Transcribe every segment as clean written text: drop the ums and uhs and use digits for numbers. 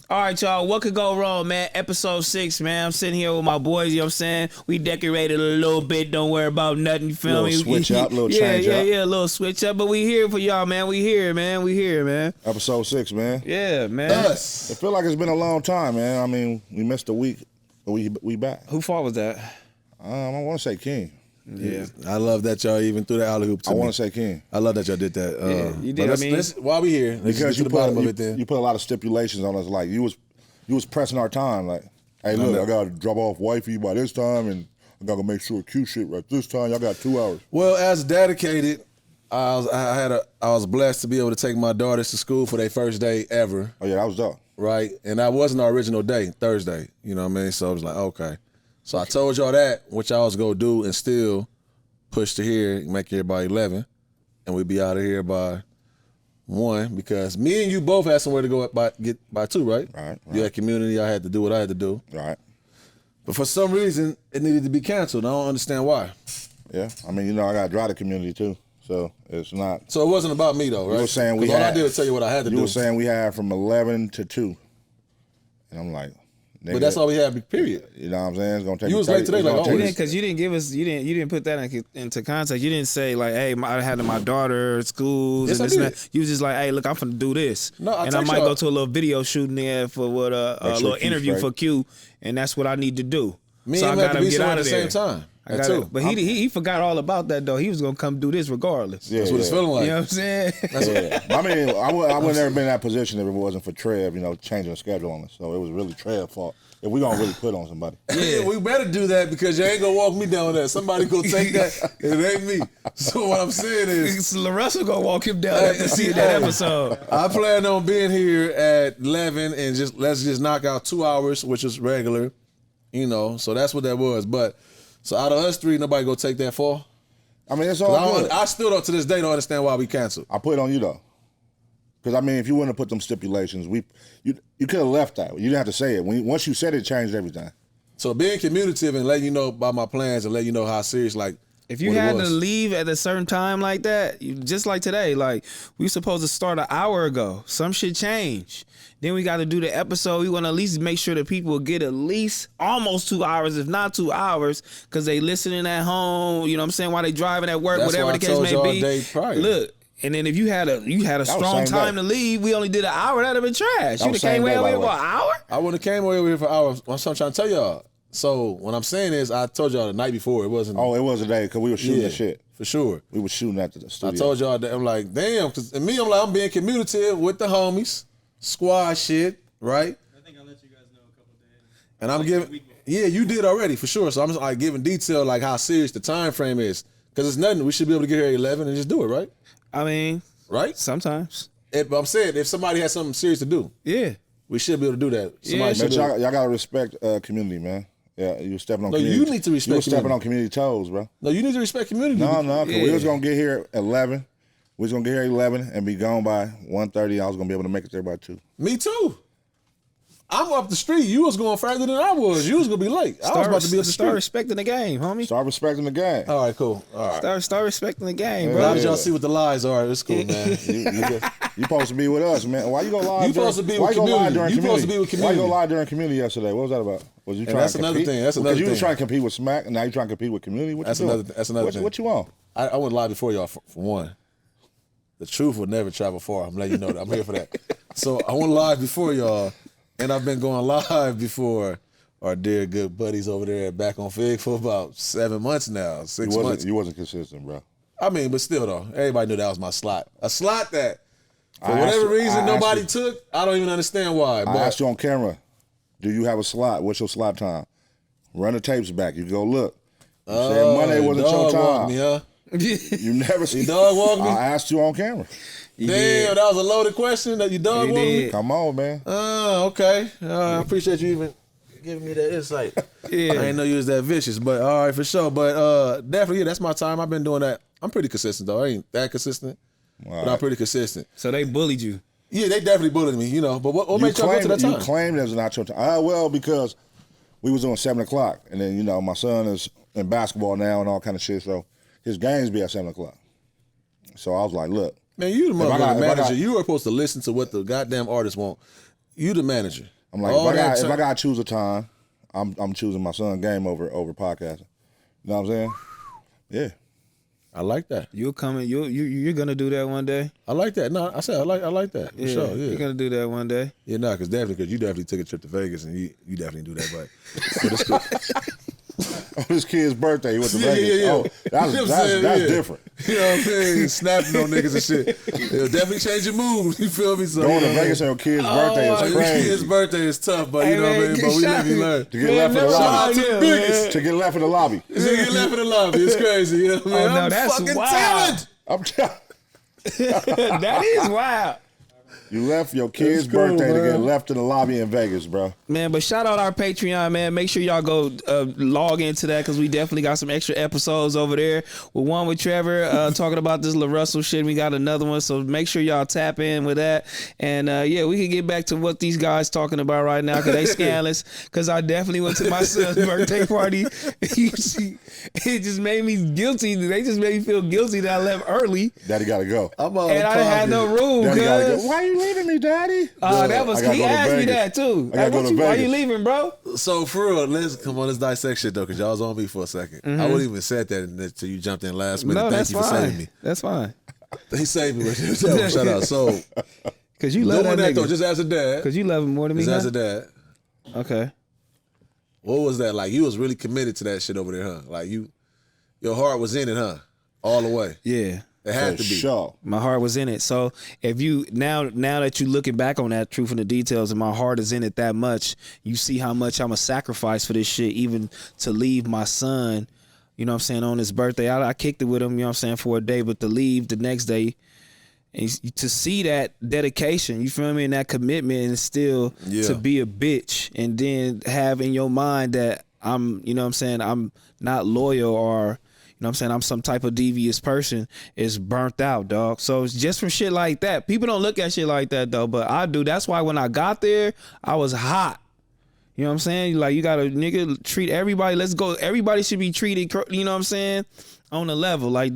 All right, y'all. What could go wrong, man? Episode 6, man. I'm sitting here with my boys, you know what I'm saying? We decorated a little bit. Don't worry about nothing, you feel me? Switch up, little change up. Yeah, a little switch up. But we here for y'all, man. We here, man. Episode 6, man. Yeah, man. Us. It feel like it's been a long time, man. I mean, we missed a week, but we back. Who fault was that? I want to say Keem. Yeah, I love that y'all even threw the alley hoop to me. I want to say Keem. I love that y'all did that. Yeah, you did. Let's, while we here, because you put a lot of stipulations on us. Like you was pressing our time. Like, hey, look, I gotta drop off wifey by this time, and I gotta make sure Q shit right this time. Y'all got 2 hours. Well, as dedicated, I was blessed to be able to take my daughters to school for their first day ever. Oh yeah, that was dope. Right, and that wasn't our original day, Thursday. You know what I mean? So I was like, okay. So I told y'all that, what y'all was gonna do, and still push to here, make here by 11, and we'd be out of here by 1, because me and you both had somewhere to go get by 2, right? Right. You had community, I had to do what I had to do. Right. But for some reason, it needed to be canceled. I don't understand why. Yeah, I mean, I got to drive the community too, so it's not. So it wasn't about me though, right? You were saying all I did was tell you what I had to do. You were saying we had from 11 to 2, and I'm like, nigga, but that's all we had, period. You know what I'm saying? It's gonna take. You was late today, like always. Because you didn't give us, you didn't put that into context. You didn't say like, hey, I had my daughter at schools yes, and this and that. You was just like, hey, look, I'm finna do this, and I might go to a little video shooting there for a little interview for Q, and that's what I need to do. Me so and I him had to be somewhere at the same time. But he forgot all about that though. He was gonna come do this regardless. Yeah, that's what it's feeling like. You know what I'm saying? I mean, I would never been in that position if it wasn't for Trev, changing the schedule on us. So it was really Trev's fault. If we gonna really put on somebody. Yeah, we better do that because you ain't gonna walk me down there. Somebody gonna take that. It ain't me. So what I'm saying is, Russell gonna walk him down after seeing that episode. I plan on being here at 11 and let's just knock out 2 hours, which is regular. So that's what that was. But so out of us 3, nobody gonna take that fall. I mean, it's all good. I still to this day don't understand why we canceled. I put it on you though. Because, I mean, if you wouldn't have put them stipulations, you could have left that. You didn't have to say it. Once you said it, it changed everything. So being communicative and letting you know about my plans and letting you know how serious, like, if you had to leave at a certain time like that, just like today, like, we supposed to start an hour ago. Some shit change. Then we got to do the episode. We want to at least make sure that people get at least almost 2 hours, if not 2 hours, because they listening at home, you know what I'm saying, while they driving at work, whatever the case may be. Look. And then if you had a strong time to leave, we only did an hour. That'd have been trash. You'd have came way over here for an hour? I wouldn't have came way over here for an hour. That's what I'm trying to tell y'all. So what I'm saying is, I told y'all the night before, it wasn't. Oh, it was a day because we were shooting the shit. For sure. We were shooting at the studio. I told y'all that. I'm like, damn, because me, I'm being communicative with the homies, squad shit, right? I think I let you guys know a couple days. And I'm giving, yeah, you did already, for sure. So I'm just like giving detail, like how serious the time frame is. Because it's nothing. We should be able to get here at 11 and just do it, right? I mean, right? Sometimes. I'm saying if somebody has something serious to do, we should be able to do that. Y'all gotta respect community, man. Yeah, you stepping on. No, community. You need to respect. You were stepping on community toes, bro. No, you need to respect community. No, because we was gonna get here at 11. We was gonna get here at 11 and be gone by 1:30. I was gonna be able to make it there by 2. Me too. I'm up the street. You was going further than I was. You was gonna be late. I was about to be up the street. Start respecting the game, homie. Start respecting the game. All right, cool. All right. Start respecting the game, bro. Now that y'all see what the lies are, it's cool, man. You supposed to be with us, man. Why you go lie? You supposed to be with community. You supposed to be with community. Why you go lie during community yesterday? What was that about? Was you trying to compete? That's another thing. That's another thing. Because you was trying to compete with Smac, and now you trying to compete with community. That's another thing. What you want? I wouldn't lie before y'all. For one, the truth will never travel far. I'm letting you know that. I'm here for that. So I went live before y'all. And I've been going live before our dear good buddies over there back on Fig for about 7 months now, 6 months. You wasn't consistent, bro. I mean, but still though, everybody knew that was my slot. A slot that, for whatever reason, nobody took. I don't even understand why. I asked you on camera, do you have a slot? What's your slot time? Run the tapes back. You go look. You said Monday wasn't your time. Me, huh? You never see. You dog walk me? I asked you on camera. Damn, that was a loaded question that you dog walk me? Come on, man. Okay. I appreciate you even giving me that insight. I didn't know you was that vicious, but all right, for sure. But definitely, that's my time. I've been doing that. I'm pretty consistent, though. I ain't that consistent, but I'm pretty consistent. So they bullied you? Yeah, they definitely bullied me, But what made y'all go to that time? You claimed it was not your time. Well, because we was on 7 o'clock, and then, my son is in basketball now and all kind of shit, so his games be at 7 o'clock. So I was like, look. Man, you the motherfucking manager. You are supposed to listen to what the goddamn artists want. You the manager. I'm like, if I gotta choose a time, I'm choosing my son game over podcasting. You know what I'm saying? Yeah. I like that. You're gonna do that one day. I like that. No, I said I like that. For sure. Yeah. You're gonna do that one day. Yeah, no, because you definitely took a trip to Vegas and you definitely do that, but it's cool. On his kid's birthday, he went to Vegas. Yeah. Oh, that's different. You know what I'm saying? Snapping on niggas and shit. It'll definitely change your mood. You feel me? So, Going to Vegas on your kid's birthday is your crazy. kid's birthday is tough, but you know what I mean? But we live, you learn. To get left in the lobby. Man. To get left in the lobby. To get left in the lobby. It's crazy. You know what I mean? no, that's fucking wild. talent. I'm telling That is wild. you left your kid's birthday to get left in the lobby in Vegas, bro. Man, but shout out our Patreon, man. Make sure y'all go log into that because we definitely got some extra episodes over there. With one with Trevor talking about this La Russell shit. We got another one, so make sure y'all tap in with that. And yeah, we can get back to what these guys talking about right now because they scandalous. Because I definitely went to my son's birthday party. It just made me guilty. They just made me feel guilty that I left early. Daddy gotta go. And I had no room. Daddy gotta go. Why you leaving me, Daddy? That was he asked me that too. I gotta go to Vegas. Why you leaving, bro? So for real, let's dissect shit though, because y'all was on me for a second. I wouldn't even said that until you jumped in last minute. No, Thank that's you for fine. saving me. That's fine. He saved me. Shout out. So Cause you love doing that that though, nigga. just as a dad. Cause you love him more than me. Just Huh? as a dad. Okay. What was that like? You was really committed to that shit over there, huh? Like your heart was in it, huh? All the way. Yeah. It had to be. Sure. My heart was in it. So if you now that you looking back on that truth and the details and my heart is in it that much, you see how much I'm a sacrifice for this shit, even to leave my son, you know what I'm saying, on his birthday. I kicked it with him, you know what I'm saying, for a day, but to leave the next day and to see that dedication, you feel me, and that commitment and still to be a bitch and then have in your mind that I'm, you know what I'm saying, I'm not loyal or you know what I'm saying, I'm some type of devious person, is burnt out, dog. So it's just from shit like that. People don't look at shit like that, though, but I do. That's why when I got there, I was hot. You know what I'm saying? Like, you got to, nigga, treat everybody. Let's go. Everybody should be treated, you know what I'm saying, on a level. Like,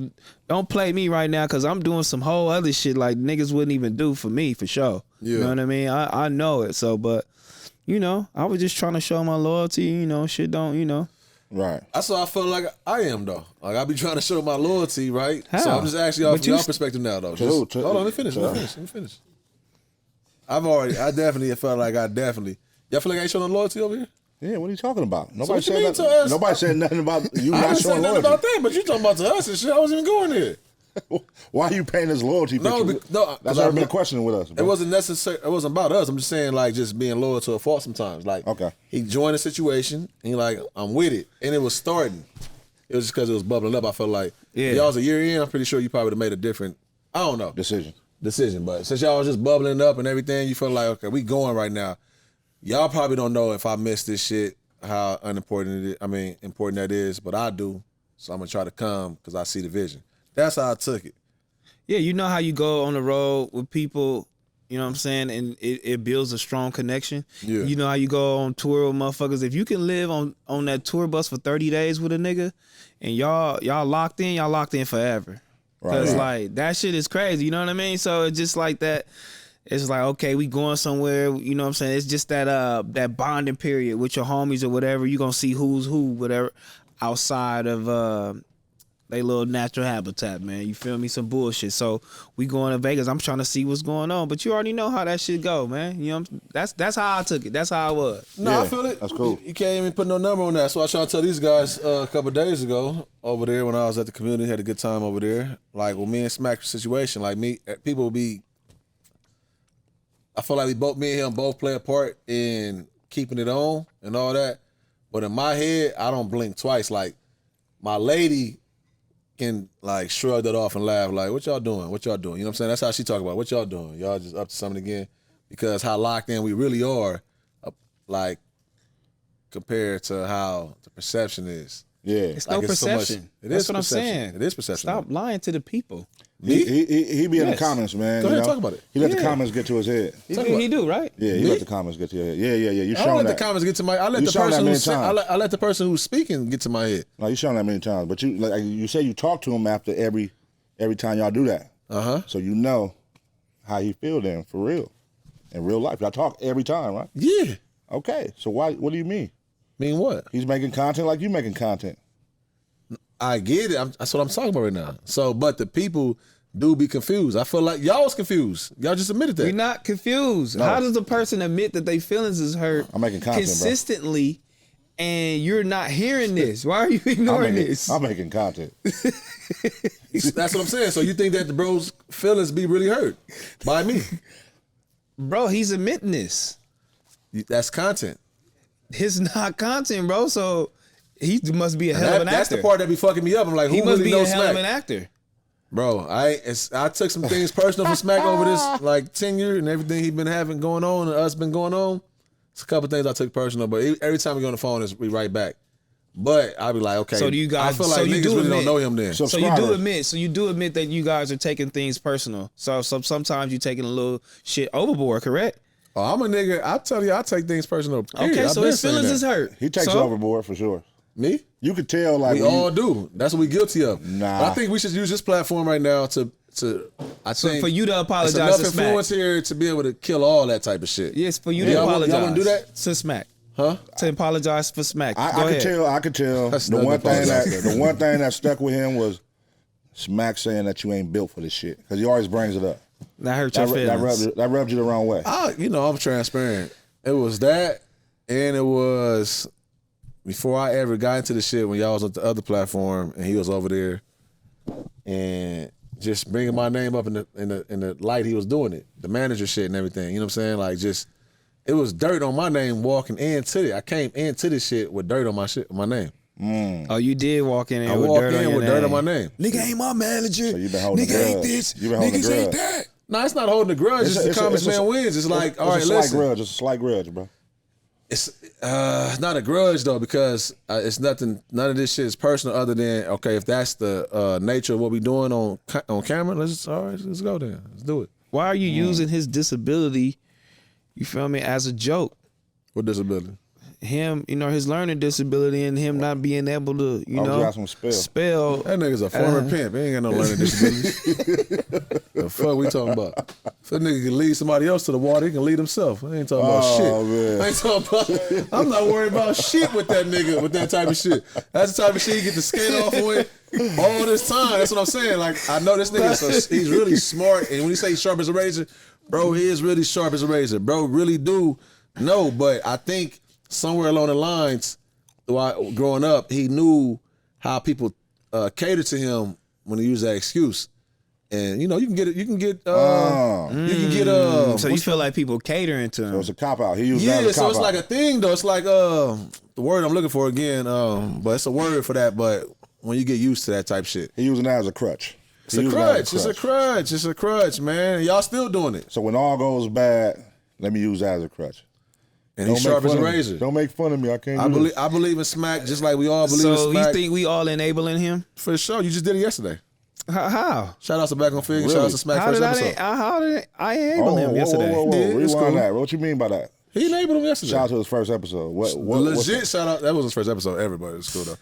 don't play me right now because I'm doing some whole other shit like niggas wouldn't even do for me, for sure. Yeah. You know what I mean? I know it. So, but, you know, I was just trying to show my loyalty. You know, shit don't, you know. Right. That's what I feel like I am though. Like I be trying to show my loyalty, right? How? So I'm just asking y'all from y'all perspective now though. Hold on, let me finish. Let me finish. I definitely felt like y'all feel like I ain't showing loyalty over here? Yeah, what are you talking about? Nobody said nothing about you I not didn't say showing nothing loyalty. about that, but you talking about to us and shit. I wasn't even going there. Why are you paying this loyalty picture? No, that's never been a question with us. Bro. It wasn't necessary. It wasn't about us. I'm just saying, like, just being loyal to a fault sometimes. Like, okay, he joined a situation, and he like, I'm with it, and it was starting. It was just because it was bubbling up. I felt like, y'all was a year in. I'm pretty sure you probably would have made a different, I don't know, decision. But since y'all was just bubbling up and everything, you felt like, okay, we going right now. Y'all probably don't know if I missed this shit, how unimportant it is. I mean, important that is, but I do. So I'm gonna try to come because I see the vision. That's how I took it. Yeah, you know how you go on the road with people, you know what I'm saying, and it builds a strong connection. Yeah. You know how you go on tour with motherfuckers. If you can live on that tour bus for 30 days with a nigga and y'all locked in forever. Because like that shit is crazy, you know what I mean? So it's just like that. It's like, okay, we going somewhere, you know what I'm saying? It's just that bonding period with your homies or whatever. You gonna see who's who, whatever, outside of they little natural habitat, man. You feel me? Some bullshit. So we going to Vegas. I'm trying to see what's going on. But you already know how that shit go, man. You know, that's how I took it. That's how I was. No, I feel it. That's cool. You can't even put no number on that. So I tried to tell these guys a couple of days ago over there when I was at the community, had a good time over there. Like with me and Smac situation, like people will be. I feel like me and him both play a part in keeping it on and all that. But in my head, I don't blink twice. Like my lady can like shrug that off and laugh like, what y'all doing? What y'all doing? You know what I'm saying? That's how she talk about it. What y'all doing? Y'all just up to something again? Because how locked in we really are, like compared to how the perception is. Yeah, it's like no perception. That's what I'm saying. It is perception. Stop lying to the people. He be in the comments, man. Go ahead, talk about it. He let the comments get to his head. He do, right? Yeah, he let the comments get to your head. Yeah. You I don't let the comments get to my. I let the person who's speaking get to my head. No, you shown that many times, but you say you talk to him after every time y'all do that. So you know how he feel then for real. In real life, y'all talk every time, right? Yeah. Okay, so why? What do you mean? Mean what? He's making content like you making content. I get it. That's what I'm talking about right now. So, but the people do be confused. I feel like y'all was confused. Y'all just admitted that. We're not confused. No. How does a person admit that their feelings is hurt I'm making content, consistently, and you're not hearing this? Why are you ignoring this? I'm making content. That's what I'm saying. So you think that the bro's feelings be really hurt by me? Bro, he's admitting this. That's content. It's not content, bro. So he must be a hell of an That's actor. the part that be fucking me up. I'm like, who He must really be a knows hell of Smac? an actor. Bro, I took some things personal from Smac over this like tenure and everything he been having going on and us been going on. It's a couple things I took personal, but every time we get on the phone, we right back. But I be like, okay. So do you guys? I feel so like you niggas do really admit, don't know him then. So- So you do Subscribers. admit. So you do admit that you guys are taking things personal. So sometimes you taking a little shit overboard, correct? Oh, I'm a nigga. I tell you, I take things personal. Period. Okay, I've so been his saying feelings that. is hurt. He takes So- overboard for sure. Me? You could tell, like We when all you, do. That's what we guilty of. Nah. But I think we should use this platform right now to I So think for you to it's apologize enough to influence Smac. here to be able to kill all that type of shit. Yes, for you Y'all to wanna- apologize. y'all wanna do that? To Smac. Huh? To apologize for Smac. I Go could ahead. tell. I could tell. That's The nothing one to thing that apologize for. the one thing that stuck with him was Smac saying that you ain't built for this shit because he always brings it up. That hurt your feelings. That rubbed you the wrong way. I'm transparent. It was that, and it was before I ever got into the shit when y'all was on the other platform and he was over there, and just bringing my name up in the light he was doing it, the manager shit and everything. You know what I'm saying? Like just it was dirt on my name walking into it. I came into this shit with dirt on my name. Oh, you did walk in there I with walked dirt on in your with dirt name. on my name. Nigga ain't my manager. So you been holding a Nigga ain't grudge. this. You been holding a Niggas ain't grudge. that. No, it's not holding a grudge. It's the common man wins. It's like, all right, it's a slight listen. grudge. It's a slight grudge, bro. It's not a grudge though because it's nothing. None of this shit is personal other than okay. If that's the nature of what we doing on camera, let's go then. Let's do it. Why are you using his disability, you feel me, as a joke? What disability? Him, his learning disability and him not being able to, I was asking him to spell. That nigga's a former pimp. He ain't got no learning disabilities. The fuck we talking about? If that nigga can lead somebody else to the water, he can lead himself. I ain't talking about shit. Man. I ain't talking about. I'm not worried about shit with that nigga with that type of shit. That's the type of shit he get to skate off with all this time. That's what I'm saying. Like I know this nigga, so he's really smart. And when he say he's sharp as a razor, bro, he is really sharp as a razor. Bro, really do know. But I think somewhere along the lines, while growing up, he knew how people cater to him when he used that excuse. And you can get So you feel like people catering to him. So it's a cop out. He used that yeah, as a so cop it's out. like a thing though. It's like the word I'm looking for again, but it's a word for that. But when you get used to that type shit, He using that as a crutch. it's a crutch. It's a crutch, man. Y'all still doing it. So when all goes bad, let me use that as a crutch. And he's sharp as a fun of me. razor. Don't make fun of me. I can't. I believe in Smac just like we all believe in So you Smac. think we all enabling him? For sure. You just did it yesterday. How? Shout out to Back on Fig. Really? Shout out to Smac How first did episode. I enable him yesterday? Whoa. He did. It's Rewind cool. that. What you mean by that? He enabled him yesterday. Shout out to his first episode. What Legit shout out. That was his first episode. Everybody, it's cool though.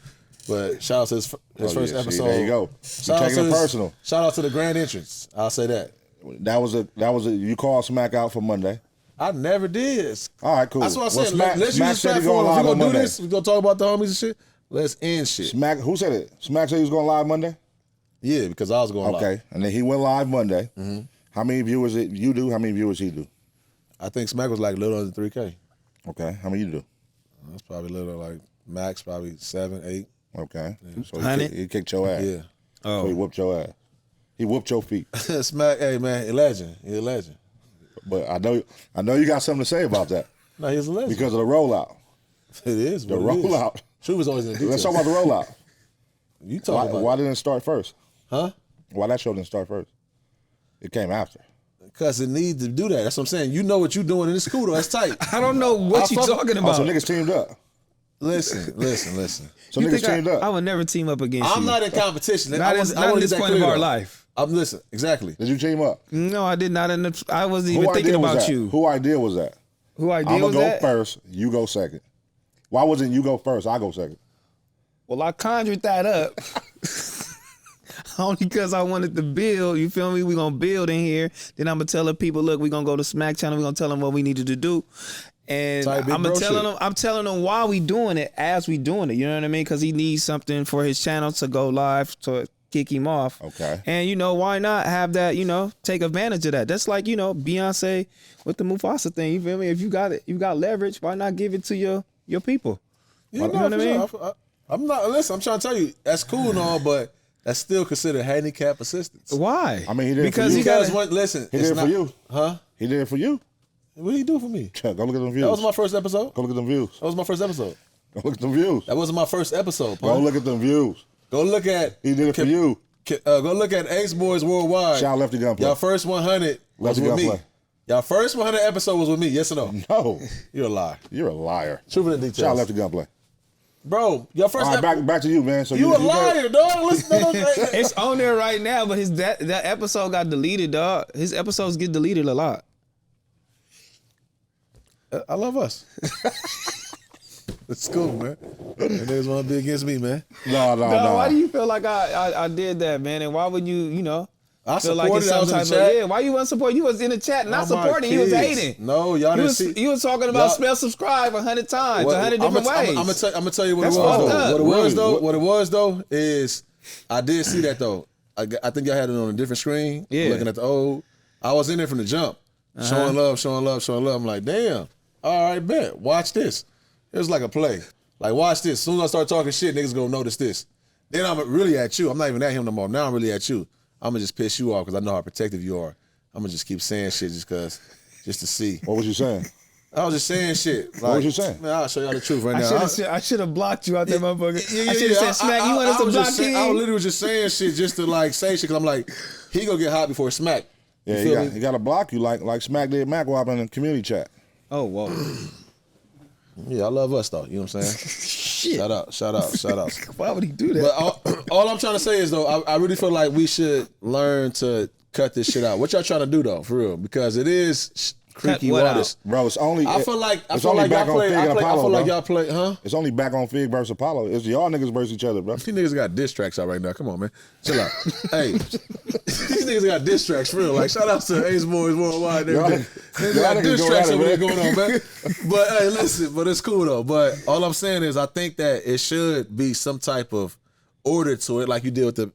But shout out to his first yeah, see, episode. there you go. Shout You out taking to it his- personal. Shout out to the grand entrance. I'll say that. That was a. You called Smac out for Monday. I never did. All right, cool. That's what I Well, said. Smac- Let's Smac use said this he going platform. If live we're on gonna do Monday. this, we're gonna talk about the homies and shit. Let's end shit. Smac, who said it? Smac said he was going live Monday. Yeah, because I was going live. Okay, and then he went live Monday. How many viewers did you do? How many viewers he do? I think Smac was like a little under 3K. Okay, how many you do? That's probably a little like max, probably 7, 8. Okay, so 100? he kicked your ass. Yeah. So he whooped your ass. He whooped your feet. Smac, hey man, a legend. He's a legend. But I know you got something to say about that No, he's a legend. because of the rollout. it is. The what it is. rollout. Truth is always in the details. Let's talk about the rollout. You talk about Why it. didn't it start first? Huh? Why that show didn't start first? It came after. Because it needs to do that. That's what I'm saying. You know what you're doing in the school, though. That's tight. I don't know what you talking Oh, about. so niggas teamed up. Listen. So You niggas think teamed up. I would never team up against I'm you. not in competition. Not I at wanna this get that point of clear, our though. life. Listen, exactly. Did you team up? No, I did not. I wasn't even Who thinking idea was about that? you. Who idea was that? Who idea I'm was gonna go that? first. You go second. Why wasn't you go first? I go second. Well, I conjured that up. only because I wanted to build. You feel me? We gonna build in here. Then I'm gonna tell the people, look, we gonna go to Smac channel. We gonna tell them what we needed to do. And I'm telling them why we doing it as we doing it. You know what I mean? Because he needs something for his channel to go live to kick him off. Okay. And you know, why not have that? You know, take advantage of that. That's like, you know, Beyonce with the Mufasa thing. You feel me? If you got it, you got leverage. Why not give it to your people? You know what I mean? I'm not. Listen, I'm trying to tell you that's cool and all, but that's still considered handicap assistance. Why? I mean, he did it because for you. Listen, He did it for you. Huh? He did it for you. What did he do for me? Go look at them views. That was my first episode. Go look at them views. That was my first episode. Go look at them views. That wasn't my first episode, Go look at them views. Go look at. He did it for you. Go look at Ace Boys Worldwide. Shout Lefty Gunplay. Y'all first 100 was with me. Y'all first 100 episode was with me. Yes or no? No. You're a liar. You're a liar. Truth in the details. Shout Lefty Gunplay. Bro, your first. All right, back to you, man. So you a liar, dog. Listen, it's on there right now, but that episode got deleted, dog. His episodes get deleted a lot. I love us. It's cool, man. And niggas want to be against me, man. No. Why do you feel like I did that, man? And why would you know? I feel supported. like it's I was in the chat. yeah. Why you wasn't supporting? You was in the chat, not supporting. You was hating. No, y'all didn't see. You was talking about spell subscribe 100 times, 100 different ways. I'm gonna tell you what That's it was fucked though. up. What it was though is I did see that though. I think y'all had it on a different screen. Yeah. Looking at the old. I was in there from the jump, showing love. I'm like, damn. All right, bet. Watch this. It was like a play. Like, watch this. As soon as I start talking shit, niggas gonna notice this. Then I'm really at you. I'm not even at him no more. Now I'm really at you. I'm gonna just piss you off because I know how protective you are. I'm gonna just keep saying shit just to see. What was you saying? I was just saying shit. Like, What was you saying? Man, I'll show y'all the truth right now. I should have blocked you out there, motherfucker. Yeah, I should have said, Smac, you want us to block Keem? I literally was just saying shit just to like say shit because I'm like, he gonna get hot before Smac. Yeah, he got to block you like Smac did MackWop in the community chat. Oh, whoa. Yeah, I love us though. You know what I'm saying? Shit. Shout out. Why would he do that? But all I'm trying to say is though, I really feel like we should learn to cut this shit out. What y'all trying to do though, for real? Because it is creaky waters, bro. It's only. I feel like y'all play. Y'all play, huh? It's only back on Fig versus Apollo. It's y'all niggas versus each other, bro. These niggas got diss tracks out right now. Come on, man. Chill out. Hey, these niggas got diss tracks for real. Like, shout out to Ace Boys Worldwide. They got diss tracks over there going on, man. But hey, listen, but it's cool though. But all I'm saying is I think that it should be some type of order to it, like you did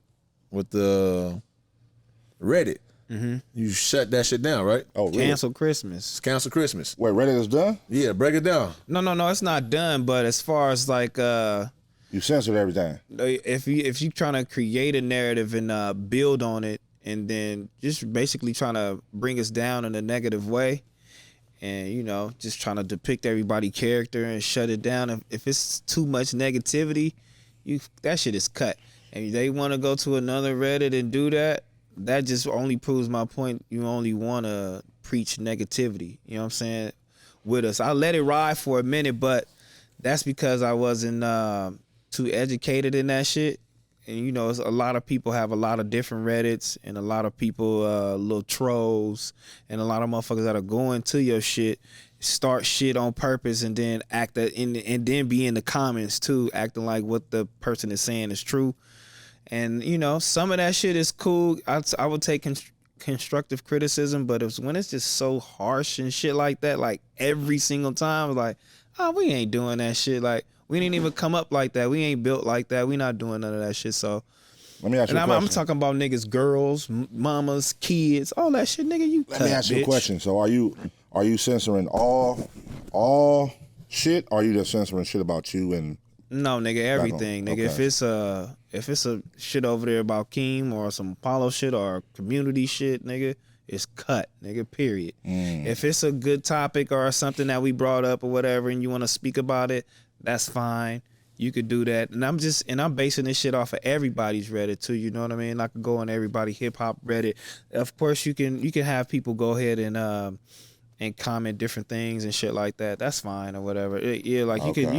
with the Reddit. Mm-hmm. You shut that shit down, right? Oh, really? Cancel Christmas. Cancel Christmas. Wait, Reddit is done? Yeah, break it down. No, it's not done. But as far as like, you censored everything. if you trying to create a narrative and build on it, and then just basically trying to bring us down in a negative way, and you know, just trying to depict everybody's character and shut it down. If it's too much negativity, that shit is cut. And they want to go to another Reddit and do that. That just only proves my point. You only want to preach negativity. You know what I'm saying? With us, I let it ride for a minute, but that's because I wasn't too educated in that shit. And you know, a lot of people have a lot of different Reddits, and a lot of people little trolls, and a lot of motherfuckers that are going to your shit, start shit on purpose, and then act that and then be in the comments too, acting like what the person is saying is true. And you know, some of that shit is cool. I would take constructive criticism, but when it's just so harsh and shit like that, like every single time, like, oh, we ain't doing that shit. Like, we didn't even come up like that. We ain't built like that. We not doing none of that shit. So, let me ask you a question. I'm talking about niggas, girls, mamas, kids, all that shit, nigga. You let me ask you a question. So, are you censoring all shit? Or are you just censoring shit about you and? No, nigga, everything, nigga. Okay. If it's a shit over there about Keem or some Apollo shit or community shit, nigga, it's cut, nigga, period. If it's a good topic or something that we brought up or whatever and you want to speak about it, that's fine. You could do that. And I'm basing this shit off of everybody's Reddit too, you know what I mean? I could go on everybody hip hop Reddit. Of course you can have people go ahead and comment different things and shit like that. That's fine or whatever. You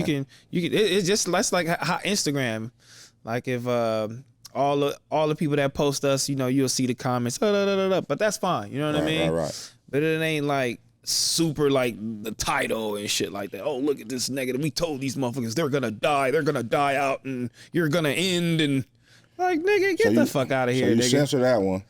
can. It's just less like how Instagram. Like if all the people that post us, you know, you'll see the comments. But that's fine. You know what I mean? Right. But it ain't like super like the title and shit like that. Oh, look at this negative. We told these motherfuckers they're gonna die. They're gonna die out, and you're gonna end. And Like, nigga, get the fuck out of here, so you nigga. censor that one.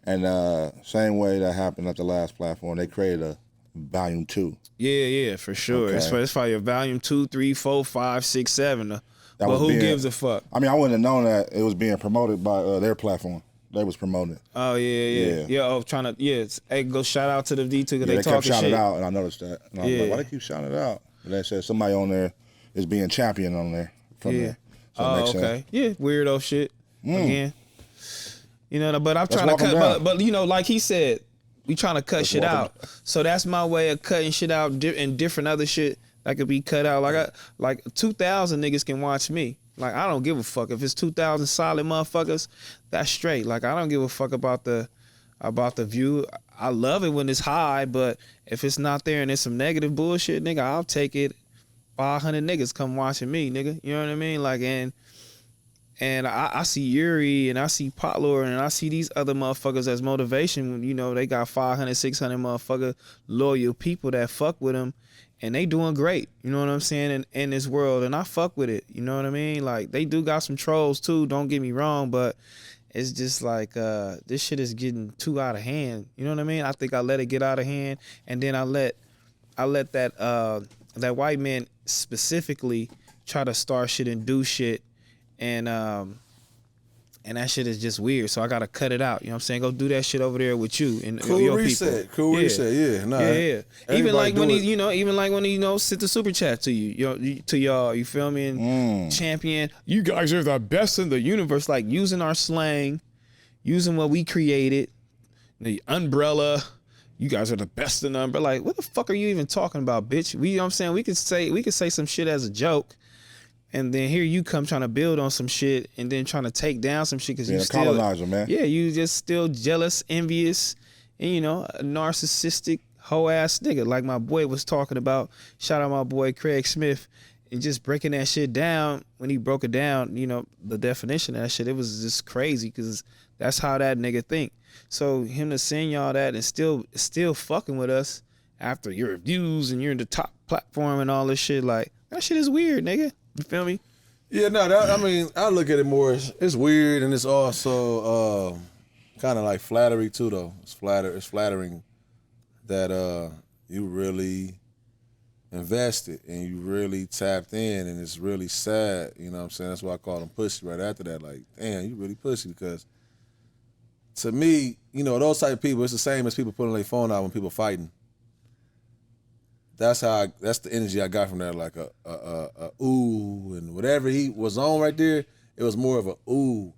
And same way that happened at the last platform, they created a volume 2. Yeah, for sure. Okay. It's probably a volume 2, 3, 4, 5, 6, 7. But who gives a fuck? I mean, I wouldn't have known that it was being promoted by their platform. They was promoting it. Oh yeah. Hey, go shout out to the D2 because They they kept talking shouting shit. it out, and I noticed that. And I was like, why they keep shouting it out? And they said somebody on there is being championed on there. From there. So it makes okay. sense. Yeah, weirdo shit. Again. You know, but I'm trying to walk 'em cut, down. but you know, like he said, we trying to cut shit walk 'em out. So that's my way of cutting shit out and different other shit that could be cut out. Like 2,000 niggas can watch me. Like, I don't give a fuck if it's 2,000 solid motherfuckers. That's straight. Like, I don't give a fuck about the view. I love it when it's high, but if it's not there and it's some negative bullshit, nigga, I'll take it. 500 niggas come watching me, nigga. You know what I mean? Like, and I see Yuri and I see Potlord and I see these other motherfuckers as motivation. You know, they got 500, 600 motherfucker loyal people that fuck with them, and they doing great. You know what I'm saying? In this world, and I fuck with it. You know what I mean? Like, they do got some trolls too. Don't get me wrong, but it's just like this shit is getting too out of hand. You know what I mean? I think I let it get out of hand, and then I let that white man specifically try to start shit and do shit. And that shit is just weird. So I gotta cut it out. You know what I'm saying? Go do that shit over there with you and Cool your reset. people. Cool reset. Yeah. Nah. Yeah. Even like when Everybody he sent the super chat to you, to y'all. You feel me? And champion. You guys are the best in the universe. Like, using our slang, using what we created, the umbrella. You guys are the best in the umbrella. Like, what the fuck are you even talking about, bitch? You know what I'm saying? We could say some shit as a joke. And then here you come trying to build on some shit and then trying to take down some shit because you still colonizer, man. Yeah, you just still jealous, envious, and you know, a narcissistic hoe ass nigga like my boy was talking about. Shout out my boy Craig Smith, and just breaking that shit down. When he broke it down, you know, the definition of that shit, it was just crazy because that's how that nigga think. So him to send y'all that and still fucking with us after your reviews and you're in the top platform and all this shit, like, that shit is weird, nigga. You feel me? Yeah, no, I mean, I look at it more as it's weird, and it's also kind of like flattery too, though. It's flattering that you really invested and you really tapped in, and it's really sad. You know what I'm saying? That's why I call them pussy right after that. Like, damn, you really pussy, because to me, you know, those type of people, it's the same as people putting their phone out when people fighting. That's the energy I got from that, like a ooh, and whatever he was on right there, it was more of a ooh.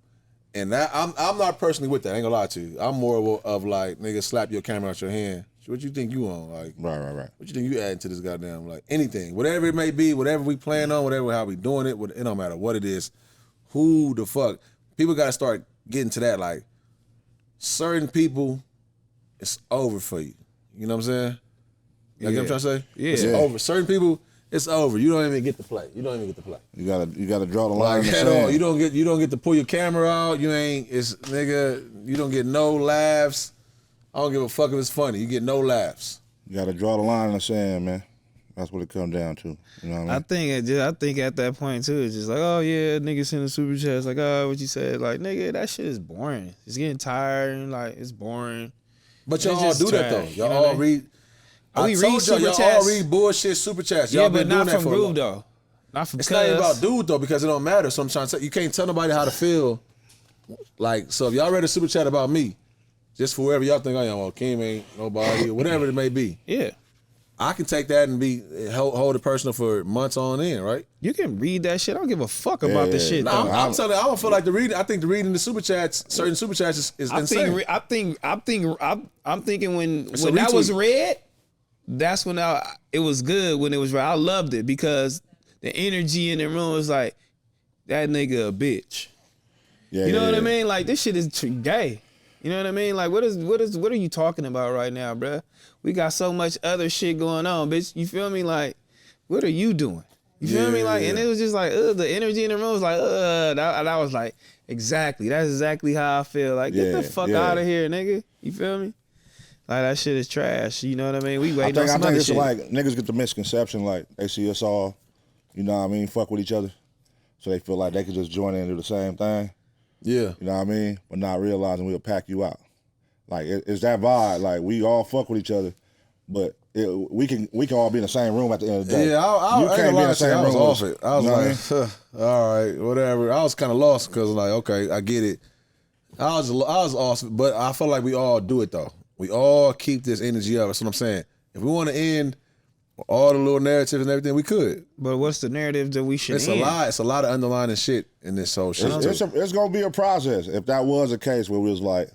And that I'm not personally with that, I ain't gonna lie to you. I'm more of like, nigga, slap your camera out your hand. What you think you on? Like, Right. what you think you adding to this goddamn, like, anything, whatever it may be, whatever we plan on, whatever how we doing it, it don't matter what it is. Who the fuck? People gotta start getting to that, like, certain people, it's over for you. You know what I'm saying? You know what I'm trying to say? Yeah. It's over. Certain people, it's over. You don't even get to play. You gotta draw the line in the at all. sand. You don't get to pull your camera out. You don't get no laughs. I don't give a fuck if it's funny. You get no laughs. You gotta draw the line in the sand, man. That's what it comes down to. You know what I mean? I think at that point too, it's just like, oh yeah, niggas sending super chats, like, oh, what you said, like, nigga, that shit is boring. It's getting tired and like it's boring. But y'all It's all just do that trash, though. you Y'all know what I all mean? read. We I read told y'all, super y'all all chats. read bullshit super chats. Y'all Yeah, been but doing not that from for a Groove long- though. Not from It's not even Cuz. about dude though, because it don't matter. So I'm trying to say, you can't tell nobody how to feel. Like, so if y'all read a super chat about me, just for whoever y'all think I am, or Keem ain't nobody, or whatever it may be, Yeah. I can take that and hold it personal for months on end, right? You can read that shit. I don't give a fuck about the shit. No, though. I'm telling you, I don't feel like the reading. I think the reading the super chats, certain super chats is insane. I'm thinking when It's a that was retweet. read, that's when it was good when it was read. I loved it because the energy in the room was like, that nigga a bitch. Yeah, You know yeah, what I yeah. mean? Like, this shit is gay. You know what I mean? Like, what are you talking about right now, bruh? We got so much other shit going on, bitch. You feel me? Like, what are you doing? You feel me? Like, and it was just like, the energy in the room was like, and I was like, exactly. That's exactly how I feel. Like, get the fuck out of here, nigga. You feel me? Like, that shit is trash. You know what I mean? We waiting on I some think other it's shit. like niggas get the misconception like they see us all, you know what I mean, fuck with each other. So they feel like they could just join in and do the same thing. Yeah. You know what I mean? But not realizing we'll pack you out. Like it's that vibe. Like we all fuck with each other, but we can all be in the same room at the end of the day. Yeah, you can't be in the same room. I was off it. I was you know like, what I mean? all right, whatever. I was kind of lost because like, okay, I get it. I was awesome, but I feel like we all do it though. We all keep this energy up. That's what I'm saying. If we want to end all the little narratives and everything, we could. But what's the narrative that we should It's end? a lot. It's a lot of underlying shit in this whole shit. It's gonna be a process. If that was a case where we was like,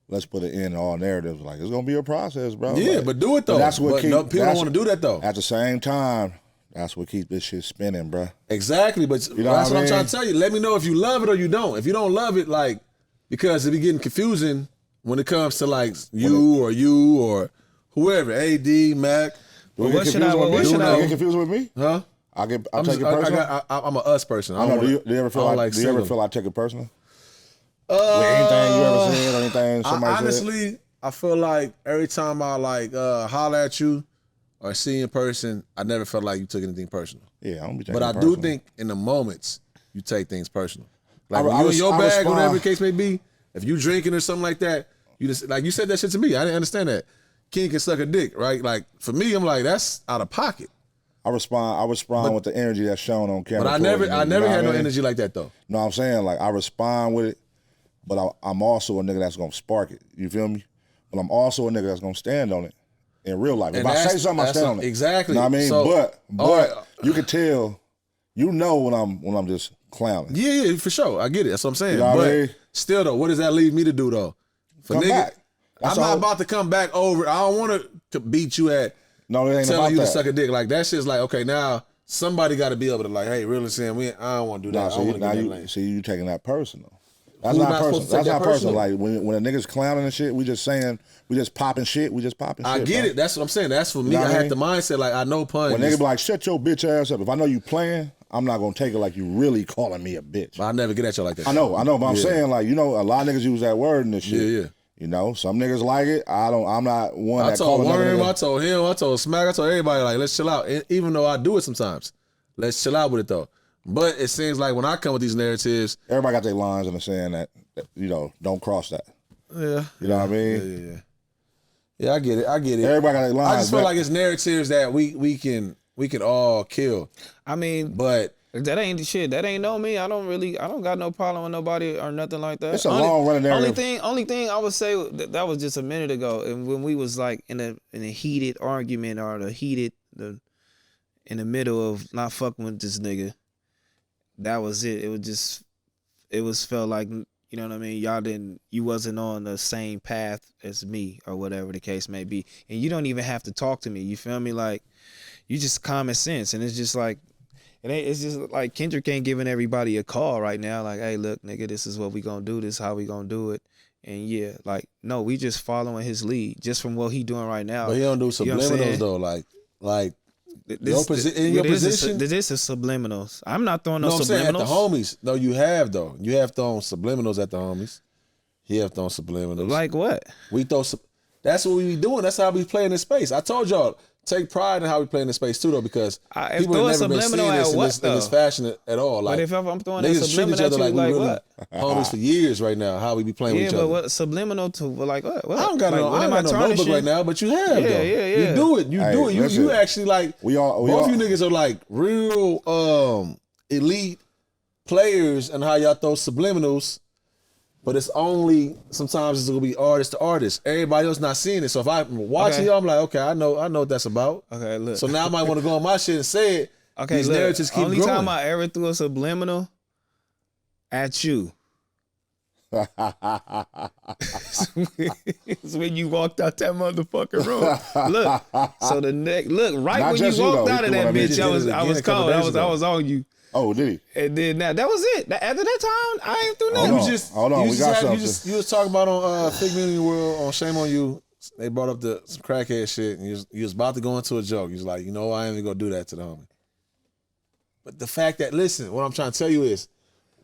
let's put an end to all narratives, like it's gonna be a process, bro. Yeah, like, but do it though. That's what people don't want to do that though. At the same time, that's what keeps this shit spinning, bro. Exactly, but You know that's what what I I'm trying mean? to tell you. Let me know if you love it or you don't. If you don't love it, like, because it be getting confusing when it comes to like you or whoever, AD, Mac. What should I? What should You I? get confused with me? Huh? I take it personal. I'm a us person. I know. Do you ever feel like? Do you ever feel like I take it personal? With anything you ever said or anything somebody honestly, said? I feel like every time I like holler at you or see you in person, I never felt like you took anything personal. Yeah, I don't be taking But it I personal. do think in the moments you take things personal. Like I- when I you in your I bag, respond. whatever the case may be, if you drinking or something like that, you just like you said that shit to me. I didn't understand that. King can suck a dick, right? Like for me, I'm like, that's out of pocket. I respond with the energy that's shown on camera. But I never towards me, had you know no what I mean? energy like that though. No, I'm saying like I respond with it, but I'm also a nigga that's gonna spark it. You feel me? But I'm also a nigga that's gonna stand on it in real life. If And I say that's- something, I that's stand a- on it. exactly. You know what I mean? So, but all right. you can tell, you know when I'm just clowning. Yeah, for sure. I get it. That's what I'm saying. You know what I but mean? still though, what does that leave me to do though? For Come back. That's I'm not all. about to come back over. I don't want to beat you at No, it ain't telling about you that. to suck a dick. Like that shit's like, okay, now somebody got to be able to like, hey, really saying I don't want to do that. Nah, I so don't you, want to now get that you lane. see you taking that personal. That's Who not am I supposed personal. to take That's not that personal. personal? Like when a nigga's clowning and shit, we just saying we just popping shit. We just popping shit. I get bro. it. That's what I'm saying. That's for me. know I what I had mean? the mindset like I know puns. When niggas be like, shut your bitch ass up. If I know you playing, I'm not gonna take it like you really calling me a bitch. I never get at you like that. I know, but I'm Yeah. saying like, you know, a lot of niggas use that word in this shit. Yeah. You know, some niggas like it. I'm not one I that told call another Worm, nigga. I told him, I told Smac, I told everybody like, let's chill out. Even though I do it sometimes, let's chill out with it though. But it seems like when I come with these narratives, Everybody got their lines and they're saying that, you know, don't cross that. yeah, You know what I mean? yeah, I get it. Everybody got their lines. I just feel but- like it's narratives that we can all kill. I mean, But that ain't the shit. That ain't no me. I don't got no problem with nobody or nothing like that. It's a long running narrative. Only thing I would say that was just a minute ago, and when we was like in a heated argument or in the middle of not fucking with this nigga. That was it. It was felt like, you know what I mean? You wasn't on the same path as me or whatever the case may be. And you don't even have to talk to me. You feel me? Like, you just common sense. And it's just like, it's just like Kendrick ain't giving everybody a call right now. Like, hey, look, nigga, this is what we gonna do. This is how we gonna do it. And yeah, like, no, we just following his lead just from what he doing right now. he don't do You know what I'm subliminals saying? though. Like in your This position. is subliminals. I'm not throwing No, no I'm saying at the subliminals. homies. No, you have though. You have thrown subliminals at the homies. He have thrown subliminals. Like what? We throw. That's what we be doing. That's how we play in this space. I told y'all, take pride in how we play in this space too, though, because If people throw a have never been subliminal seeing at this what, in this though? fashion at all. Like, But if I'm throwing a niggas treat subliminal each at other you, like we like really what? homies for years right now. How we be playing with Yeah, each but other. what subliminal to like what? I don't got like, no, what I am ain't got no notebook tarnishing? right now, but you have Yeah, though. yeah, yeah. You do it. You Hey, do it. You listen, actually like we all both you niggas are like real elite players and how y'all throw subliminals. But it's only sometimes it's gonna be artist to artist. Everybody else not seeing it. So if I'm watching Okay. y'all, I'm like, okay, I know what that's about. Okay, look. So now I might want to go on my shit and say it. Okay, These look. narratives keep Only growing. time I ever threw a subliminal at you is when you walked out that motherfucking room. Look, so the neck. Look, right Not when you just you, walked though. out He of threw that one at me. bitch, He just I did was it again a couple cold. days I ago. was on you. Oh, did he? And then that was it. After that time, I ain't through Hold nothing. on. Hold on, we got something. You was talking about on FIGGMUNITY on Shame on You. They brought up some crackhead shit, and you was about to go into a joke. You was like, you know, I ain't even gonna do that to the homie. But the fact that, listen, what I'm trying to tell you is,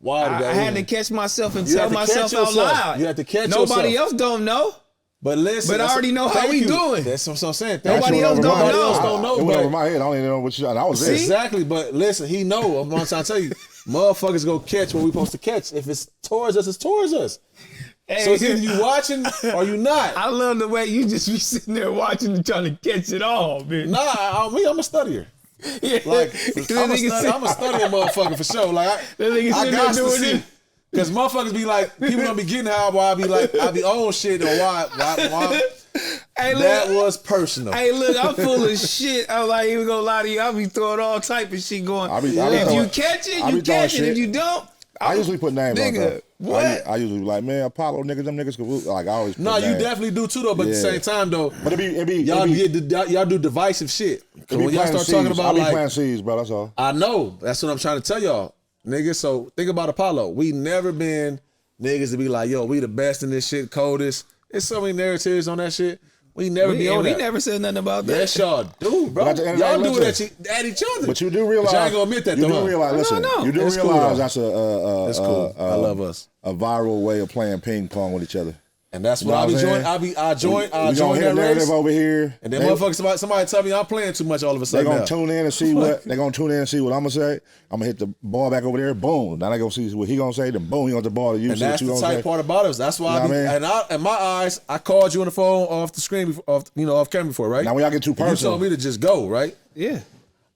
why did I that had to end? catch myself and You tell had to catch myself out yourself. loud. You had to catch Nobody yourself. else don't know. But listen, But I already know how thank we you. doing. That's what I'm saying. Nobody else don't Nobody know. else don't know. It went but- over my head. I don't even know what you. I was there. Exactly, but listen, he know. I'm trying to tell you, motherfuckers go catch what we supposed to catch. If it's towards us, it's towards us. Hey, So it's either you watching or you not. I love the way you just be sitting there watching and trying to catch it all, man. Nah, I'm a studier. Yeah. Like That I'm a nigga studying motherfucker for sure. Like That nigga I sitting got there to doing see. this. Cause motherfuckers be like, people gonna be getting high while I be on shit or why Hey, look, that was personal. Hey, look, I'm full of shit. I'm like, even gonna lie to you. I be throwing all type of shit going. I be if throwing- you catch it, I you be throwing catch it. shit. If you don't, I usually put names on Nigga, there. what? I usually be like, man, Apollo niggas, them niggas, like I always. Put No, you names. definitely do too though, but at the Yeah. same time though, But y'all do divisive shit. it be When y'all planting start talking seeds. about I be like planting seeds, bro. That's all. I know. That's what I'm trying to tell y'all. Niggas, so think about Apollo. We never been niggas to be like, yo, we the best in this shit, coldest. There's so many narratives on that shit. We never be on we that. never said nothing about that. Yes, y'all do, bro. But at the end of the Y'all day, do it listen. at each other. But you do realize But y'all ain't gonna admit that you though. do huh? realize. Listen, no. you do It's cool, realize though. that's a That's cool. I love us. a viral way of playing ping pong with each other. And that's what You know I be what I'm joining. saying? I join We gonna that hit a narrative race. over here. And then They- motherfuckers, somebody tell me I'm playing too much all of a They sudden. gonna now. tune in and see what they gonna tune in and see what I'm gonna say. I'm gonna hit the ball back over there. Boom. Now they gonna see what he gonna say. Then boom, he gonna the ball to you. And See what that's you the gonna tight say. part about us. That's why You know I be, what I in my eyes, I called you on the phone off the screen, off camera before, right? Now when y'all get too And you personal, told me to just go, right? Yeah.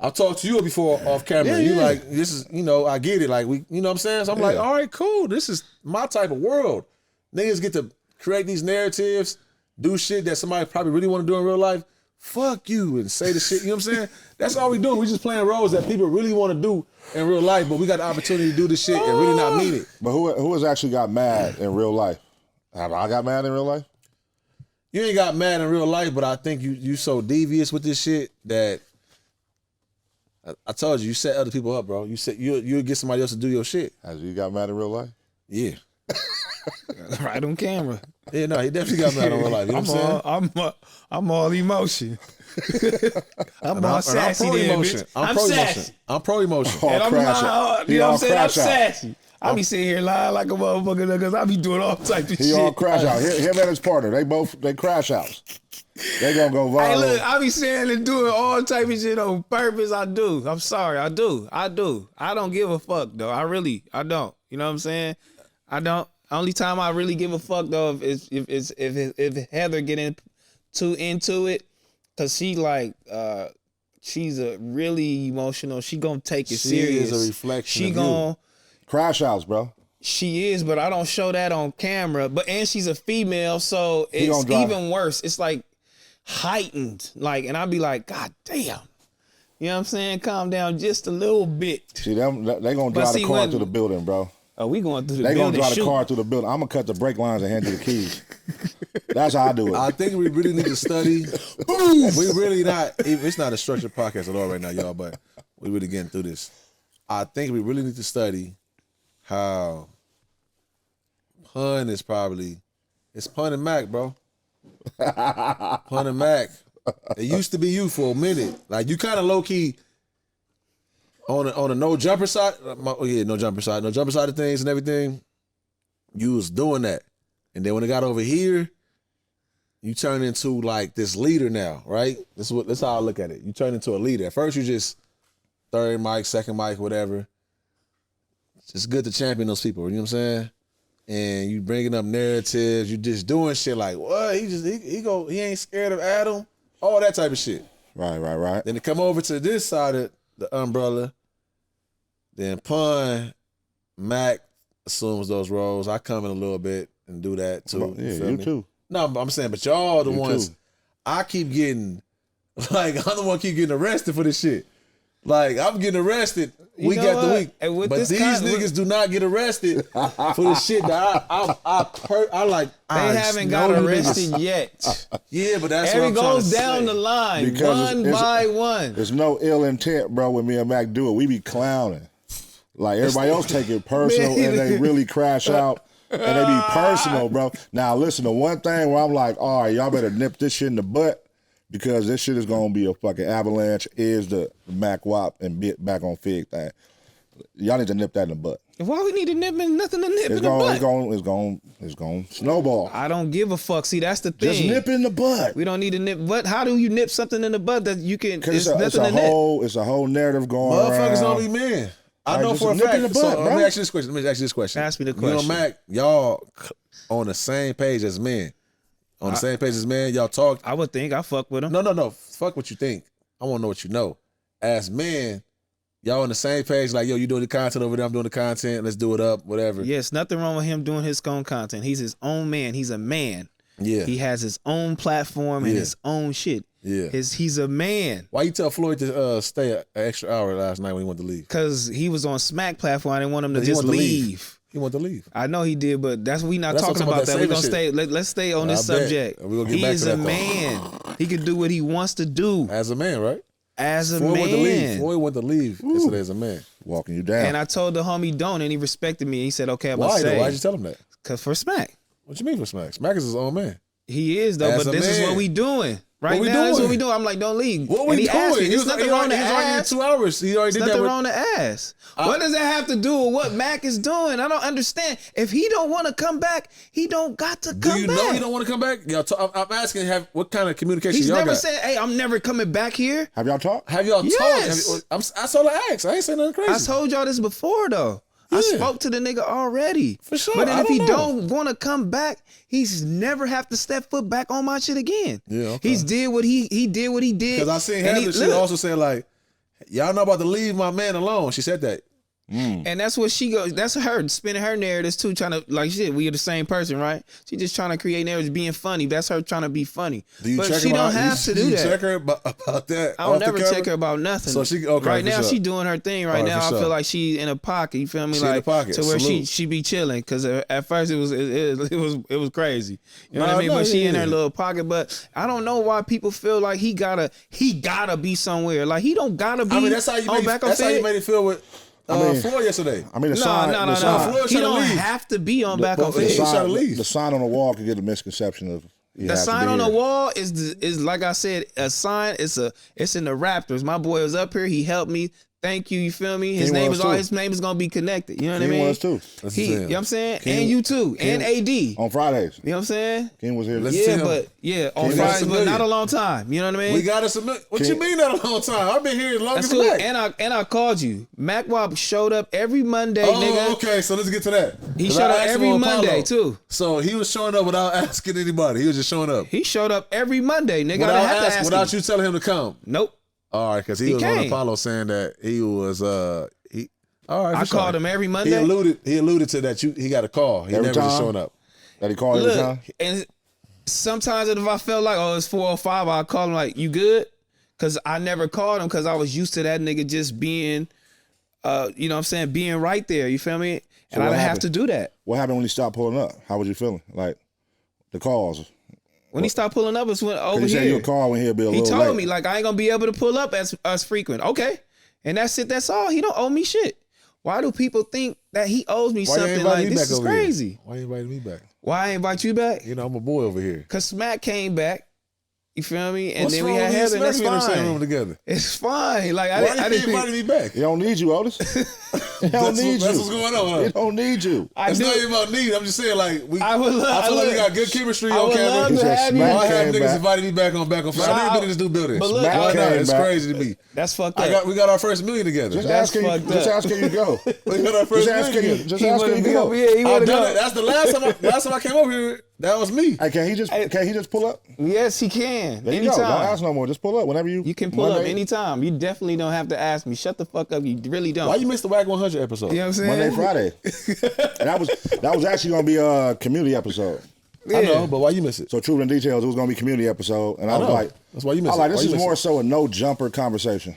I talked to you before off camera. Yeah, You yeah. like, this is, I get it. Like, we, you know what I'm saying? So I'm like, Yeah. all right, cool. This is my type of world. Niggas get to create these narratives, do shit that somebody probably really want to do in real life. Fuck you and say the shit. You know what I'm saying? That's all we do. We just playing roles that people really want to do in real life, but we got the opportunity to do this shit and really not mean it. but who has actually got mad in real life? Have I got mad in real life? You ain't got mad in real life, but I think you so devious with this shit that I told you set other people up, bro. You said you'll get somebody else to do your shit. Has you got mad in real life? Yeah. Right on camera. Yeah, no, he definitely got mad in real life. You know what I'm saying? I'm all emotion. I'm all sassy pro then, emotion. bitch. I'm I'm pro sassy. emotion. I'm pro emotion. Oh, And I'm crash lying, out. you know what I'm saying? I'm crash out. sassy. I be sitting here lying like a motherfucker because I be doing all type of He shit. all crash out. Him and his partner, they crash outs. They gonna go viral. Hey, look, I be saying and doing all type of shit on purpose. I do. I'm sorry. I do. I don't give a fuck though. I don't. You know what I'm saying? I don't. Only time I really give a fuck though is if Heather get too into it, cause she like she's a really emotional. She gonna take it She serious. is a reflection She of gonna. Crash outs, bro. She is, but I don't show that on camera. And she's a female, so it's gonna drive. even worse. It's like heightened. Like, and I'd be like, God damn. You know what I'm saying? Calm down just a little bit. See them, they gonna But drive see, the car when- through the building, bro. Oh, we going through the They gonna building. drive the shoot. car through the building. I'm gonna cut the brake lines and hand you the keys. That's how I do it. I think we really need to study. We really not. It's not a structured podcast at all right now, y'all. But we really getting through this. I think we really need to study how Pun is probably it's Pun and Mac, bro. Pun and Mac. It used to be you for a minute. Like you kind of low key on a no jumper side. No jumper side of things and everything. You was doing that, and then when it got over here. You turn into like this leader now, right? That's how I look at it. You turn into a leader. At first, you just third mic, second mic, whatever. It's good to champion those people. You know what I'm saying? And you bringing up narratives. You just doing shit like what? He ain't scared of Adam. All that type of shit. Right. Then to come over to this side of the umbrella. Then Pun, Mac assumes those roles. I come in a little bit and do that too. Yeah, feel you me? too. No, I'm saying, but y'all the You ones too. I keep getting, like, I'm the one keep getting arrested for this shit. Like, I'm getting arrested week know after what? week. And with But this these kind- niggas do not get arrested for the shit that They haven't got know you arrested niggas. yet. Yeah, but that's Every what I'm trying goes to down say. the line, Because one it's- by one. There's no ill intent, bro. When me and Mac do it, we be clowning. Like everybody else take it personal and they really crash out. And they be personal, bro. Now listen, the one thing where I'm like, all right, y'all better nip this shit in the butt because this shit is gonna be a fucking avalanche. Is the MackWop and Bit back on Fig thing? Y'all need to nip that in the butt. Why we need to nip and nothing to nip in It's the butt? It's going to snowball. I don't give a fuck. See, that's the thing. Just nip in the butt. We don't need to nip. What? How do you nip something in the butt that you can? Because It's it's nothing a to nip. whole narrative going Motherfuckers around. don't be men. I Alright, know just for a nip in fact. the butt, Let bro. me ask you this question. Ask me the You know, question. Mac, y'all on the same page as men. On the same page as men, y'all talk. I would think I fuck with him. No. Fuck what you think. I want to know what you know. As men, y'all on the same page. Like, yo, you doing the content over there. I'm doing the content. Let's do it up. Whatever. Yes, nothing wrong with him doing his own content. He's his own man. He's a man. Yeah. He has his own platform and Yeah. his own shit. Yeah. He's a man. Why you tell Floyd to stay an extra hour last night when he wanted to leave? Cause he was on Smac platform. I didn't want him to He just wanted to leave. He wanted to leave. I know he did, but we not That's what talking I'm about talking that. about, We're gonna that stay. Let's stay on this I bet. subject. We're gonna get He back is to a that man. He can do what he wants to do As a man, right? as a Floyd went to leave. man. Floyd went to leave yesterday as a man. Walking you down. And I told the homie don't, and he respected me. He said, "Okay, I'm gonna Why though? say." Why'd you tell him that? Cause for Smac, What you mean for Smac? Smac is his own man. he is though. As But a this is man. what we doing right we now. This is doing? what we doing. I'm like, don't leave. What And we he asked doing? me, There's nothing wrong to arguing ask. 2 hours. He already There's did that. nothing With, wrong to ask. What does that have to do with what Mac is doing? I don't understand. If he don't want to come back, he don't got to do come you back. know he don't want to come back? Y'all I'm asking, what kind of communication He's y'all never got? said, "Hey, I'm never coming back here." Have y'all talked? Have y'all Yes. talked? I saw the ask. I ain't saying nothing crazy. I told y'all this before though. I Yeah. spoke to the nigga already. For sure. But then I if he don't know. don't want to come back, he's never have to step foot back on my shit again. Yeah, okay. He's did what he did what he did. Because I seen and Heather, she look, also said like, y'all not about to leave my man alone. She said that. and that's what she goes. That's her spinning her narratives too, trying to like shit. We are the same person, right? She just trying to create narratives, being funny. That's her trying to be funny. Do you But check she her don't out? have to do you that. check her about that? I don't off the never camera? check her about nothing. So she okay, right for now sure. she doing her thing. Right All right, now for I sure. feel like she in a pocket. You feel me? She in like a pocket. to where Salute. she be chilling. Because at first it was crazy. You know Nah, what I mean? no, But she in yeah. her little pocket. But I don't know why people feel like he gotta be somewhere. Like he don't gotta be. I mean, that's how you on made, back on that's how you Fed. made it feel with Floyd yesterday. I mean, the No, sign. no, the no, sign, Floyd He trying to don't leave. have to be on back on but The he Fed. was trying to sign, leave. the sign on the wall could get a misconception of. The sign on the wall is like I said, a sign. It's in the Raptors. My boy was up here. He helped me. Thank you. You feel me? His Keem name was is all. too. His name is gonna be connected. You know what I Keem mean? was too. That's He, his you know name. what I'm saying? Keem- And you too. And Keem- AD. On Fridays. You know what I'm saying? King was here. Let's Yeah, see him. but yeah, on Keem got Fridays, some but not million. a long time. You know what I mean? We got us a What you Keem- mean not a long time? I've been here as long That's as cool. Mac. And I called you. MackWop showed up every Monday, Oh, nigga. okay. So let's get to that. He 'Cause showed I up asked him every on Monday Apollo. too. So he was showing up without asking anybody. He was just showing up. He showed up every Monday, nigga. I Without, didn't have to ask without him. you telling him to come. Nope. All right, because he He was on came. Apollo saying that he was he. All right, I for sure. called him every He Monday. alluded to that he got a call. He Every never just time? showing up. That he called every Look, time. and sometimes if I felt like, it's 4:05, I'll call him like, you good? Because I never called him because I was used to that nigga just being, you know what I'm saying, being right there. You feel me? And I what didn't have happened? to do that. What happened when he stopped pulling up? How was you feeling? Like the calls. When he stopped pulling up, it's when over He said here. you'll call when he'll be a He little told late. me like I ain't gonna be able to pull up as frequent. Okay, and that's it. That's all. He don't owe me shit. Why do people think that he owes me Why you something invite like me this? back Is over crazy. here? Why you inviting me back? Why I invite you back? You know, I'm a boy over here. Cause Smac came back. You feel me? And What's then we wrong had with Heather. you? That's Smack me in the same room fine. together. It's fine. Like Why I you didn't inviting think. me back? He don't need you, Otis. He don't need That's you. what's going on. He don't need you. I It's do. not even about need. I'm just saying, like, I would love. I feel like we look, got good chemistry I on would camera. love He to said have you. Smac Why have came niggas back. inviting me back on I've But never been in this new building. but look, Smac Why not? came It's back. crazy to me. That's fucked up. We got our first million together. Just That's ask him. fucked Just up. ask him you go. We got our first Just ask million him. together. Just He ask wanna him you be go. over here. He I've wanna done go. it. That's the last time I came over here. That was me. Hey, can he just pull up? Yes, he can. There you go. Anytime. Don't ask no more. Just pull up whenever you. You can pull up Monday- anytime. You definitely don't have to ask me. Shut the fuck up. You really don't. Why you missed the WAC 100 episode? You know what I'm saying? Monday, Friday. And that was actually gonna be a community episode. Yeah. I know, but why you miss it? So Truth and Details, it was gonna be a community episode, and I was know. like, That's why you miss I was like, it. this Why you is miss more it? so a no jumper conversation.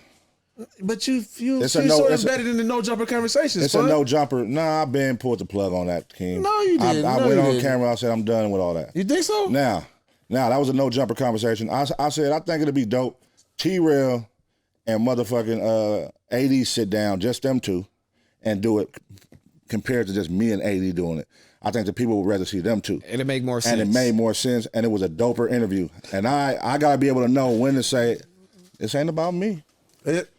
But you're It's a so no- it's a- embedded in the no jumper conversations. It's son. a no jumper. Nah, I've been pulled the plug on that, King. No, you I didn't. I No, went you on didn't. camera. I said I'm done with all that. You think so? Now that was a no jumper conversation. I said I think it'd be dope. T-Rell and motherfucking AD sit down, just them two, and do it compared to just me and AD doing it. I think the people would rather see them two. It'll make more sense. And it made more sense, and it was a doper interview. And I gotta be able to know when to say, this ain't about me.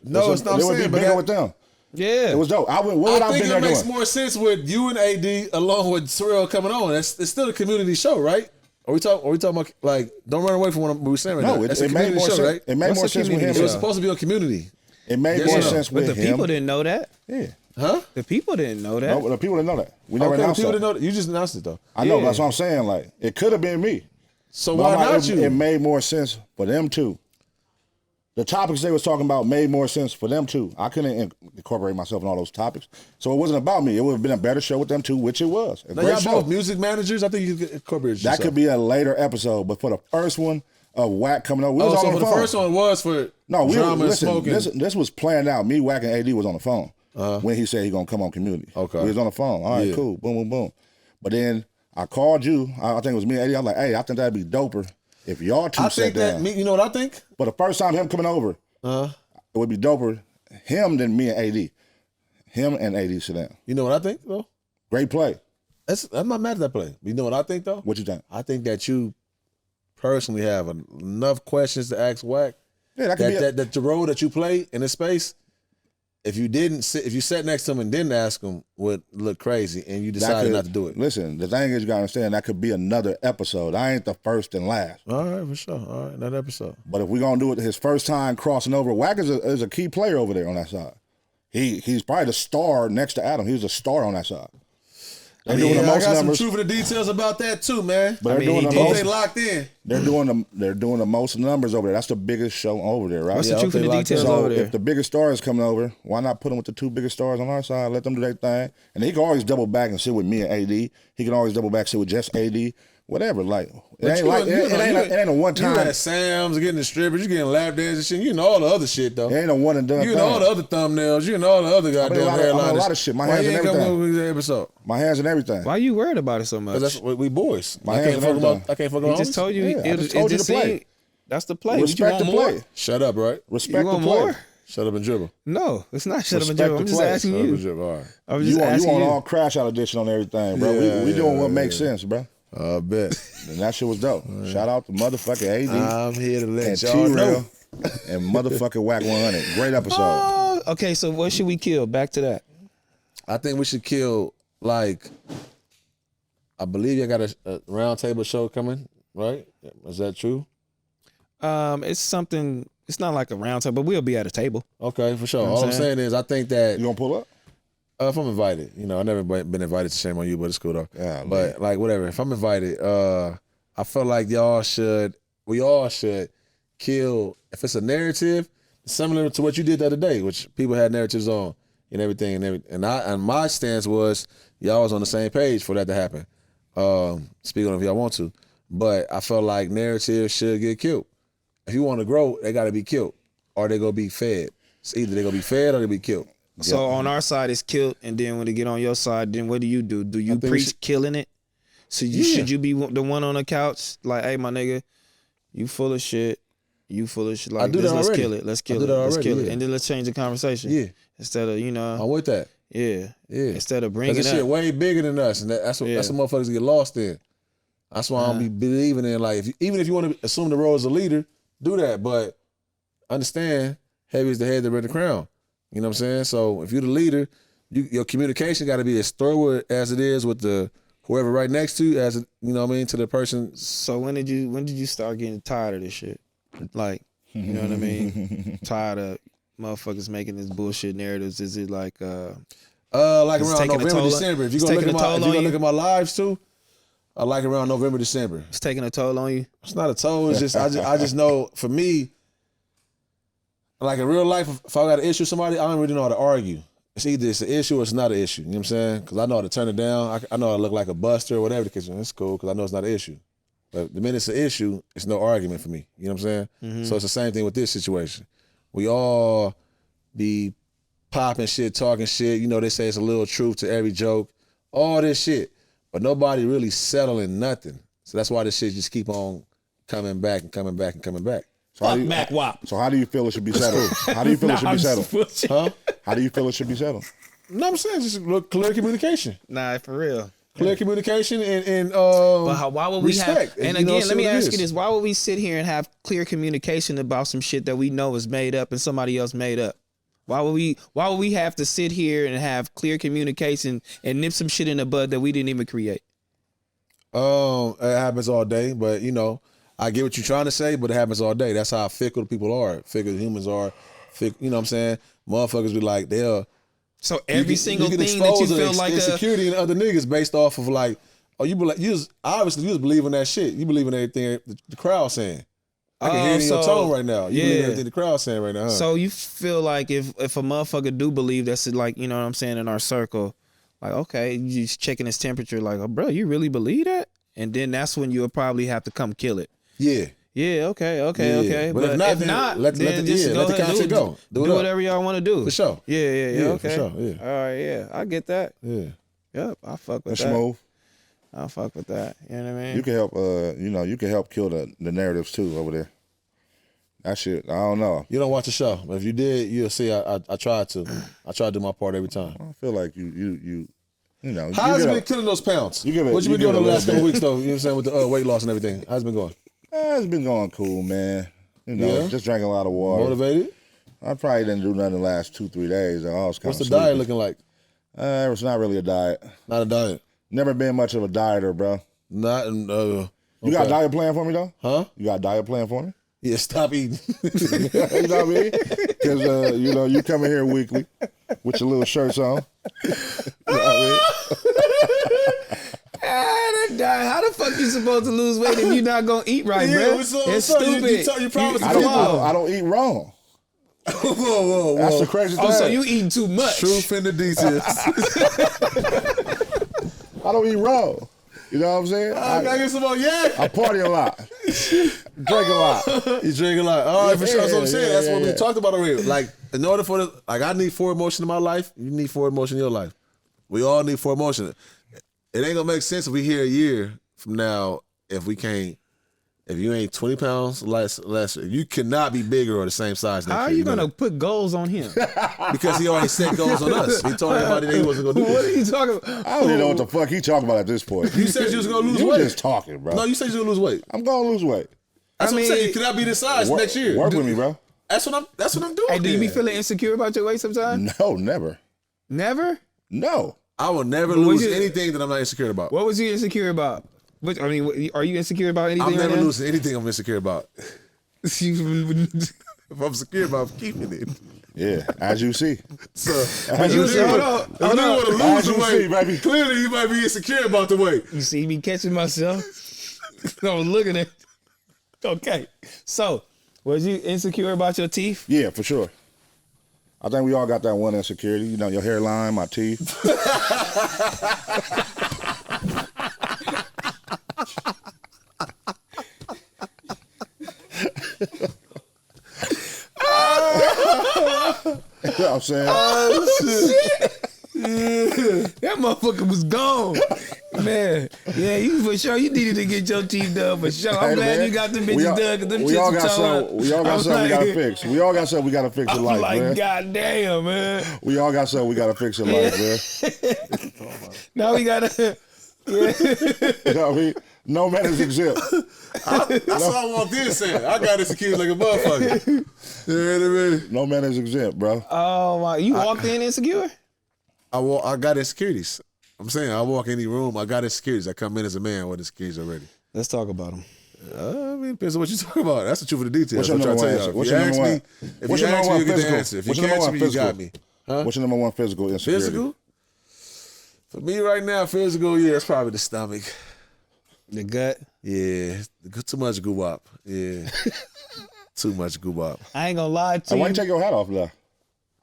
No, it's not It would be saying, but bigger with them. Yeah. It was dope. What would I think been it there makes doing? more sense with you and AD along with T-Rell coming on. It's still a community show, right? Are we talking about like? Don't run away from what we're saying right No, now. it That's a made community more show, sense. right? It made What's more a sense with community him. It was supposed to be on community. It made Yes more or no? sense But with the him. people didn't know that. Yeah. Huh? The people didn't know that. No, the people didn't know that. We never Okay, announced people that. didn't know that. You just announced it though. I know, Yeah. that's what I'm saying. Like, it could have been me. So But why I'm like, not you? It made more sense for them too. The topics they was talking about made more sense for them too. I couldn't incorporate myself in all those topics. So it wasn't about me. It would have been a better show with them too, which it was. A Now, great y'all show. both music managers. I think you could incorporate yourself. That could be a later episode, but for the first one of Wack coming up, we was Oh, all so on for the the phone. first one was for No, we drama and listen. smoking. This was planned out. Me, Wack, and AD was on the phone when he said he gonna come on Community. Okay. We was on the phone. All right, Yeah. cool. Boom, boom, boom. But then I called you. I think it was me and AD. I was like, hey, I think that'd be doper if y'all two I sat think down. that. You know what I think? But the first time him coming over, it would be doper him than me and AD. Him and AD sit down. You know what I think though? Great play. I'm not mad at that play. You know what I think though? What you think? I think that you personally have enough questions to ask Wack. Yeah, that could be. That the role that you play in this space, if you sat next to him and didn't ask him, would look crazy, and you that decided could- not to do it. Listen, the thing is, you gotta understand that could be another episode. I ain't the first and last. All right, for sure. All right, that episode. But if we're gonna do it his first time crossing over, Wack is a key player over there on that side. He's probably the star next to Adam. He was a star on that side. They're doing the I most got numbers, some truth in the details about that too, man. but they're mean, doing he the did. They most. locked in. They're doing the most numbers over there. That's the biggest show over there, right? What's Yeah, the truth in okay, the like details So over there? if the biggest star is coming over, why not put him with the two biggest stars on our side? Let them do their thing, and he can always double back and sit with me and AD. He can always double back and sit with just AD. Whatever, like it ain't like it ain't a one You time. at Sam's, getting the strippers, you getting lap dances and shit. You know all the other shit though. It ain't a one and done You thing. know all the other thumbnails. You know all the other goddamn a hairliners. lot of shit. My Why hands you and ain't come everything. over to the episode? My hands and everything. Why you worried about it so much? Because that's we boys. My I hands can't and fuck everything. about. I can't fuck He about. just told you. Yeah, I it just told you just to play. seemed- That's the play. Respect you the want more? play. Shut up, right? Respect You the want play. more? Shut up and dribble. No, it's not shut up and Respect dribble. the I'm just play. asking Shut up and you. dribble. All right. I'm You just want asking you. all crash out edition on everything, bro. Yeah, we doing what yeah, makes sense, bro. I bet. And that shit was dope. Shout out to motherfucking AD I'm here to let and y'all know. T-Rell and motherfucking Wack 100. Great episode. Oh, okay, so what should we kill? Back to that. I think we should kill like. I believe you got a round table show coming, right? Is that true? It's something. It's not like a round table, but we'll be at a table. Okay, for sure. You know what All I'm I'm saying is, I think You that gonna pull up? if I'm invited, I never been invited to Shame on You, but it's cool though. Yeah, But like whatever, if I'm invited, I feel like we all should kill. If it's a narrative similar to what you did the other day, which people had narratives on and everything, and my stance was y'all was on the same page for that to happen. Speak on it if y'all want to, but I felt like narratives should get killed. If you want to grow, they got to be killed, or they gonna be fed. It's either they gonna be fed or they be killed. So on our side it's killed, and then when they get on your side, then what do? Do you think we preach should- killing it? So should you be the one on the couch like, hey, my nigga, you full of shit. You full of shit. Like, I do that let's already. kill it. Let's I kill do it. that Let's already, kill it. yeah. And then let's change the conversation. Yeah, Instead of, I'm with that. yeah. Yeah, Instead of because bringing this shit up. way bigger than us, and that's what Yeah. motherfuckers get lost in. That's why I don't be believing in like even if you want to assume the role as a leader, do that, but understand heavy is the head that wear the crown. You know what I'm saying? So if you're the leader, your communication got to be as thorough as it is with the whoever right next to you, as it, you know what I mean, to the person. So when did you start getting tired of this shit? Like, you know what I mean? Tired of motherfuckers making this bullshit narratives. Is it like Like It's around taking a November, toll on- December. If it's you're gonna taking a toll on look you? at my lives too, I like around November, December. it's taking a toll on you? It's not a toll. It's just I just know for me, like in real life, if I got an issue with somebody, I don't really know how to argue. It's either it's an issue or it's not an issue. You know what I'm saying? Because I know how to turn it down. I know I look like a buster or whatever the case. It's cool because I know it's not an issue. But the minute it's an issue, it's no argument for me. You know what I'm saying? So it's the same thing with this situation. We all be popping shit, talking shit. You know, they say it's a little truth to every joke. All this shit. But nobody really settling nothing. So that's why this shit just keep on coming back and coming back and coming back. So how do you, MackWop. so how do you feel it should be settled? How do you feel it should be settled? Huh? How do you feel it should be settled? No, I'm saying just look, clear communication. Nah, for real. Clear communication and But why would we respect. have? And You know, again, see let me what it ask you is. this: why would we sit here and have clear communication about some shit that we know is made up and somebody else made up? Why would we have to sit here and have clear communication and nip some shit in the bud that we didn't even create? It happens all day, but you know, I get what you're trying to say, but it happens all day. That's how fickle the people are. Fickle humans are. You know what I'm saying? Motherfuckers be like, so every single you thing that you feel like insecurity in other niggas based off of like, oh, you was believing that shit. You believe in everything the crowd saying. I can hear it in your tone right now. You believe in everything the crowd's saying right now. Huh? So you feel like if a motherfucker do believe that's like, you know what I'm saying, in our circle, like, okay, you just checking his temperature, like, oh, bro, you really believe that? And then that's when you'll probably have to come kill it. Yeah. Yeah, okay. But if not, let the content go. Do whatever y'all want to do. For sure. Yeah, okay. For sure, yeah. All right, yeah. I get that. Yeah. Yep, I fuck with That's that. smooth. I'll fuck with that. You know what I mean? You can help. You can help kill the narratives too over there. That shit. I don't know. You don't watch the show, but if you did, you'll see. I tried to. I try to do my part every time. I feel like you know. How's it been killing those pounds? What you been doing the last couple weeks though? You know what I'm saying, with the weight loss and everything. How's it been going? It's been going cool, man. You know, just drinking a lot of water. Motivated? I probably didn't do nothing the last 2-3 days. I was kind What's of the diet looking like? It's not really a diet. Not a diet. Never been much of a dieter, bro. Not. You got a diet plan for me though? Huh? You got a diet plan for me? Yeah, stop eating. You know what I mean? Because you come in here weekly with your little shirts on. You know what I mean? How the fuck you supposed to lose weight if you're not gonna eat right, bro? It's stupid. You promised I don't eat wrong. Whoa. That's the crazy thing. Oh, so you eating too much? Truth in the details. I don't eat wrong. You know what I'm saying? I gotta get some more. Yeah. I party a lot. Drink a lot. You drink a lot. All right, for sure. That's what I'm saying. That's what we yeah. talked about already. Like, in order for I need 4 emotions in my life. You need 4 emotions in your life. We all need 4 emotions. It ain't gonna make sense if we here a year from now if you ain't 20 pounds less. You cannot be bigger or the same size. How are you gonna put goals on him? Because he already set goals on us. He told everybody that he wasn't gonna do What this. are you talking about? I don't even know what the fuck he talking about at this point. You said you was gonna lose You weight. just talking, bro. No, you said you was gonna lose weight. I'm gonna lose weight. That's what I'm saying. You cannot be this size next year. Work with me, bro. That's what I'm doing. Hey, do you be then. feeling insecure about your weight sometimes? No, never. Never? No. I will never But lose you- anything that I'm not insecure about. What was you insecure about? Which, I mean, are you insecure about anything? I'm never right now? losing anything I'm insecure about. If I'm secure about, I'm keeping it. Yeah, as you see. So, As you see. hold on. if you want to lose As the you weight, see, baby. clearly you might be insecure about the weight. You see me catching myself? I was looking at. Okay, so was you insecure about your teeth? Yeah, for sure. I think we all got that one insecurity. You know, your hairline, my teeth. You know what I'm saying? That motherfucker was gone, man. Yeah, you for sure. You needed to get your teeth done for sure. I'm Hey, glad man, you got them bitches done because them we all shits got were something. We all got something we gotta fix. We all got something we gotta fix in I'm life, like, man. goddamn, man. We all got something we gotta fix in life, man. Now we gotta. You know what I mean? No man is exempt. That's what I walked in saying. I got insecure like a motherfucker. You know what I mean? No man is exempt, bro. Oh my! You walked in insecure? I got insecurities. I'm saying I walk in any room, I got insecurities. I come in as a man with insecurities already. Let's talk about them. I mean, depends on what you talk about. That's the truth of the details. What's your I'm trying number to one tell answer? you. What's your number one? If you ask me, you get the physical? answer. If you What's your catch number me, one you got physical? me. Huh? What's your number one physical insecurity? Physical? For me right now, physical, yeah, it's probably the stomach. The gut. Yeah, too much guwap. Yeah, too much guwap. I ain't gonna lie to Hey, why you. you take your hat off, though?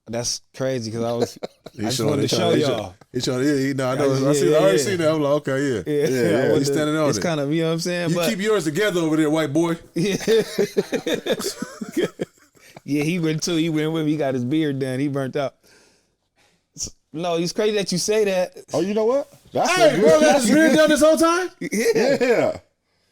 That's crazy because I He just showing- wanted he to trying- show he y'all. He trying to, yeah, no, I know. Yeah, I already yeah. seen that. I'm like, okay, yeah. Yeah, yeah, he's standing on it's it. kind of, you know what I'm saying? You but keep yours together over there, white boy. yeah, yeah, he went too. He went with me. He got his beard done. He burnt out. No, it's crazy that you say that. Oh, you know what? That's Hey, bro, got his beard done this whole time? Yeah.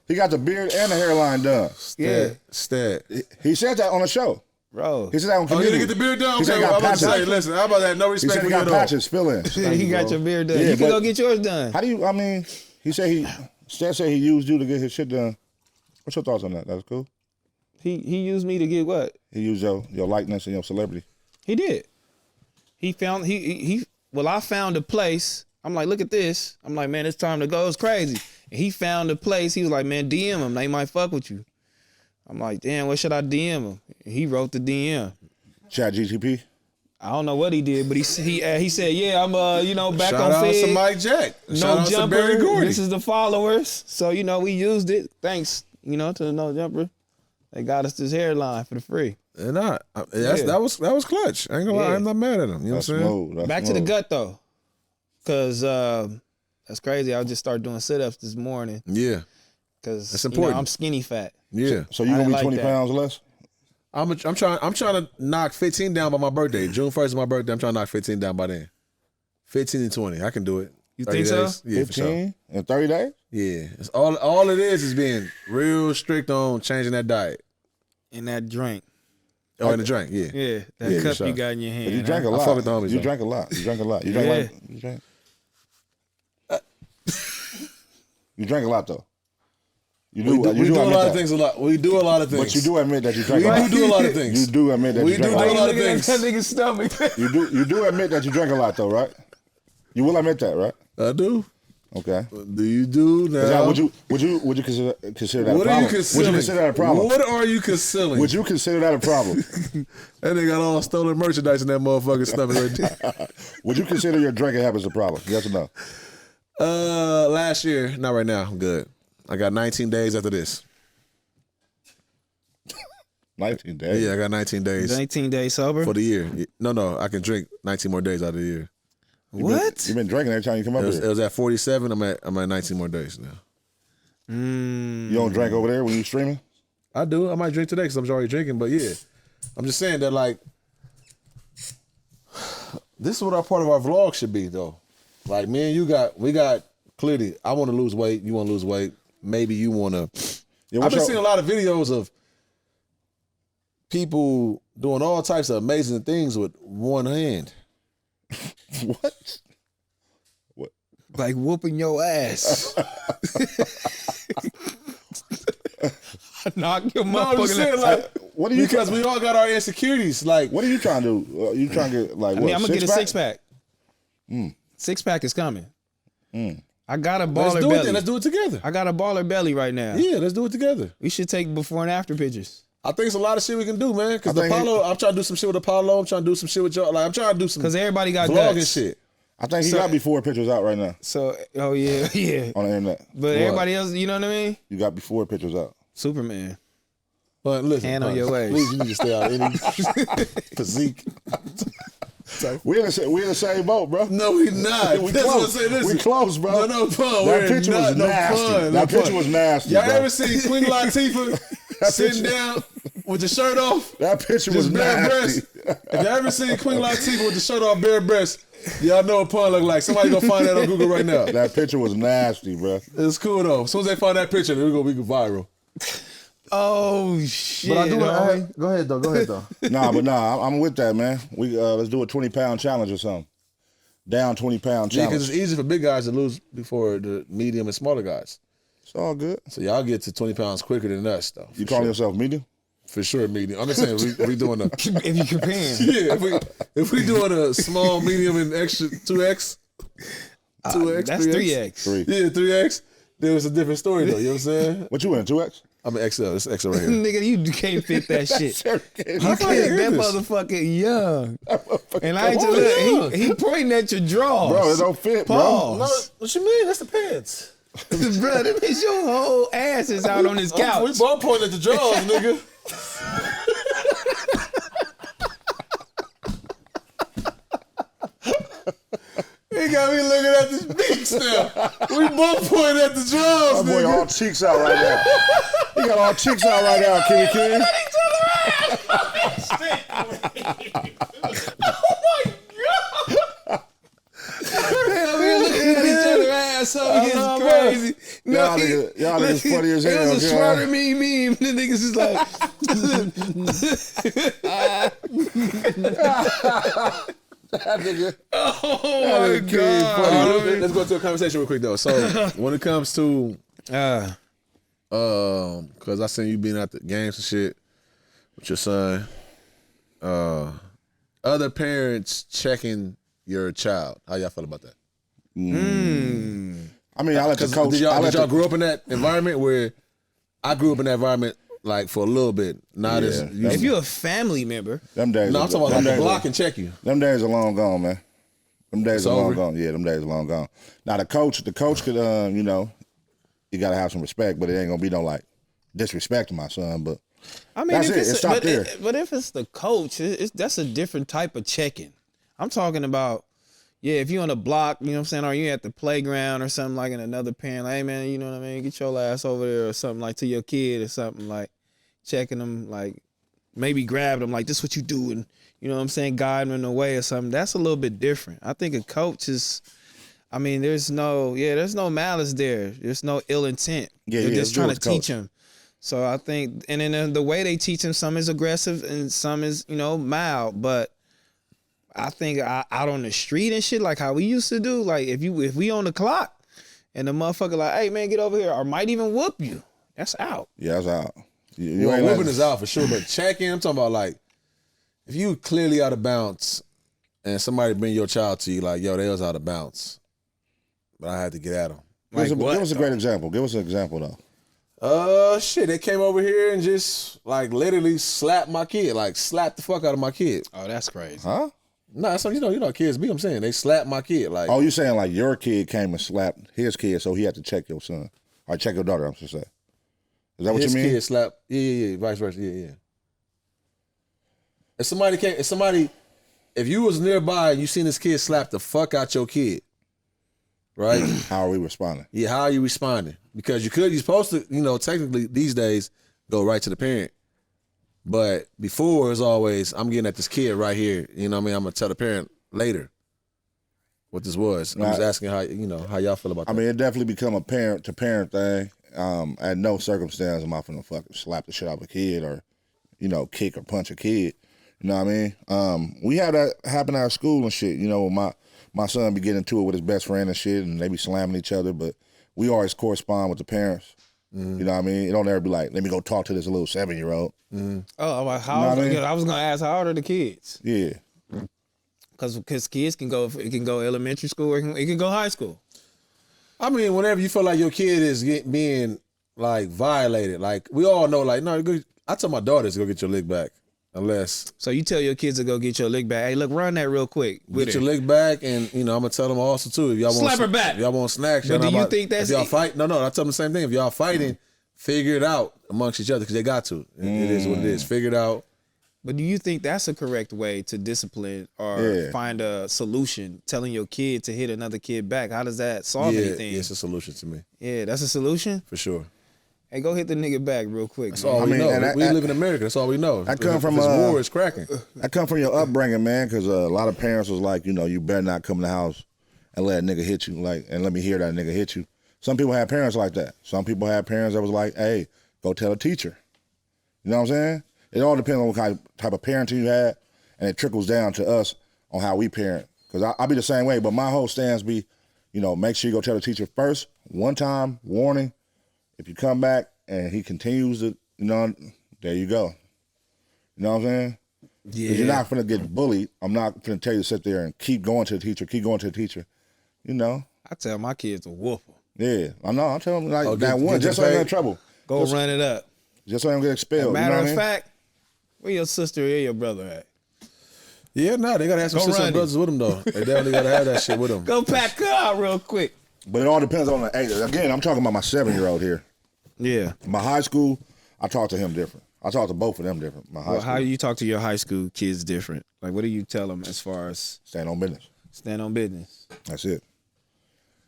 He got the beard and the hairline done. Yeah, Stat. He said that on the show. bro. He said that on Oh, you Community. didn't get the beard done? He said Okay, he well, got I'm about to say, patches. listen, how about that? No He respect said for he you got at all. patches, fill in. He got your beard done. Yeah, you can but- go get yours done. How do you, I mean, he said Stan said he used you to get his shit done. What's your thoughts on that? That's cool. He used me to get what? He used your likeness and your celebrity. He did. He found well, I found a place. I'm like, look at this. I'm like, man, it's time to go. It's crazy. And he found a place. He was like, man, DM him. They might fuck with you. I'm like, damn, what should I DM him? And he wrote the DM. Chat GTP. I don't know what he did, but he said, yeah, I'm back Shout on out Fig. to Mike Jack. No Shout out jumper. to Barry Gordy. This is the followers. So we used it. Thanks, to the No Jumper. They got us this hairline for the free. And that was clutch. I ain't gonna lie, I'm not mad at him. You know what I'm saying? Back to the gut though, because that's crazy. I just started doing sit-ups this morning. Yeah, because that's important. I'm skinny fat. Yeah. So you gonna be like 20 that. pounds less? I'm trying to knock 15 down by my birthday. June 1st is my birthday. I'm trying to knock 15 down by then. 15 and 20. I can do it. You think so? Yeah, for sure. 15 in 30 days? Yeah. It's all it is being real strict on changing that diet. And that drink. Oh, and the drink, yeah. Yeah, that Yeah, cup for sure. you got in your hand. You drank a I lot. fuck with the homies, You though. drank a lot. You drank a lot. You drank Yeah. like you drank a lot though. You do. We do a admit lot of that. things a lot. We do a lot of things. But you do admit that you drank We a lot. do a lot of things. You do admit that We you drank do a do a lot. lot of things. That nigga's stomach. You do admit that you drank a lot though, right? You will admit that, right? I do. Okay. Do you do now? Is that, would you consider that a What problem? are you considering? Would you consider that a problem? What are you concealing? Would you consider that a problem? That nigga got all stolen merchandise in that motherfucking stomach right there. Would you consider your drinking habits a problem? Yes or no? Last year, not right now. I'm good. I got 19 days after this. 19 days. Yeah, I got 19 days 19 days sober. for the year. No, I can drink 19 more days out of the year. What? You've been drinking every time you come up It here. was at 47. I'm at 19 more days now. You don't drink over there when you streaming? I do. I might drink today because I'm already drinking. But yeah, I'm just saying that like, this is what our part of our vlog should be though. Like me and we got clearly. I want to lose weight. You want to lose weight. Maybe you want to. Yeah, I've been seeing a lot of videos of people doing all types of amazing things with one hand. What? Like whooping your ass. Knock your No, I'm just saying, motherfucking like, What are you? because we all got our insecurities. Like, What are you trying to do? You trying to get like what? I'm gonna get a six-pack? 6-pack. 6-pack is coming. I got a let's baller do it. belly. Then. Let's do it together. I got a baller belly right now. Yeah, let's do it together. We should take before and after pictures. I think it's a lot of shit we can do, man. Because I think Apollo, I'm trying to do some shit with Apollo. I'm trying to do some shit with y'all. Like, I'm trying to do some Because everybody got vlogging guts. shit. I think he got before pictures out right now So, oh yeah, yeah. on the internet. But everybody else, you know what I mean? You got before pictures out. Superman. But listen, Hand on your waist. please, you need to stay out of any physique. We in the same boat, bro. No, we not. We That's what I'm close. saying. Listen. We close, bro. No pun. That We're picture not, was nasty. pun, That picture pun. was nasty. Y'all bro. ever seen Queen Latifah sitting down with the shirt off? That picture was Just bare nasty. breast. If y'all ever seen Queen Latifah with the shirt off, bare breast, y'all know what pun look like. Somebody go find that on Google right now. That picture was nasty, bro. It's cool though. As soon as they find that picture, then we go viral. Oh shit. But I do homie. it. Go ahead though. Nah, I'm with that, man. We let's do a 20-pound challenge or something. Down 20-pound Yeah, challenge. because it's easy for big guys to lose before the medium and smaller guys. It's all good. So y'all get to 20 pounds quicker than us though. You call yourself medium? For sure, medium. I'm just saying we doing a If you comparing. yeah. If we doing a small, medium, and extra 2X, 2X, That's 3X. 3. Yeah, 3X. There was a different story though. You know what I'm saying? What you in, 2X? I'm an XL. It's XL right here. Nigga, you can't fit that shit. You How can't. can I hear That this? motherfucker young. And I ain't just on, look, he pointing at your drawers. Bro, it don't fit, bro. Pause. What you mean? That's the pants. Bro, that means your whole ass is out on his couch. We both pointing at the drawers, nigga. He got me looking at this beach now. We both pointing at the drawers, My boy nigga. all cheeks out right now. He got all cheeks out right now, Kimmy King. Hell, we looking at each other asshole. It's crazy. Y'all niggas funny as hell. It was a okay? Schroeder meme. The niggas is like, oh my god. Let's go to a conversation real quick though. So when it comes to cause I seen you being at the games and shit with your son, other parents checking your child. How y'all feel about that? I mean, I let the coach. Did y'all grow up in that environment where I grew up in that environment like for a little bit? Not as If you're a family member, them days. no, I'm talking about like the block and check you. Them days are long gone, man. Them days It's are long over? gone. Yeah, them days are long gone. Now the coach could, you know, you gotta have some respect, but it ain't gonna be no like disrespecting my son. But I mean, that's if it. it's It stopped there. but if it's the coach, that's a different type of checking. I'm talking about, yeah, if you're on the block, you know what I'm saying, or you at the playground or something like, and another parent, like, hey man, you know what I mean, get your ass over there or something like to your kid or something like, checking them, like maybe grab them like this what you do and you know what I'm saying, guide them in the way or something. That's a little bit different. I think a coach is, I mean, there's no malice there. There's no ill intent. Yeah, They're yeah, just it's trying good to with teach him. So I think, and then the way they teach him, some is aggressive and some is, you know, mild. But I think out on the street and shit, like how we used to do, like if we on the clock and the motherfucker like, hey man, get over here, or might even whoop you. That's out. Yeah, that's out. You Well, ain't whooping letting- is out for sure, but checking, I'm talking about like if you clearly out of bounds and somebody bring your child to you like, yo, they was out of bounds, but I had to get at them. Give us a great example. Give us an example though. Shit, they came over here and just like literally slapped my kid, like slapped the fuck out of my kid. Oh, that's crazy. Huh? Nah, so you know how kids be. I'm saying they slapped my kid, like. Oh, you saying like your kid came and slapped his kid, so he had to check your son or check your daughter? I'm supposed to say. Is that what his you mean? kid slapped, yeah, vice versa, yeah. If you was nearby and you seen this kid slap the fuck out your kid, right? How are we responding? Yeah, how are you responding? Because you're supposed to, you know, technically these days go right to the parent. But before it was always, I'm getting at this kid right here. You know what I mean? I'm gonna tell the parent later what this was. I'm just asking how y'all feel about that. I mean, it definitely become a parent to parent thing. At no circumstance am I finna fucking slap the shit out of a kid or, you know, kick or punch a kid. You know what I mean? We had that happen at our school and shit. You know, my son be getting into it with his best friend and shit, and they be slamming each other. But we always correspond with the parents. Mm-hmm. You know what I mean? It don't ever be like, let me go talk to this little 7-year-old. Mm-hmm. Oh, like how? You know what I mean? I was gonna ask how old are the kids? Yeah. Because kids can go elementary school or it can go high school. I mean, whenever you feel like your kid is being like violated, like we all know, like no, I tell my daughters to go get your lick back, unless So you tell your kids to go get your lick back. Hey, look, run that real quick. get your lick back, and you know I'm gonna tell them also too if y'all Slap want her back. if y'all want snacks. But y'all do you not think that's if y'all fight? No, I tell them the same thing. If y'all fighting, figure it out amongst each other because they got to. It is what it is. Figure it out. But do you think that's a correct way to discipline or find a solution? Telling your kid to hit another kid back. How does that solve anything? Yeah, it's a solution to me Yeah, that's a solution. for sure. Hey, go hit the nigga back real quick. That's man. all we know. and We live in America. That's all we know. I come If from, it's war. It's cracking. I come from your upbringing, man, because a lot of parents was like, you know, you better not come in the house and let a nigga hit you, like, and let me hear that nigga hit you. Some people had parents like that. Some people had parents that was like, hey, go tell a teacher. You know what I'm saying? It all depends on what type of parenting you had, and it trickles down to us on how we parent. Because I be the same way, but my whole stance be, you know, make sure you go tell the teacher first, one time, warning. If you come back and he continues to, you know, there you go. You know what I'm saying? Yeah. 'Cause you're not finna get bullied. I'm not finna tell you to sit there and keep going to the teacher, You know? I tell my kids to whoop them. Yeah. I know. I'm telling them like Oh, that get one, to just the so I ain't page. in trouble. Go run it up. Just so I don't get expelled. Matter you know of what I mean? fact, where your sister or your brother at? Yeah, no, they gotta have some Go sisters run and it. brothers with them though. They definitely gotta have that shit with them. Go pack her out real quick. But it all depends on the age. Again, I'm talking about my 7-year-old here. Yeah. My high school, I talk to him different. I talk to both of them different. My high Well, school, how do you talk to your high school kids different? Like, what do you tell them as far as stand on business. stand on business? That's it.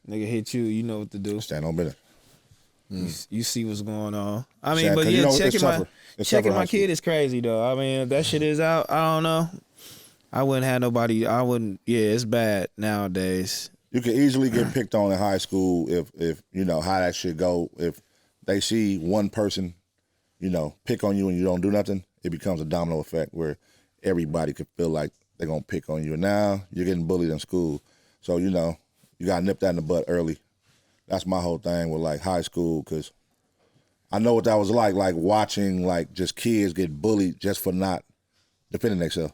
Nigga hit you, you know what to do. Stand on business. You see what's going on. I mean, Sad, but 'cause, yeah, you know, it's checking tougher. It's checking tougher my high school. kid is crazy though. I mean, if that shit is out, I don't know. I wouldn't have nobody. I wouldn't. Yeah, it's bad nowadays. You can easily get picked on in high school if you know how that shit go. If they see one person, you know, pick on you and you don't do nothing, it becomes a domino effect where everybody could feel like they're gonna pick on you. And now you're getting bullied in school. So, you know, you gotta nip that in the butt early. That's my whole thing with like high school, because I know what that was like watching like just kids get bullied just for not defending themselves.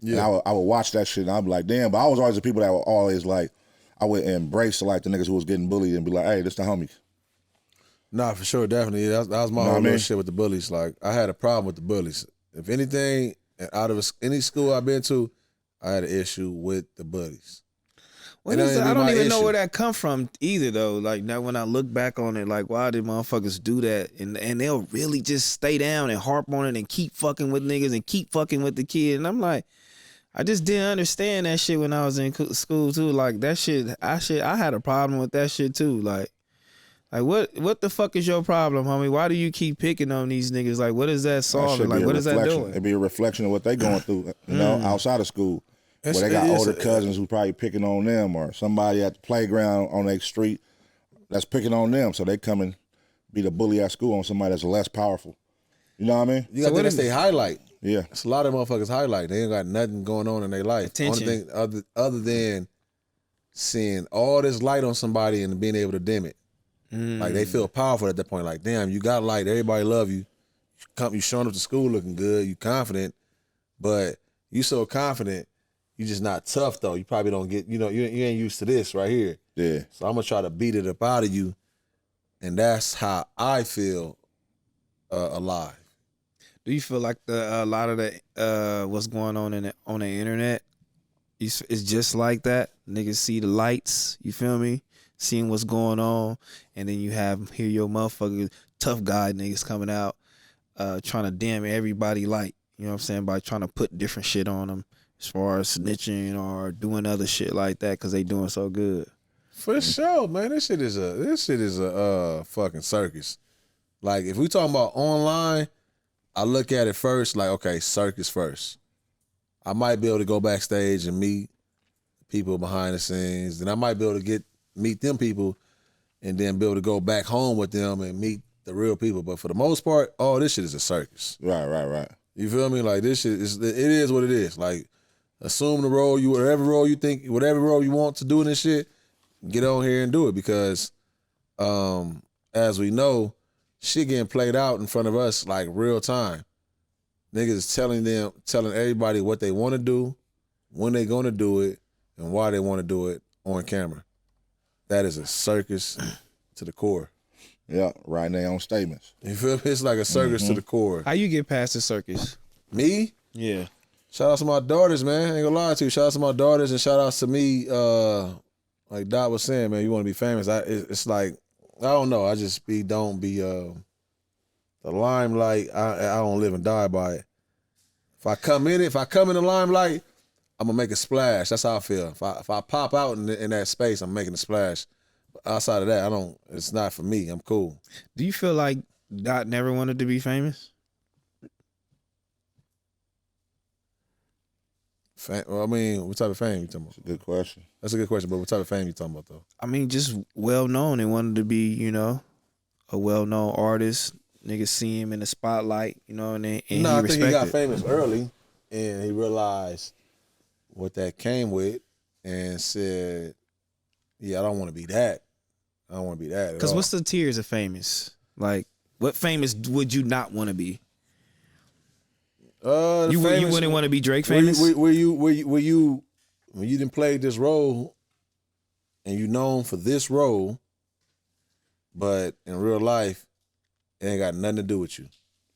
And I would watch that shit and I'd be like, damn. But I was always the people that were always like, I would embrace like the niggas who was getting bullied and be like, hey, this the homies. Nah, for sure, definitely. That was my whole little shit with the bullies. Like, I had a problem with the bullies. If anything, out of any school I've been to, I had an issue with the bullies. I don't even know where that come from either, though. Like, now when I look back on it, like, why did motherfuckers do that? And they'll really just stay down and harp on it and keep fucking with niggas and keep fucking with the kid. And I'm like, I just didn't understand that shit when I was in school, too. Like, that shit, I had a problem with that shit, too. Like what the fuck is your problem, homie? Why do you keep picking on these niggas? Like, what is that solving? Like, what is that doing? It'd be a reflection of what they going through, you know, outside of school. Where they got older cousins who probably picking on them, or somebody at the playground on their street that's picking on them. So they come and be the bully at school on somebody that's less powerful. You know what I mean? You got to think they highlight. Yeah. It's a lot of motherfuckers highlight. They ain't got nothing going on in their life. Attention. Only thing other than seeing all this light on somebody and being able to dim it. Like, they feel powerful at that point. Like, damn, you got light. Everybody love you. You showing up to school looking good. You confident. But you so confident, you just not tough, though. You probably don't get, you ain't used to this right here. Yeah. So I'm going to try to beat it up out of you. And that's how I feel alive. Do you feel like a lot of the what's going on on the internet it's just like that? Niggas see the lights, you feel me? Seeing what's going on, and then you hear your motherfucker tough guy niggas coming out trying to damn everybody light. You know what I'm saying? By trying to put different shit on them as far as snitching or doing other shit like that because they doing so good. For sure, man. This shit is a fucking circus. Like, if we talking about online, I look at it first like, okay, circus first. I might be able to go backstage and meet people behind the scenes. Then I might be able to meet them people and then be able to go back home with them and meet the real people. But for the most part, all this shit is a circus. Right. You feel me? Like, this shit it is what it is. Like, assume the role whatever role you think, whatever role you want to do in this shit, get on here and do it because, as we know, shit getting played out in front of us like real time. Niggas is telling everybody what they want to do, when they gonna do it, and why they want to do it on camera. That is a circus to the core. Yeah, writing their own statements. You feel me? It's like a circus to the core. How you get past the circus? Me? Yeah. Shout out to my daughters, man. I ain't gonna lie to you. Shout out to my daughters and shout out to me. Like Dot was saying, man, you want to be famous. It's like, I don't know. I just don't be the limelight. I don't live and die by it. If I come in the limelight, I'm gonna make a splash. That's how I feel. If I pop out in that space, I'm making a splash. But outside of that, it's not for me. I'm cool. Do you feel like Dot never wanted to be famous? Well, I mean, what type of fame you talking about? That's a good question. That's a good question, but what type of fame you talking about, though? I mean, just well-known and wanted to be, a well-known artist. Niggas see him in the spotlight, and I think he got famous early, and he realized what that came with and said, yeah, I don't want to be that. I don't want to be that. Because what's the tiers of famous? Like, what famous would you not want to be? You wouldn't want to be Drake famous? When you didn't play this role and you known for this role, but in real life, it ain't got nothing to do with you.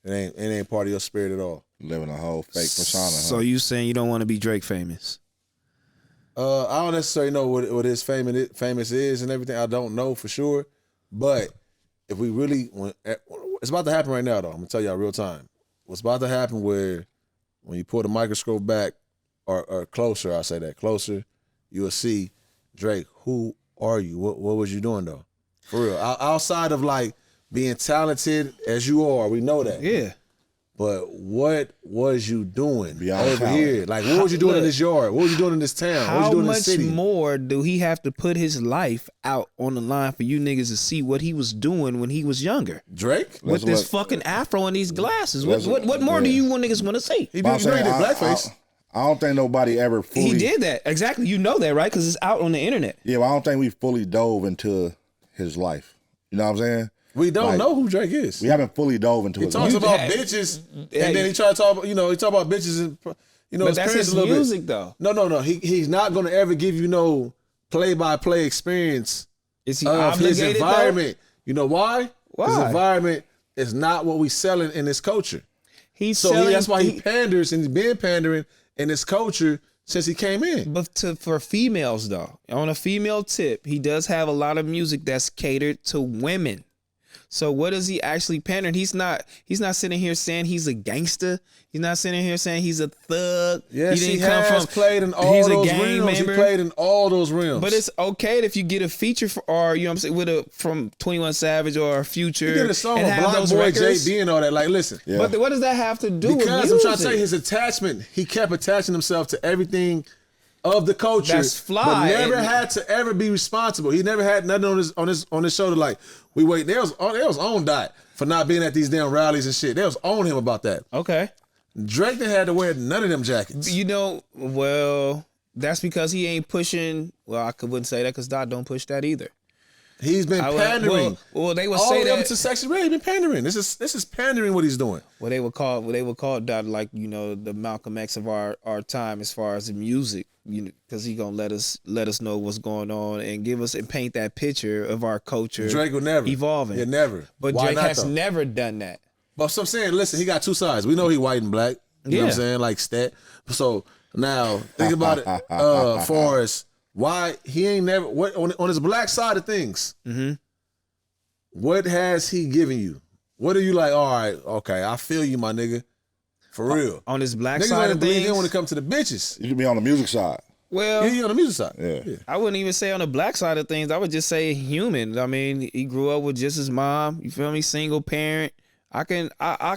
It ain't part of your spirit at all. Living a whole fake persona. So you saying you don't want to be Drake famous? I don't necessarily know what his famous is and everything. I don't know for sure. But if we really, it's about to happen right now, though. I'm gonna tell y'all real time. What's about to happen where when you pull the microscope back or closer, I say that closer, you will see Drake. Who are you? What was you doing though? For real, outside of like being talented as you are, we know that. Yeah. But what was you doing Beyond over talent. here? Like, what was you doing in this yard? What was you doing in this town? What was you doing in this city? How much more do he have to put his life out on the line for you niggas to see what he was doing when he was younger? Drake? With this fucking afro and these glasses. What more do you niggas want to see? He did blackface. I don't think nobody ever fully... He did that. Exactly. You know that, right? Because it's out on the internet. Yeah, well, I don't think we fully dove into his life. You know what I'm saying? We don't know who Drake is. We haven't fully dove into his life. He talks about bitches, and then he try to talk. He talk about bitches, But that's experience his a little music, bit. though. No. He's not gonna ever give you no play-by-play experience Is he of his obligated, though? environment. You know why? Why? His environment is not what we selling in this culture. He's So selling, that's why he panders, and he's been pandering in this culture since he came in. But for females, though, on a female tip, he does have a lot of music that's catered to women. So what is he actually pandering? He's not sitting here saying he's a gangster. He's not sitting here saying he's a thug. Yes, he he didn't come has from played in all he's a those gang realms. member. He played in all those realms. But it's okay if you get a feature for, or you know what I'm saying, with a from 21 Savage or a Future. he did a song and with have Black those Boy records. JD and all that. Like, listen. Yeah. But what does that have to do with Because music? I'm trying to say his attachment, he kept attaching himself to everything of the culture. That's fly. But never And- had to ever be responsible. He never had nothing on his shoulder like, we wait, they was on Dot for not being at these damn rallies and shit. They was on him about that. Okay. Drake didn't have to wear none of them jackets. You know, well, that's because he ain't pushing. Well, I wouldn't say that because Dot don't push that either. He's been pandering. Well, they would all say the way up that. to Sexy Red, he been pandering. This is pandering what he's doing. Well, they would call Dot, like, you know, the Malcolm X of our time as far as the music, you know, because he gonna let us know what's going on and give us and paint that picture of our culture. Drake will never evolving. Yeah, never. But Why Drake not, has though? never done that. But so I'm saying, listen, he got two sides. We know he white and black. You know what I'm saying? Like stat. So now think about it far as why he ain't never what on his black side of things. Mm-hmm. What has he given you? What are you like? All right, okay, I feel you, my nigga. For real. On his black Niggas side only of believe things. him when it comes to the bitches. You could be on the music side. Well, Yeah, he on the music side. Yeah. I wouldn't even say on the black side of things. I would just say human. I mean, he grew up with just his mom. You feel me? Single parent. I can He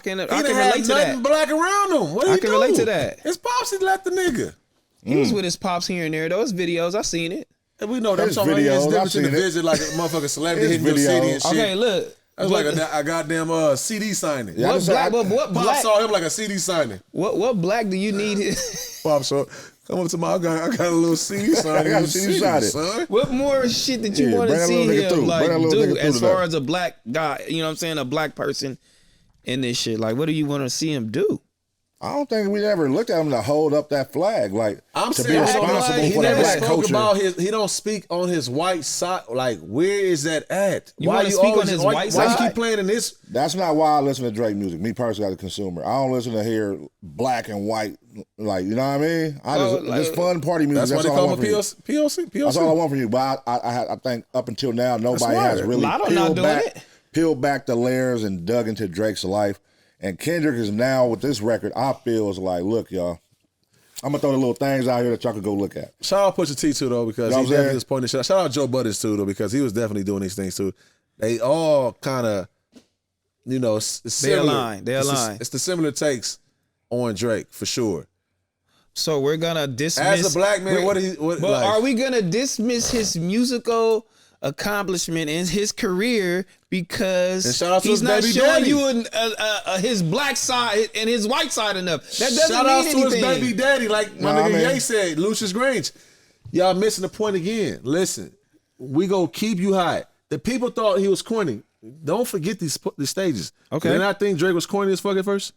didn't relate have to nothing that. black around him. What I he can do? relate to that. His pops he left the nigga. He was with his pops here and there. Those videos, I seen it. And we know that. I'm His talking about videos, it's I've different to the seen it. visit like a motherfucking celebrity His hitting your city and videos. shit. Okay, look. That's like a goddamn CD signing. Yeah, I What just- black? I- What Pop black? saw him like a CD signing. What black do you need? Pop saw, come up to my, I got a little CD signing. I got in a the CD city, signing. son. What more shit that you Yeah, want to bring that see little nigga him through. like Bring that little do nigga as through far today. as a black guy? You know what I'm saying? A black person in this shit. Like, what do you want to see him do? I don't think we ever looked at him to hold up that flag, like I'm to be saying responsible he for the never black spoke culture. about his. He don't speak on his white side. Like, where is that at? You wanna speak on his white Why you side? keep playing in this? That's not why I listen to Drake music. Me personally, as a consumer, I don't listen to hear black and white. Like, you know what I mean? This fun party music. That's why they all I call want him from you. POC. That's all I want from you. But I think up until now, nobody has word. really Lotto not doing it. peeled back the layers and dug into Drake's life. And Kendrick is now with this record. I feel is like, look, y'all. I'm gonna throw the little things out here that y'all can go look at. Shout out Pusha T too though, because You know he what I'm definitely saying? was pointing shit. Shout out Joe Budden too though, because he was definitely doing these things too. They all kind of, you know, it's similar. align. They align. It's the similar takes on Drake for sure. So we're gonna dismiss. As a black man, what But like, are we gonna dismiss his musical accomplishment in his career And because shout out to he's his not baby showing daddy. you his black side and his white side enough? That doesn't shout mean out to anything. his baby daddy, like my Nah, nigga man. Ye said, Lucius Grange. Y'all missing the point again. Listen, we gonna keep you high. The people thought he was corny. Don't forget these stages. Okay. Did I think Drake was corny as fuck at first?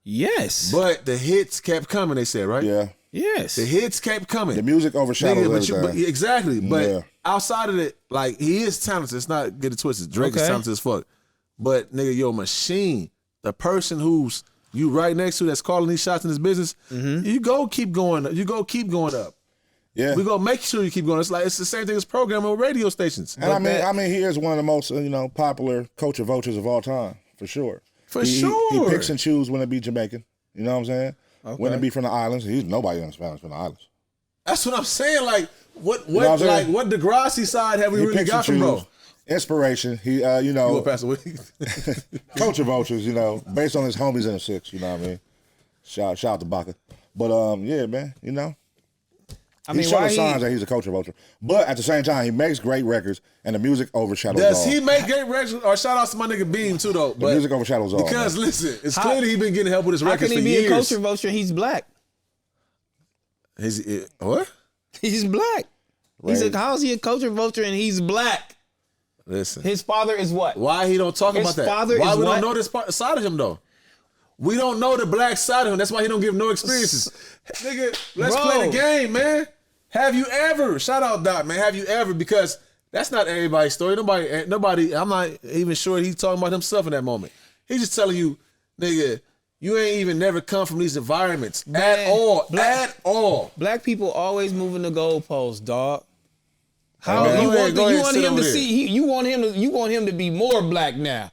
Yes. But the hits kept coming, they said, right? Yeah, yes. The hits kept coming. the music overshadows Nigga, everything. exactly. But Yeah. outside of it, like, he is talented. It's not get it twisted. Drake is Okay. talented as fuck. But nigga, your machine, the person who's you right next to that's calling these shots in this business, you go keep going up. You go keep going up. Yeah, We gonna make sure you keep going. It's like it's the same thing as programming with radio stations. and I mean, he is one of the most popular culture vultures of all time, for sure. For He sure. picks and chooses when to be Jamaican. You know what I'm saying? When to be from the islands. He's nobody in Spanish from the islands. That's what I'm saying. Like what know what I'm saying? what Degrassi side have we He really picks got and from bro? chooses. Inspiration. He You gonna pass away? culture vultures. Based on his homies in the six. You know what I mean? Shout out to Baca. But yeah, man. I He mean, showing why signs that he's a culture vulture. But at the same time, he makes great records, and the music overshadows Does all. he make great records? Or shout out to my nigga Beam too though. The music overshadows all. Because man. listen, it's clearly he been getting help with his How records can for he be years. a culture vulture? He's black. What? He's black. Right. How is he a culture vulture and he's black? Listen. His father is what? Why he don't talk His about that? father Why is we what? don't know this side of him though? We don't know the black side of him. That's why he don't give no experiences. Nigga, let's Bro. play the game, man. Have you ever? Shout out Doc, man. Have you ever? Because that's not everybody's story. Nobody. I'm not even sure he's talking about himself in that moment. He's just telling you, nigga, you ain't even never come from these environments at all. At all. Black people always moving the goalposts, dog. How man, you go ahead, want sit him over to there. see? You want him to be more black now.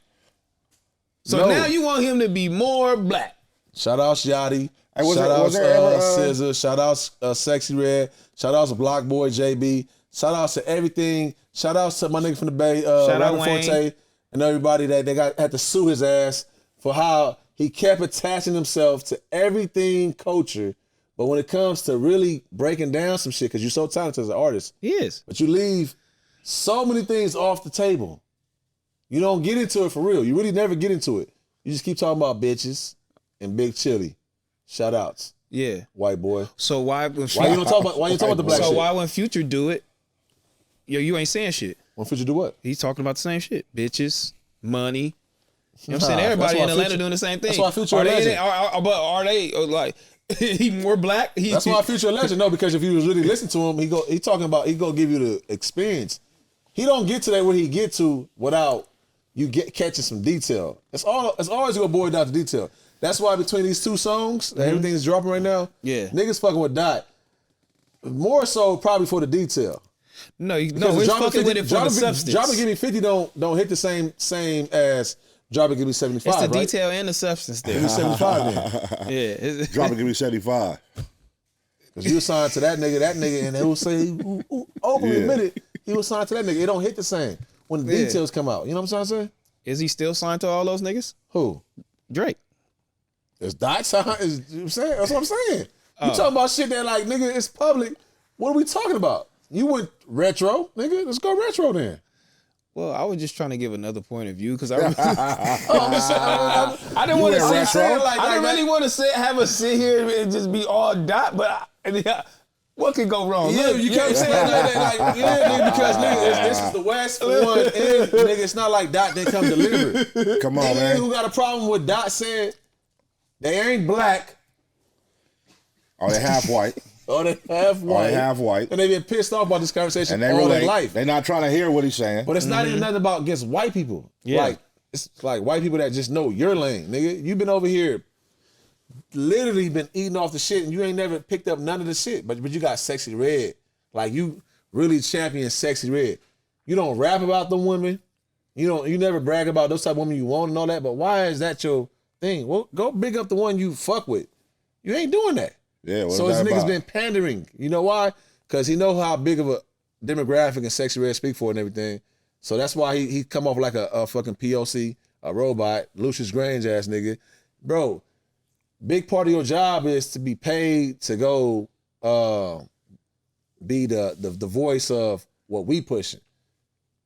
So No. now you want him to be more black. Shout out Yachty. Hey, was Shout there ever, out SZA. Shout out Sexy Red. Shout out to Block Boy JB. Shout out to everything. Shout out to my nigga from the Bay, Shout out Robert Wayne. Forte, and everybody that they had to sue his ass for how he kept attaching himself to everything culture. But when it comes to really breaking down some shit, because you're so talented as an artist, He is. but you leave so many things off the table. You don't get into it for real. You really never get into it. You just keep talking about bitches and Big Chili. Shout outs, Yeah. white boy. So why when Why you don't talk about the black so shit? why when Future do it, you ain't saying shit. When Future do what? He's talking about the same shit. Bitches, money. You know what I'm Nah, saying? Everybody that's in why Atlanta Future- doing the same thing. that's why Future are a they legend. but are they like he more black? That's why Future a legend. No, because if you was really listening to him, he go give you the experience. He don't get to that where he get to without you catching some detail. It's always gonna boil down to detail. That's why between these two songs, that everything is dropping right now. Yeah. Niggas fucking with Dot. More so probably for the detail. No, we're Because fucking with it for the substance. Drop and Give Me 50 don't hit the same as Drop and Give Me 75, it's the right? detail and the substance Give there. me 75 then. Yeah. Drop and give me 75. Because you signed to that nigga, and they will say, openly admit it, he was signed to that nigga. It don't hit the same when the Yeah. details come out. You know what I'm saying? Is he still signed to all those niggas? Who? Drake. Is Dot signed? You know what I'm saying? That's what I'm saying. You talking about shit that like, nigga, it's public. What are we talking about? You went retro, nigga. Let's go retro then. Well, I was just trying to give another point of view because I, I'm just saying, I didn't want to went sit. retro? I didn't really want to have us sit here and just be all Dot. But what could go wrong? Yeah, Look, you can't say that. Like, yeah, nigga, because nigga, this is the West for one, and nigga, it's not like Dot didn't come deliver. Come on, Nigga man. who got a problem with Dot said they ain't black Are they half white? or they half Are white. they half white? And they been pissed off about this conversation And they all really, their life. they're not trying to hear what he's saying. But it's not even nothing about against white people. Yeah. Like, it's like white people that just know your lane, nigga. You've been over here literally been eating off the shit and you ain't never picked up none of the shit. But you got Sexy Red. Like, you really champion Sexy Red. You don't rap about them women. You never brag about those type of women you want and all that. But why is that your thing? Well, go big up the one you fuck with. You ain't doing that. Yeah, what's So his that niggas about? been pandering. You know why? Because he know how big of a demographic and Sexy Red speak for and everything. So that's why he come off like a fucking POC, a robot, Lucius Grange ass nigga. Bro, big part of your job is to be paid to go be the voice of what we pushing.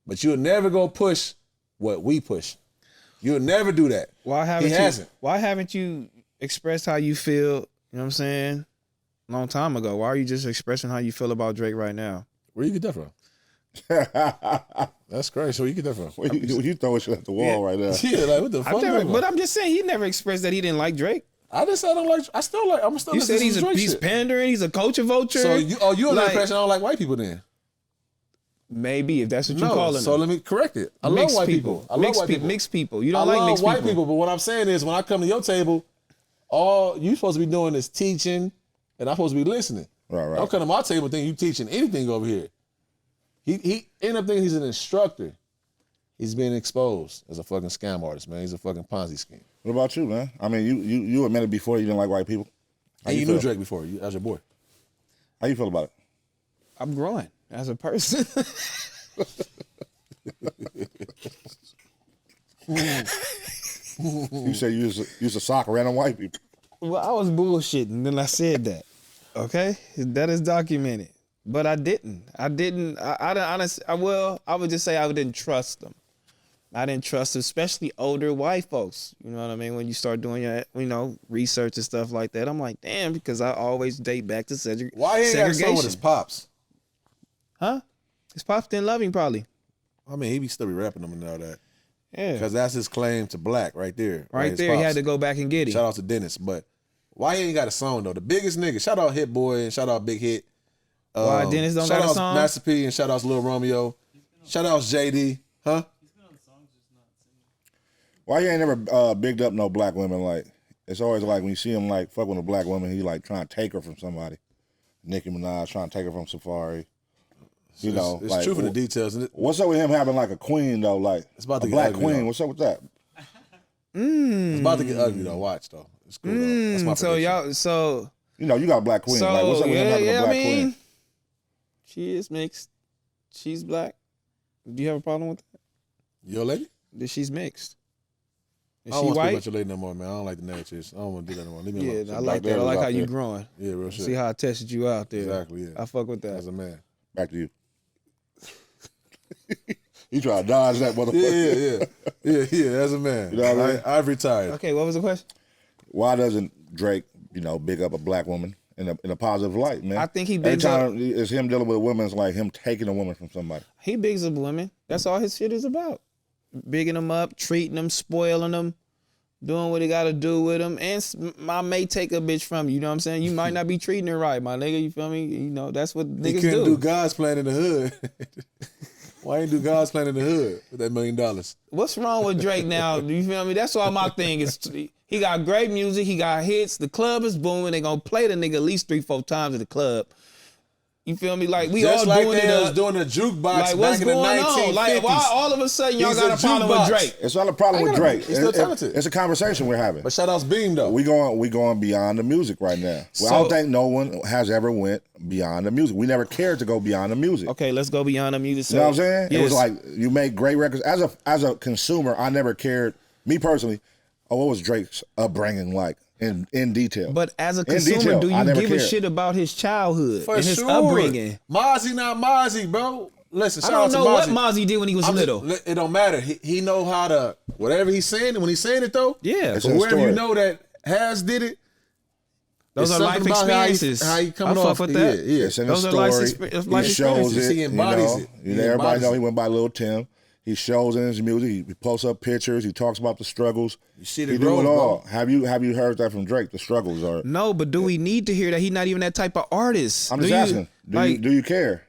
But you'll never go push what we push. You'll never do that. Why haven't He you? hasn't. Why haven't you expressed how you feel? You know what I'm saying? Long time ago. Why are you just expressing how you feel about Drake right now? Where you get that from? That's crazy. Where you get that from? Well, you throwing shit at the wall right now. Yeah, like what the fuck? But I'm just saying he never expressed that he didn't like Drake. I just said I don't like. I still like. I'm still. You listening said to some Drake he's shit. pandering. He's a culture vulture. So you under the Like- impression I don't like white people then? Maybe if that's what you're No. calling So them. let me correct it. I Mixed love white people. I love Mixed white people. Mixed people. You don't I like love mixed white people. But what I'm saying is, when I come to your table, all you supposed to be doing is teaching, and I'm supposed to be listening. Right. Don't come to my table thinking you teaching anything over here. He ended up thinking he's an instructor. He's being exposed as a fucking scam artist, man. He's a fucking Ponzi scheme. What about you, man? I mean, you admitted before you didn't like white people. How And you feel? knew Drake before, you as your boy. How you feel about it? I'm growing as a person. You said you used to sock random white people. Well, I was bullshitting, then I said that. Okay, that is documented. But I didn't. I didn't honestly. I would just say I didn't trust them. I didn't trust, especially older white folks. You know what I mean? When you start doing your, research and stuff like that, I'm like, damn, because I always date back to Why he ain't got a song with his pops? Huh? His pops didn't love him, probably. I mean, he be still be rapping them and all that. Yeah. Because that's his claim to black right there. Right his there, he pops. had to go back and get him. Shout out to Dennis. But why he ain't got a song, though? The biggest nigga. Shout out Hit Boy and shout out Big Hit. Why Dennis don't shout got a outs song? Master P and shout outs Lil Romeo. Shout outs JD. Huh? He's been on songs, just not singing. Why you ain't never bigged up no black women? Like, it's always like when you see him like fuck with a black woman, he like trying to take her from somebody. Nicki Minaj trying to take her from Safari. You know, It's like, true for the details. And what's up with him having like a queen though? Like It's about to a get black ugly, queen. though. What's up with that? It's about to get ugly, though. Watch, though. It's cool, though. That's my So prediction. y'all, so You know, you got a black queen. so like, what's up with him having a black queen? she is mixed. She's black. Do you have a problem with that? Your lady? That she's mixed. Is I don't she want to speak white? about your lady no more, man. I don't like the narratives. I don't want to do that no more. Leave me alone. Yeah, I like that. I there like is how out you there. growing. Yeah, real shit. See how I tested you out there. Exactly, yeah. I fuck with that. As a man. Back to you. You try to dodge that motherfucker. Yeah, as a man. You know what I mean? I've retired. Okay, what was the question? Why doesn't Drake, big up a black woman in a positive light, man? I think he Every bigs up. time it's him dealing with a woman, it's like him taking a woman from somebody. He bigs up women. That's all his shit is about. Bigging them up, treating them, spoiling them, doing what he got to do with them. And I may take a bitch from you. You know what I'm saying? You might not be treating her right, my nigga. You feel me? You know, that's what He niggas couldn't do. do God's plan in the hood. Why ain't do God's plan in the hood with that $1 million? What's wrong with Drake now? You feel me? That's all my thing is. He got great music. He got hits. The club is booming. They gonna play the nigga at least 3-4 times at the club. You feel me? Like we Just all like doing they it was up. doing a jukebox Like what's back in the going 1950s. on? Like why all of a sudden y'all He's got a problem with jukebox. Drake? It's not a problem with Drake. He's still talented. It's a conversation we're having. But shout outs Beam, though. We going beyond the music right now. Well, I don't think no one has ever went beyond the music. We never cared to go beyond the music. Okay, let's go beyond the music. You know what I'm saying? Yes. It was like you make great records. As a consumer, I never cared. Me personally, what was Drake's upbringing like in detail? But as a In consumer, detail, do I you never give a cared. shit about his childhood For and his sure. upbringing? Mozzie not Mozzie, bro. Listen, I shout out don't to know what Mozzie. Mozzie did when he was little. It don't matter. He know how to, whatever he's saying, when he's saying it, though. Yeah. It's But in the wherever you story. know that Has did it, Those it's are life something about how he- experiences. how he coming I fuck off. with that. Yeah. It's in the Those are life story. life He shows experiences. it. He embodies it. You He know, everybody embodies know it. he went by Lil Tim. He shows in his music. He posts up pictures. He talks about the struggles. You see the he do growth, it all. bro. Have you heard that from Drake? The struggles are. No, but do we need to hear that? He's not even that type of artist. I'm just asking. Do you care?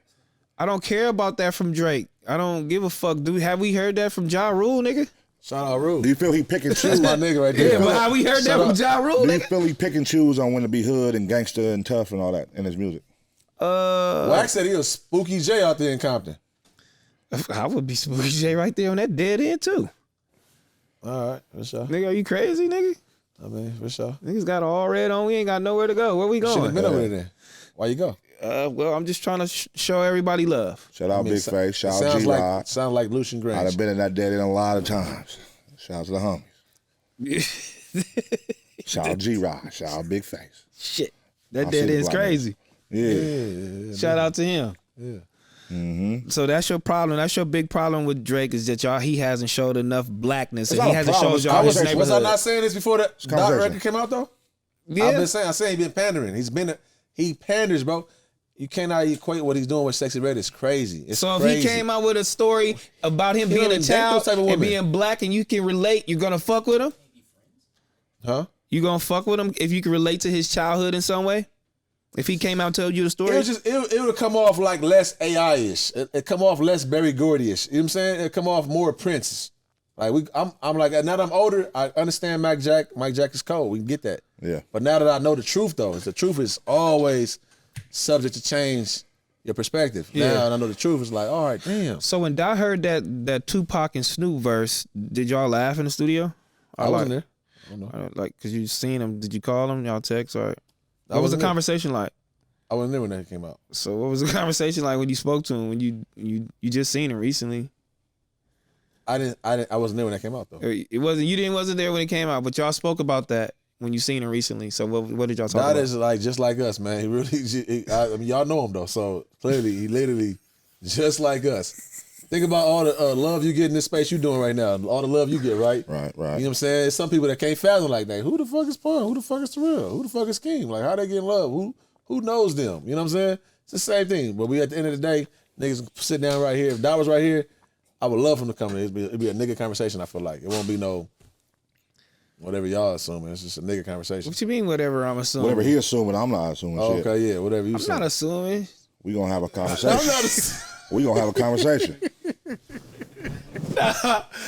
I don't care about that from Drake. I don't give a fuck. Have we heard that from Ja Rule, nigga? Shout out Rue. Do you feel he pick and That's choose? my nigga right there. Yeah, but have we heard that Shout from out- Ja Rule, Do you nigga? feel he pick and choose on when to be hood and gangster and tough and all that in his music? Wax said he was Spooky J out there in Compton. I would be Spooky J right there on that dead end too. All right, for sure. Nigga, are you crazy, nigga? I mean, for sure. Niggas got all red on. We ain't got nowhere to go. Where we Should have going? been over there then. Why you go? Well, I'm just trying to show everybody love. Shout out Big Face. Shout out sounds G-Rod. like sound like Lucian I'd Grange. have been in that dead end a lot of times. Shout out to the homies. Shout out G-Rod. Shout out Big Face. Shit, that I dead see the end's black man. crazy. Yeah. Shout out to him. Yeah. So that's your problem. That's your big problem with Drake is that he hasn't showed enough blackness, It's and he not a hasn't problem. showed It's y'all his conversation. Was I neighborhood. not saying this before the Dot conversation. record came out though? Yeah. I've been saying he been pandering. He panders, bro. You cannot equate what he's doing with Sexy Red. It's crazy. It's So if crazy. he came out with a story about him He being don't a even date child those type of and women. being black, and you can relate, you're gonna fuck with him. Huh? You gonna fuck with him if you can relate to his childhood in some way. If he came out and told you the story, It would come off like less AI-ish. It come off less Berry Gordy-ish. You know what I'm saying? It come off more Prince. Like I'm like, now that I'm older, I understand Mike Jack is cold. We can get that. Yeah. But now that I know the truth, though, the truth is always subject to change your perspective. Yeah. Now that I know the truth, it's like, all right, damn. So when I heard that Tupac and Snoop verse, did y'all laugh in the studio? I wasn't there. I don't know. Like, cause you seen him. Did you call him? Y'all text? Or I what was the wasn't there. conversation like? I wasn't there when that came out. So what was the conversation like when you spoke to him? When you just seen him recently? I wasn't there when that came out, though. It wasn't there when it came out, but y'all spoke about that when you seen him recently. So what did y'all talk Dot about? is like just like us, man. He really, I mean, y'all know him though. So clearly, he literally just like us. Think about all the love you get in this space you doing right now. All the love you get, right? Right. You know what I'm saying? It's some people that can't fathom like that. Who the fuck is Pun? Who the fuck is T-Rell? Who the fuck is Keem? Like, how they get love? Who knows them? You know what I'm saying? It's the same thing. But we at the end of the day, niggas sit down right here. If Dot was right here, I would love him to come in. It'd be a nigga conversation. I feel like it won't be no whatever y'all assuming. It's just a nigga conversation. What you mean? Whatever I'm assuming. Whatever he assuming, I'm not assuming shit. Okay, yeah, whatever you I'm say. not assuming. We gonna have a conversation. We gonna have a conversation.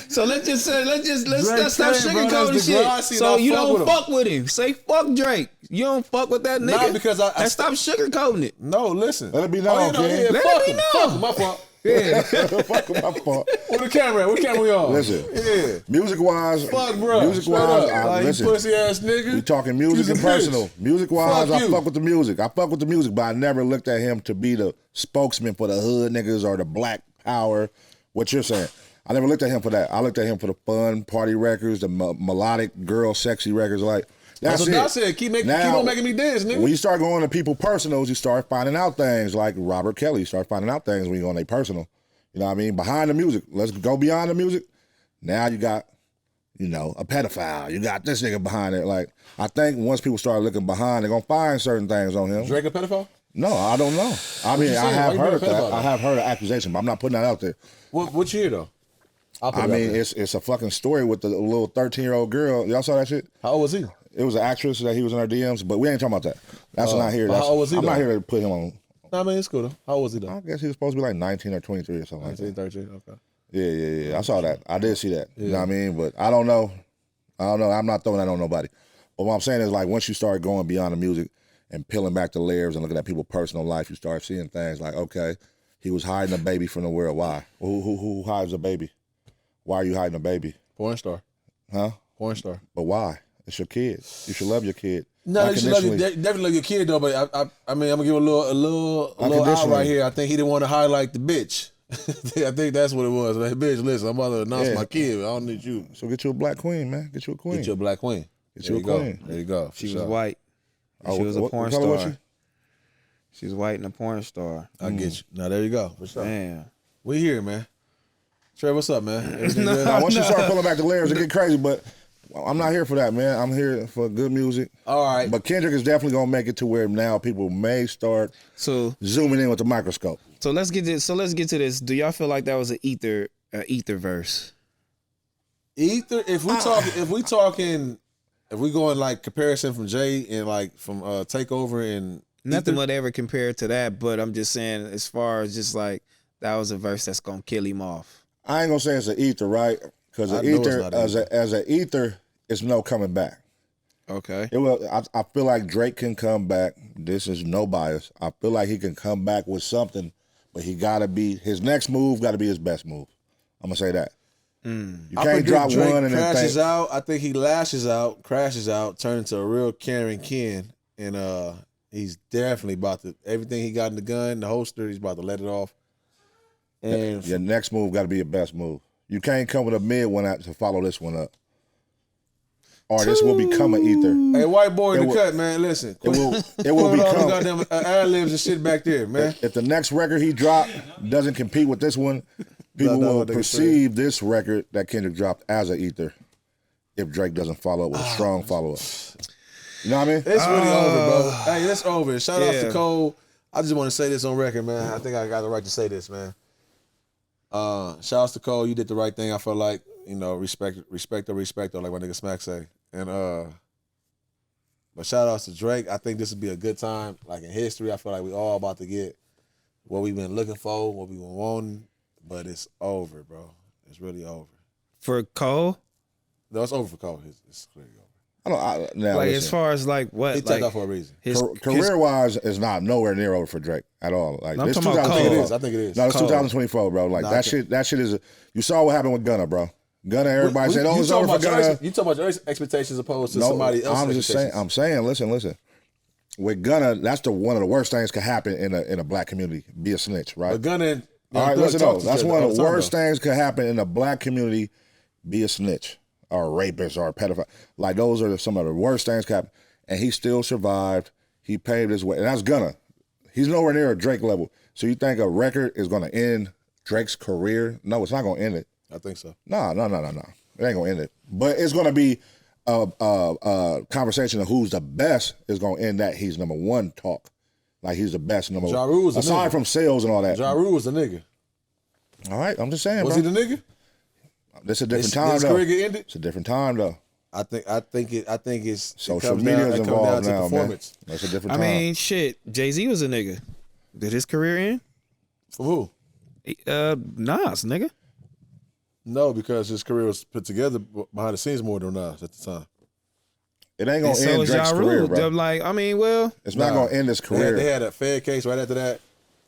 So let's stop saying, bro, sugarcoating that's the shit. glossy, So and I you fuck don't with fuck with him. Say fuck Drake. You don't fuck with that nigga. Nah, because I and stop sugarcoating it. No, listen. Let it be known, yeah, King. Let fuck it be him. known. Fuck him. My fault. Yeah. Fuck my fault. Where the camera at? What camera we on? Listen. Yeah. Music wise, Fuck, bro. Music Straight wise, up. Like, listen. you pussy ass nigga. We talking music You's a and bitch. personal. Music wise, Fuck I you. fuck with the music. I fuck with the music, but I never looked at him to be the spokesman for the hood niggas or the black power. What you're saying. I never looked at him for that. I looked at him for the fun party records, the melodic girl sexy records. Like that's what it. I said. Keep on making me dance, nigga. When you start going to people personals, you start finding out things like Robert Kelly. You start finding out things when you go on their personal. You know what I mean? Behind the music. Let's go beyond the music. Now you got, you know, a pedophile. You got this nigga behind it. Like, I think once people start looking behind, they're going to find certain things on him. Drake a pedophile? No, I don't know. I mean, you I saying? have Why you heard being a that. pedophile, I have heard an accusation, but I'm not putting that out there. What year, though? I mean, it's a fucking story with the little 13-year-old girl. Y'all saw that shit? How old was he? It was an actress that he was in her DMs, but we ain't talking about that. That's not here. How old was he, I'm not though? here to put him on. Nah, I mean, it's cool, though. How old was he, though? I guess he was supposed to be like 19 or 23 or something like that. 13, okay. Yeah. I saw that. I did see that. You know what I mean? But I don't know. I'm not throwing that on nobody. But what I'm saying is, like, once you start going beyond the music and peeling back the layers and looking at people's personal life, you start seeing things like, okay, he was hiding a baby from the world. Why? Who hides a baby? Why are you hiding a baby? Porn star. Huh? Porn star. But why? It's your kid. You should love your kid. No, you should definitely love your kid, though. But I mean, I'm gonna give a little out right here. I think he didn't want to highlight the bitch. I think that's what it was. Like, bitch, listen, I'm about to announce my kid. I don't need you. So get you a black queen, man. Get you a queen. Get you a black queen. Get you a queen. There you go. She was white. She was a porn what color was star. she? She was white and a porn star. I get you. Now, there you go. For sure. Damn. We here, man. Trey, what's up, man? Everything good? Now, once you start pulling back the layers, it get crazy. But I'm not here for that, man. I'm here for good music. All right. But Kendrick is definitely gonna make it to where now people may start zooming in with the microscope. So let's get to this. Do y'all feel like that was an ether verse? Ether. If we going like comparison from Jay and like from Takeover and Nothing Ether? would ever compare to that, but I'm just saying, as far as just like that was a verse that's gonna kill him off. I ain't gonna say it's an ether, right? Because an ether, as an ether, it's no coming back. Okay. It will. I feel like Drake can come back. This is no bias. I feel like he can come back with something, but he gotta be his next move. Got to be his best move. I'm gonna say that. You can't drop Drake one and then crashes think. out. I think he lashes out, crashes out, turns into a real Karen Ken, and he's definitely about to everything he got in the gun, the holster. He's about to let it off. And Your next move got to be your best move. You can't come with a mid one out to follow this one up. Or this will become an ether. Hey, white boy in the cut, man. Listen, It will put all the become. goddamn ad-libs and shit back there, man. If the next record he dropped doesn't compete with this one, people will perceive this record that Kendrick dropped as an ether. If Drake doesn't follow up with a strong follow up, you know what I mean? It's really over, bro. Hey, it's over. Shout out to Cole. I just want to say this on record, man. I think I got the right to say this, man. Shout out to Cole. You did the right thing. I feel like, you know, respect, like my nigga Smac say. And but shout outs to Drake. I think this would be a good time, like in history. I feel like we all about to get what we've been looking for, what we've been wanting, but it's over, bro. It's really over. For Cole? No, it's over for Cole. It's clearly over. Now, Like listen, as far as like what? He Like took off for a reason. career wise, is not nowhere near over for Drake at all. Like No, I'm this talking about 2024. I think it is. No, it's Cole. 2024, bro. Like that shit is. You saw what happened with Gunna, bro. Gunna, everybody said, "Oh, it's over for Gunna." You talking about your expectations opposed to somebody else's I'm just saying. expectations. I'm saying. Listen. With Gunna, that's one of the worst things could happen in a black community. Be a snitch, right? But Gunna, all right, listen. No, that's one of the worst things could happen in a black community. Be a snitch or a rapist or a pedophile. Like those are some of the worst things could happen. And he still survived. He paved his way, and that's Gunna. He's nowhere near a Drake level. So you think a record is going to end Drake's career? No, it's not going to end it. I think so. No. It ain't gonna end it. But it's gonna be a conversation of who's the best is gonna end that he's number one talk. Like he's the best number Ja Rule was aside nigga. from sales and all that. Ja Rule was a nigga. All right, I'm just saying, Was bro. he the nigga? It's a different Did time, his though. career get ended? It's a different time, though. I think it's Social media is involved now, man. That's a different I time. mean, shit. Jay-Z was a nigga. Did his career end? For who? Nas, nigga. No, because his career was put together behind the scenes more than Nas at the time. It ain't gonna And so end is Drake's Ja career, Rule. bro. Like, I mean, well, It's not gonna end his career. They had a Fed case right after that.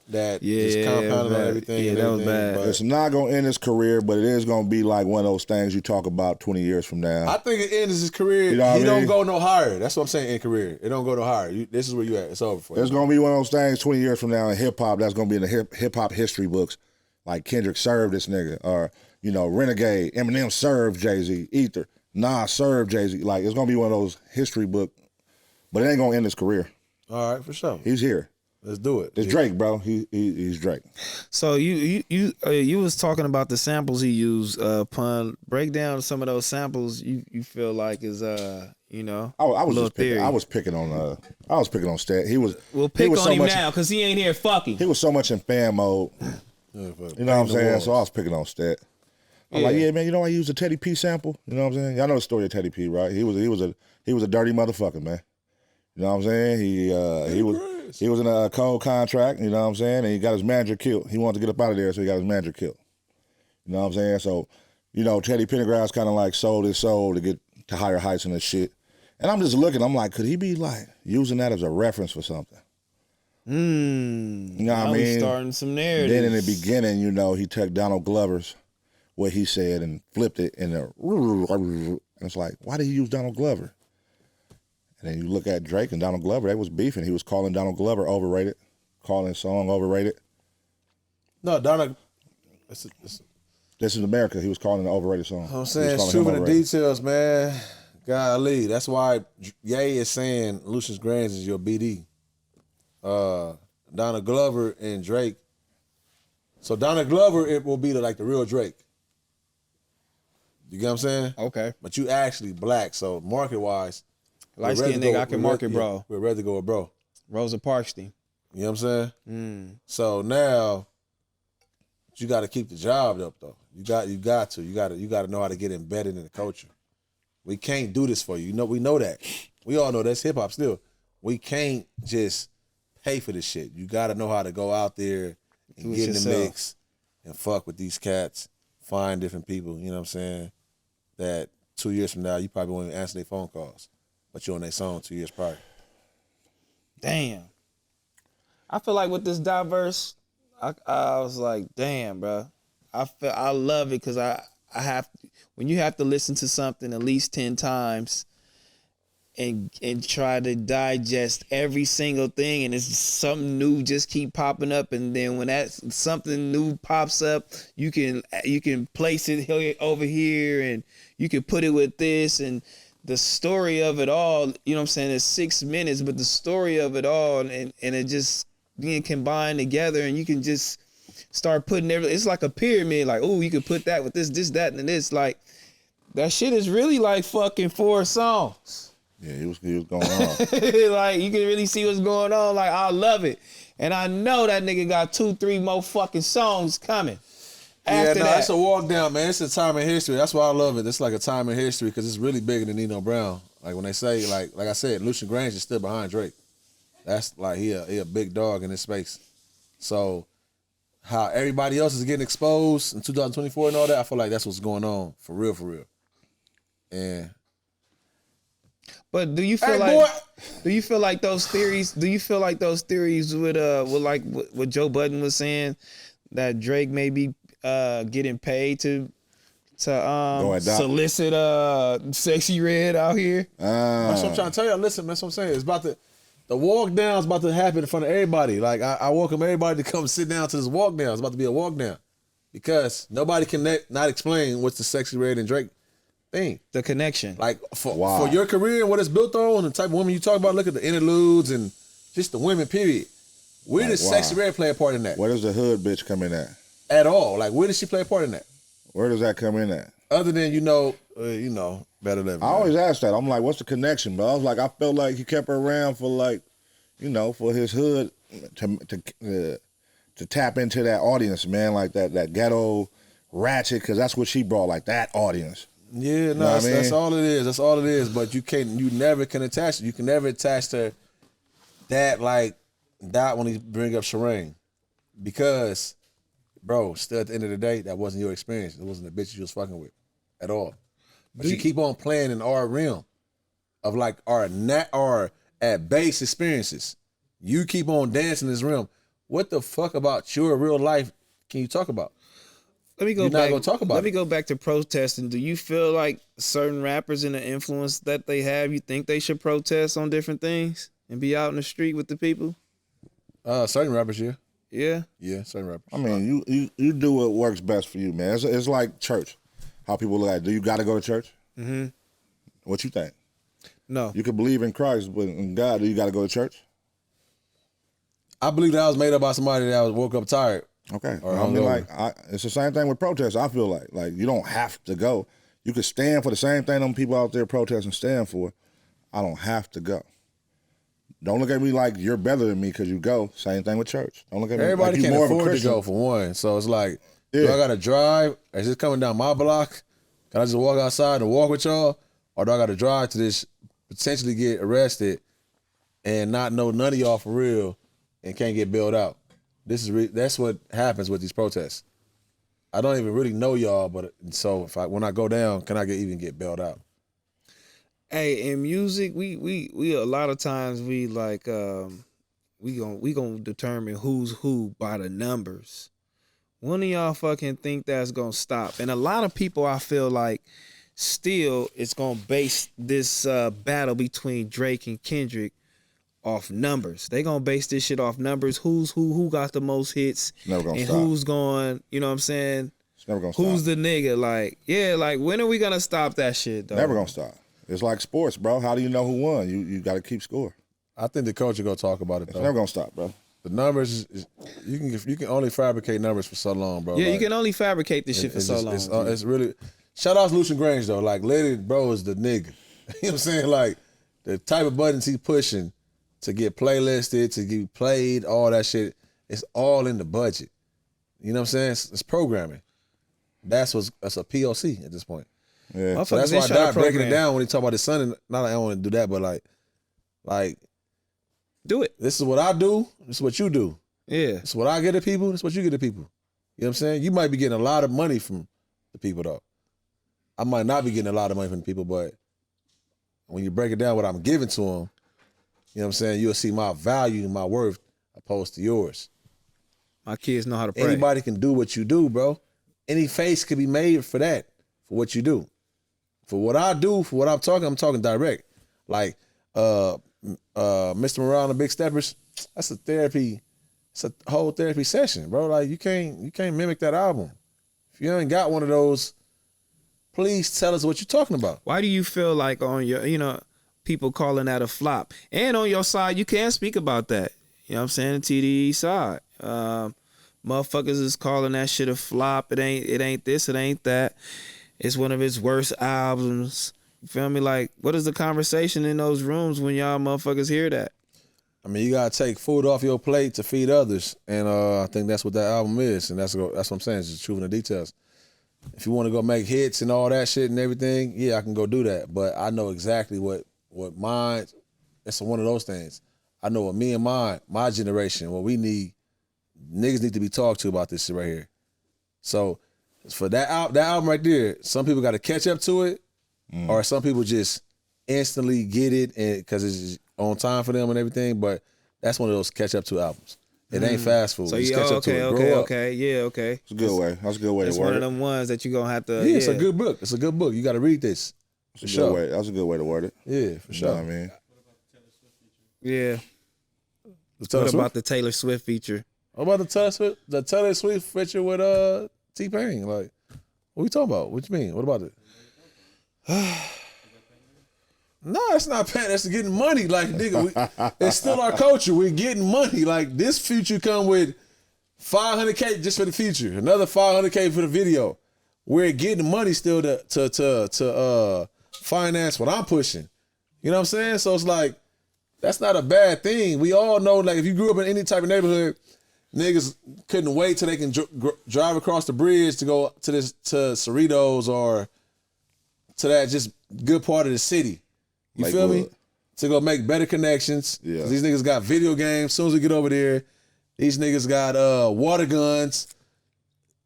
That just Yeah, compounded on bad. everything. Yeah, and that was everything, bad. but It's not gonna end his career, but it is gonna be like one of those things you talk about 20 years from now. I think it ends his career. You know what He I don't mean? go no higher. That's what I'm saying in career. It don't go no higher. This is where you at. It's over for you. There's gonna be one of those things 20 years from now in hip hop that's gonna be in the hip hop history books. Like Kendrick served this nigga, or Renegade, Eminem served Jay-Z, Ether, Nas served Jay-Z. Like it's gonna be one of those history book, but it ain't gonna end his career. All right, for sure. He's here. Let's do it. It's Drake, bro. He's Drake. so you was talking about the samples he used. Pun, break down some of those samples you feel like is I was little just picking. theory. I was picking on Stat. He was. We'll he pick was on so him much, now because he ain't here fucking. He was so much in fan mode. Yeah, You know what I'm saying? So I was picking on Stat. I'm like, yeah, man. I used a Teddy P sample. You know what I'm saying? Y'all know the story of Teddy P, right? He was a dirty motherfucker, man. You know what I'm saying? He was in a cold contract. You know what I'm saying? And he got his manager killed. He wanted to get up out of there, so he got his manager killed. You know what I'm saying? So, Teddy Pendergrass kind of like sold his soul to get to higher heights and this shit. And I'm just looking. I'm like, could he be like using that as a reference for something? You know what I mean? Starting some narratives. Then in the beginning, he took Donald Glover's what he said and flipped it and it's like, why did he use Donald Glover? And then you look at Drake and Donald Glover, they was beefing. He was calling Donald Glover overrated, calling his song overrated. No, Donald. This is America. He was calling an overrated song. I'm saying it's true in the details, man. Golly, that's why Ye is saying Lucius Grams is your BD. Donald Glover and Drake. So Donald Glover, it will be the real Drake. You get what I'm saying? Okay. But you actually black, so market wise, Light skinned nigga, I can market, bro. We'd rather go with bro. Rosa Parks team. You know what I'm saying? So now you got to keep the job up though. You got to know how to get embedded in the culture. We can't do this for you. We know that. We all know that's hip hop still. We can't just pay for this shit. You got to know how to go out there and get in the mix and fuck with these cats, find different people, you know what I'm saying? That 2 years from now, you probably won't even answer their phone calls, but you're on their song 2 years prior. Damn. I feel like with this diverse, I was like, damn, bro. I love it because I have, when you have to listen to something at least 10 times and try to digest every single thing, and it's something new just keep popping up, and then when that something new pops up, you can place it over here, and you can put it with this, and the story of it all, you know what I'm saying, it's 6 minutes, but the story of it all, and it just being combined together, and you can just start putting everything. It's like a pyramid, like, oh, you can put that with this, that, and this. Like, that shit is really like fucking 4 songs. Yeah, he was going on. Like, you can really see what's going on. Like, I love it. And I know that nigga got 2-3 more fucking songs coming. After that. It's a walk down, man. It's a time in history. That's why I love it. It's like a time in history because it's really bigger than Nino Brown. Like when they say, like I said, Lucius Grams is still behind Drake. That's like he a big dog in this space. So how everybody else is getting exposed in 2024 and all that, I feel like that's what's going on for real. And but do you feel like those theories? Do you feel like those theories with like what Joe Budden was saying, that Drake may be getting paid to solicit Sexy Red out here? That's what I'm trying to tell you. Listen, that's what I'm saying. It's about the walk down is about to happen in front of everybody. Like I welcome everybody to come sit down to this walk down. It's about to be a walk down because nobody can not explain what's the Sexy Red and Drake thing. The connection. Like for your career and what it's built on and the type of women you talk about, look at the interludes and just the women, period. Where does Sexy Red play a part in that? Where does the hood bitch come in at? At all. Like where does she play a part in that? Where does that come in at? Other than, better than I always ask that. I'm like, what's the connection? But I was like, I felt like he kept her around for like, for his hood to to tap into that audience, man, like that ghetto ratchet, because that's what she brought, like that audience. Yeah, no, that's all it is. That's all it is. But you never can attach it. You can never attach to that like that when you bring up Shireen. Because, bro, still at the end of the day, that wasn't your experience. It wasn't the bitch you was fucking with at all. But you keep on playing in our realm of like our at base experiences. You keep on dancing in this realm. What the fuck about your real life can you talk about? Let me go You're back. not gonna talk about Let me it. go back to protesting. Do you feel like certain rappers and the influence that they have, you think they should protest on different things and be out in the street with the people? Certain rappers, yeah. Yeah. Yeah, certain rappers. I mean, you do what works best for you, man. It's like church. How people look at it. Do you got to go to church? Mm-hmm. What you think? No. You can believe in Christ, but in God, do you got to go to church? I believe that was made up by somebody that woke up tired. Okay. Or I mean, hungover. like, it's the same thing with protests. I feel like you don't have to go. You could stand for the same thing them people out there protesting stand for. I don't have to go. Don't look at me like you're better than me because you go. Same thing with church. Don't look at me Everybody like you can't more of a afford to Christian. go for one. So it's like, do Yeah. I gotta drive? Is this coming down my block? Can I just walk outside and walk with y'all? Or do I gotta drive to this, potentially get arrested and not know none of y'all for real and can't get bailed out? That's what happens with these protests. I don't even really know y'all, but so when I go down, can I even get bailed out? Hey, in music, we a lot of times we like we gonna determine who's who by the numbers. When do y'all fucking think that's gonna stop? And a lot of people, I feel like, still it's gonna base this battle between Drake and Kendrick off numbers. They gonna base this shit off numbers. Who's who got the most hits, Never gonna and stop. who's going, you know what I'm saying? It's never gonna Who's stop. the nigga? Like, yeah, like when are we gonna stop that shit though? Never gonna stop. It's like sports, bro. How do you know who won? You got to keep score. I think the culture gonna talk about it It's though. never gonna stop, bro. The numbers, you can only fabricate numbers for so long, bro. Yeah, Like, you can only fabricate this shit for it's so just- long. It's really, shout out to Lucian Grange though. Like, Let It Bro is the nigga. You know what I'm saying? Like, the type of buttons he's pushing to get playlisted, to get played, all that shit, it's all in the budget. You know what I'm saying? It's programming. That's a POC at this point. Yeah. So that's Motherfuckers why I ain't trying to died breaking it program. down when he talk about his son. And not that I don't want to do that, but like Do it. this is what I do. This is what you do. Yeah. This is what I get to people. This is what you get to people. You know what I'm saying? You might be getting a lot of money from the people though. I might not be getting a lot of money from the people, but when you break it down what I'm giving to them, you know what I'm saying? You'll see my value and my worth opposed to yours. My kids know how to pray. Anybody can do what you do, bro. Any face could be made for that, for what you do. For what I do, for what I'm talking direct. Like Mr. Morale and the Big Steppers, that's a therapy, it's a whole therapy session, bro. Like you can't mimic that album. If you ain't got one of those, please tell us what you're talking about. Why do you feel like on your, people calling that a flop? And on your side, you can't speak about that. You know what I'm saying? TDE side. Motherfuckers is calling that shit a flop. It ain't this, it ain't that. It's one of his worst albums. You feel me? Like, what is the conversation in those rooms when y'all motherfuckers hear that? I mean, you gotta take food off your plate to feed others, and I think that's what that album is, and that's what I'm saying. It's just truth in the details. If you want to go make hits and all that shit and everything, yeah, I can go do that. But I know exactly what mine. It's one of those things. I know what me and my generation, what we need. Niggas need to be talked to about this shit right here. So for that album right there, some people got to catch up to it, or some people just instantly get it and because it's on time for them and everything. But that's one of those catch up to albums. It ain't fast food. So Just yeah, catch up to it. Grow up. yeah, okay. It's a good way. That's a good way It's to one word of it. them ones that you gonna have to. Yeah, it's a good book. It's a good book. You got to read this. It's For a good sure. way. That's a good way to word it. Yeah, for You sure. know what I mean? Yeah. Taylor What Swift? about the Taylor Swift feature? What about the Taylor Swift feature with T-Pain? Like, what we talking about? What you mean? What about it? No, it's not paying. That's getting money. Like, nigga, it's still our culture. We're getting money. Like, this feature come with $500K just for the feature, another $500K for the video. We're getting money still to finance what I'm pushing. You know what I'm saying? So it's like, that's not a bad thing. We all know, like, if you grew up in any type of neighborhood, niggas couldn't wait till they can drive across the bridge to go to Cerritos or to that just good part of the city. You feel me? To go make better connections. Yeah. 'Cause these niggas got video games. As soon as we get over there, these niggas got water guns.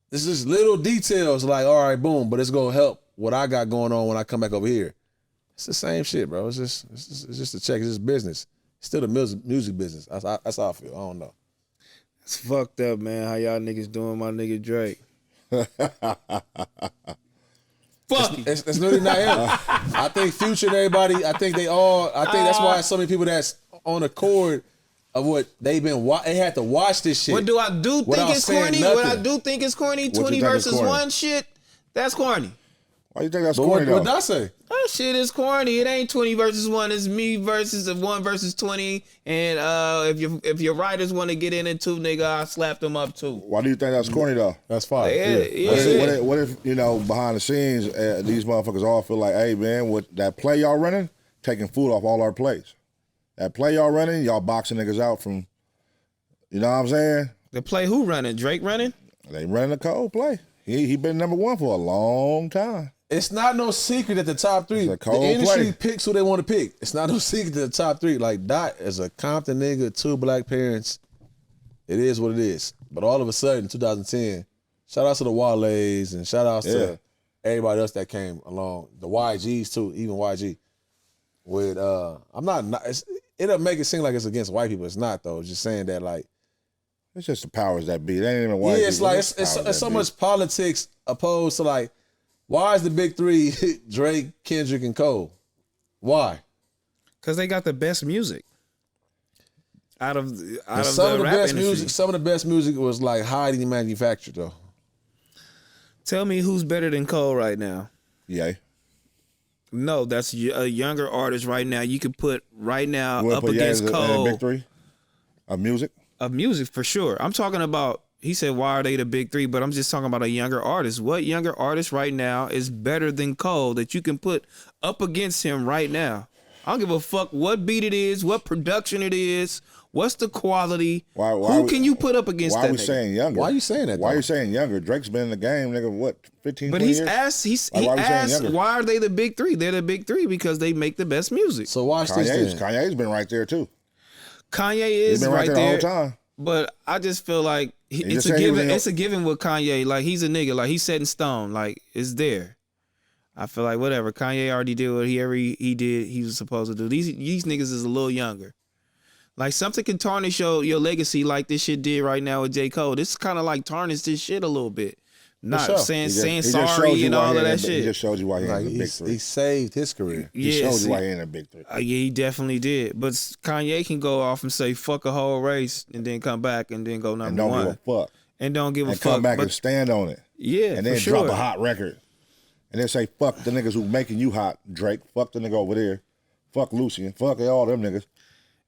This is little details like, all right, boom, but it's gonna help what I got going on when I come back over here. It's the same shit, bro. It's just a check. It's just business. It's still the music business. That's how I feel. I don't know. It's fucked up, man. How y'all niggas doing, my nigga Drake? Fuck you. It's really not him. I think Future and everybody, I think that's why so many people that's on the chord of what they've been they had to watch this shit. What do I do think it's corny? Nothing. What I do think is corny, 20 versus 1 shit, that's corny. Why you think that's corny though? What did I say? That shit is corny. It ain't 20 versus 1. It's me versus 1 versus 20. And if your writers want to get in it too, nigga, I slap them up too. Why do you think that's corny though? That's fine. Yeah. What if behind the scenes these motherfuckers all feel like, hey man, with that play y'all running, taking food off all our plays. That play y'all running, y'all boxing niggas out from, you know what I'm saying? The play who running? Drake running? They running a cold play. He been number 1 for a long time. It's not no secret that the top 3, the industry picks who they want to pick. It's not no secret that the top 3, like Dot is a Compton nigga, 2 black parents. It is what it is. But all of a sudden, 2010, shout outs to the Wale's and shout outs to everybody else that came along. The YGs too, even YG. With it'll make it seem like it's against white people. It's not though. It's just saying that like it's just the powers that be. They ain't even white. Yeah, it's people. like it's so much politics opposed to like, why is the big 3 Drake, Kendrick, and Cole? Why? Because they got the best music. Out of some of the rap best industry. music. Some of the best music was like highly manufactured though. Tell me who's better than Cole right now? Yeah. No, that's a younger artist right now. You could put right now up against In Cole. the big 3 of music? Of music, for sure. I'm talking about, he said, why are they the big 3? But I'm just talking about a younger artist. What younger artist right now is better than Cole that you can put up against him right now? I don't give a fuck what beat it is, what production it is, what's the quality. Who can you put up against that? Why are we saying younger? Why are you saying that? Why are you saying younger? Drake's been in the game, nigga, what, 15, but 20 years? He asked, why are they the big 3? They're the big 3 because they make the best music. So watch this. Kanye's been right there too. Kanye is been right there the whole time. But I just feel like it's a given. It's a given with Kanye. Like he's a nigga. Like he's set in stone. Like it's there. I feel like whatever. Kanye already did what he did. He was supposed to do. These niggas is a little younger. Like something can tarnish your legacy like this shit did right now with J. Cole. This kind of like tarnished this shit a little bit. Not saying sorry and all of that shit. He just showed you why he ain't in the big 3. He saved his career. He showed you why he ain't in the big 3. Yeah, he definitely did. But Kanye can go off and say fuck a whole race and then come back and then go number 1. And don't give a fuck. And don't give a fuck. And come back and stand on it. Yeah, and then for sure. drop a hot record. And then say fuck the niggas who making you hot, Drake. Fuck the nigga over there. Fuck Lucian. Fuck all them niggas.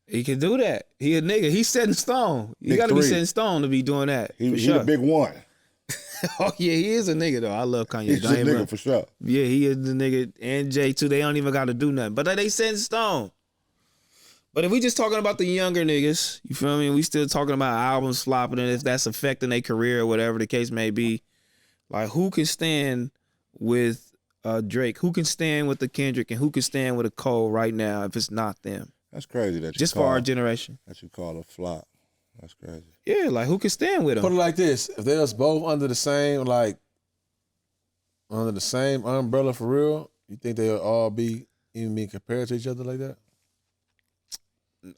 He can do that. He a nigga. He's set in stone. You got to be set in stone to be doing that. He the big 1. Oh, yeah, he is a nigga, though. I love Kanye. He's a nigga for sure. Yeah, he is the nigga. And Jay, too. They don't even got to do nothing. But they set in stone. But if we just talking about the younger niggas, you feel me? We still talking about albums flopping and if that's affecting their career or whatever the case may be. Like, who can stand with Drake? Who can stand with the Kendrick? And who can stand with a Cole right now if it's not them? That's crazy that you just for our generation. That you call a flop. That's crazy. Yeah, like who can stand with them? Put it like this: if they was both under the same umbrella for real, you think they'll all be even being compared to each other like that?